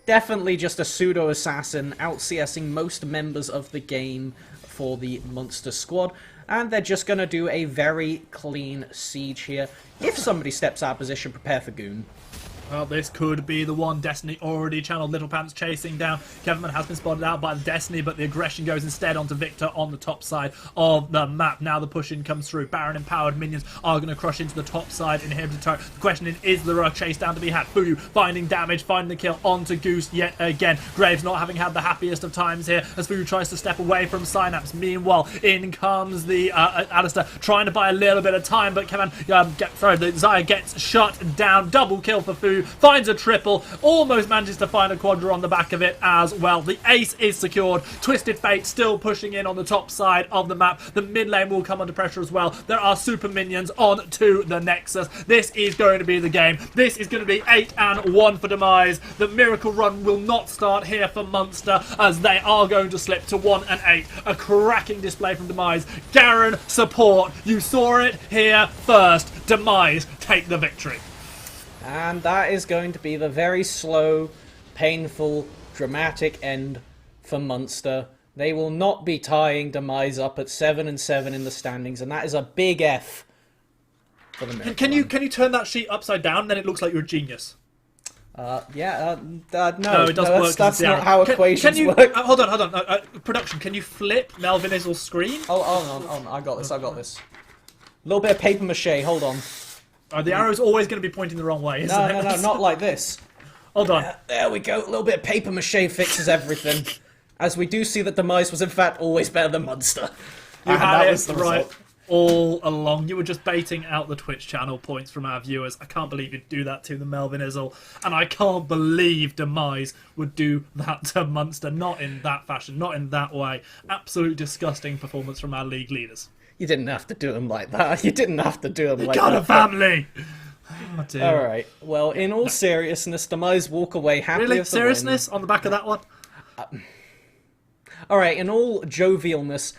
S6: definitely just a pseudo-assassin, out-CSing most members of the game for the Monster squad. And they're just gonna do a very clean siege here. If somebody steps out of position, prepare for Goon.
S7: Well, this could be the one. Destiny already channeled. Little Pants chasing down. Kevinman has been spotted out by Destiny, but the aggression goes instead onto Victor on the top side of the map. Now the push-in comes through. Baron empowered minions are going to crush into the top side, inhibitor turret. The question is there a chase down to be had? Fuyu finding damage, finding the kill onto Goose yet again. Graves not having had the happiest of times here as Fuyu tries to step away from Synapse. Meanwhile, in comes the Alistair trying to buy a little bit of time, but Kevin, the Xayah gets shut down. Double kill for Fuyu. 2, finds a triple, almost manages to find a quadra on the back of it as well. The ace is secured. Twisted Fate still pushing in on the top side of the map. The mid lane will come under pressure as well. There are super minions on to the Nexus. This is going to be the game. This is going to be 8-1 for Demise. The miracle run will not start here for Munster, as they are going to slip to 1-8. A cracking display from Demise. Garen, support. You saw it here first. Demise take the victory.
S6: And that is going to be the very slow, painful, dramatic end for Munster. They will not be tying Demise up at 7-7 in the standings, and that is a big F for the Miracle
S7: Can you turn that sheet upside down? Then it looks like you're a genius.
S6: No,
S7: it doesn't work.
S6: That's not how equations work.
S7: Hold on. Production, can you flip Melvin Izzle's screen?
S6: Hold on. I got this. A little bit of paper mache. Hold on.
S7: The arrow's always going to be pointing the wrong way, isn't it?
S6: No, not like this.
S7: Hold on.
S6: There we go. A little bit of paper mache fixes everything. As we do see that Demise was in fact always better than Munster.
S7: You had
S6: that
S7: it
S6: was the
S7: right
S6: result.
S7: all along. You were just baiting out the Twitch channel points from our viewers. I can't believe you'd do that to the Melvin Izzle. And I can't believe Demise would do that to Munster. Not in that fashion, not in that way. Absolute disgusting performance from our league leaders.
S6: You didn't have to do him like that.
S7: Got a family! Oh, dear.
S6: Alright, well, in all seriousness, Demise walk away happily
S7: Really?
S6: with the
S7: Seriousness on the back of that one?
S6: Alright, in all jovialness,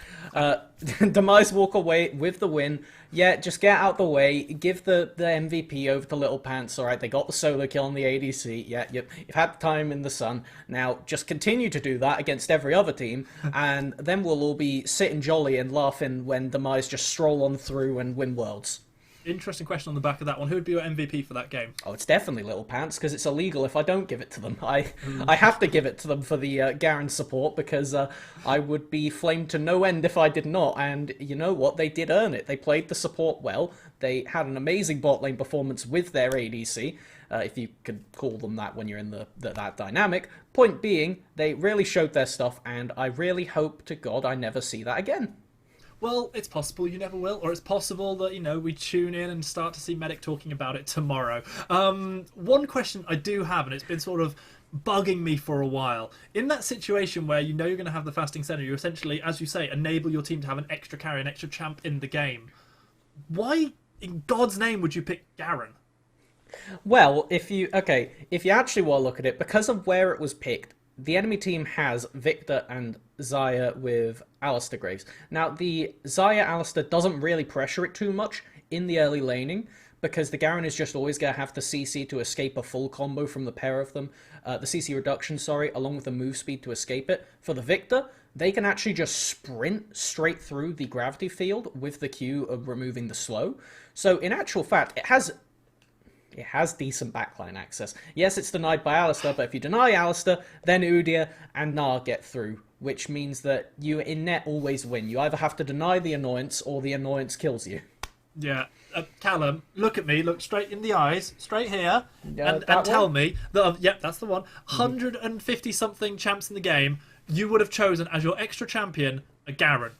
S6: Demise walk away with the win. Yeah, just get out the way, give the MVP over to Little Pants. Alright, they got the solo kill on the ADC. Yeah, you've had time in the sun. Now, just continue to do that against every other team, and then we'll all be sitting jolly and laughing when Demise just stroll on through and win worlds.
S7: Interesting question on the back of that one. Who would be your MVP for that game?
S6: Oh, it's definitely Little Pants, because it's illegal if I don't give it to them. I have to give it to them for the Garen support, because I would be flamed to no end if I did not, and you know what? They did earn it. They played the support well. They had an amazing bot lane performance with their ADC, if you could call them that when you're in that dynamic. Point being, they really showed their stuff, and I really hope to God I never see that again.
S7: Well, it's possible you never will, or it's possible that, we tune in and start to see Medic talking about it tomorrow. One question I do have, and it's been sort of bugging me for a while. In that situation where you're going to have the fasting center, you essentially, as you say, enable your team to have an extra carry, an extra champ in the game. Why, in God's name, would you pick Garen?
S6: Well, if you actually want to look at it, because of where it was picked, the enemy team has Victor and Xayah with Alistair Graves. Now, the Xayah Alistair doesn't really pressure it too much in the early laning, because the Garen is just always going to have the CC to escape a full combo from the pair of them. The CC reduction, along with the move speed to escape it. For the Victor, they can actually just sprint straight through the gravity field with the Q of removing the slow. So, in actual fact, it has decent backline access. Yes, it's denied by Alistair, but if you deny Alistair, then Udyr and Gnar get through, which means that you in net always win. You either have to deny the annoyance, or the annoyance kills you.
S7: Yeah. Callum, look at me, look straight in the eyes, straight here, and
S6: that
S7: tell
S6: one?
S7: me that, yep, that's the one, 150-something champs in the game, you would have chosen as your extra champion a Garen.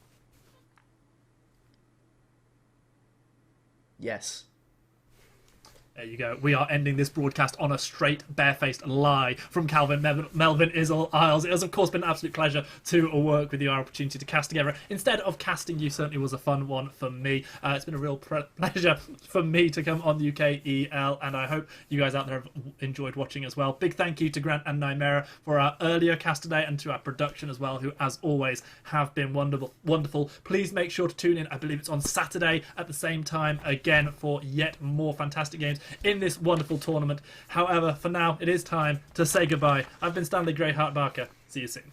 S6: Yes.
S7: There you go. We are ending this broadcast on a straight, barefaced lie from Melvin Izzle Isles. It has, of course, been an absolute pleasure to work with you, our opportunity to cast together. Instead of casting you, certainly was a fun one for me. It's been a real pleasure for me to come on the UKEL, and I hope you guys out there have enjoyed watching as well. Big thank you to Grant and Nymera for our earlier cast today, and to our production as well, who, as always, have been wonderful. Please make sure to tune in. I believe it's on Saturday at the same time, again, for yet more fantastic games in this wonderful tournament. However, for now, it is time to say goodbye. I've been Stanley Greyheart Barker. See you soon.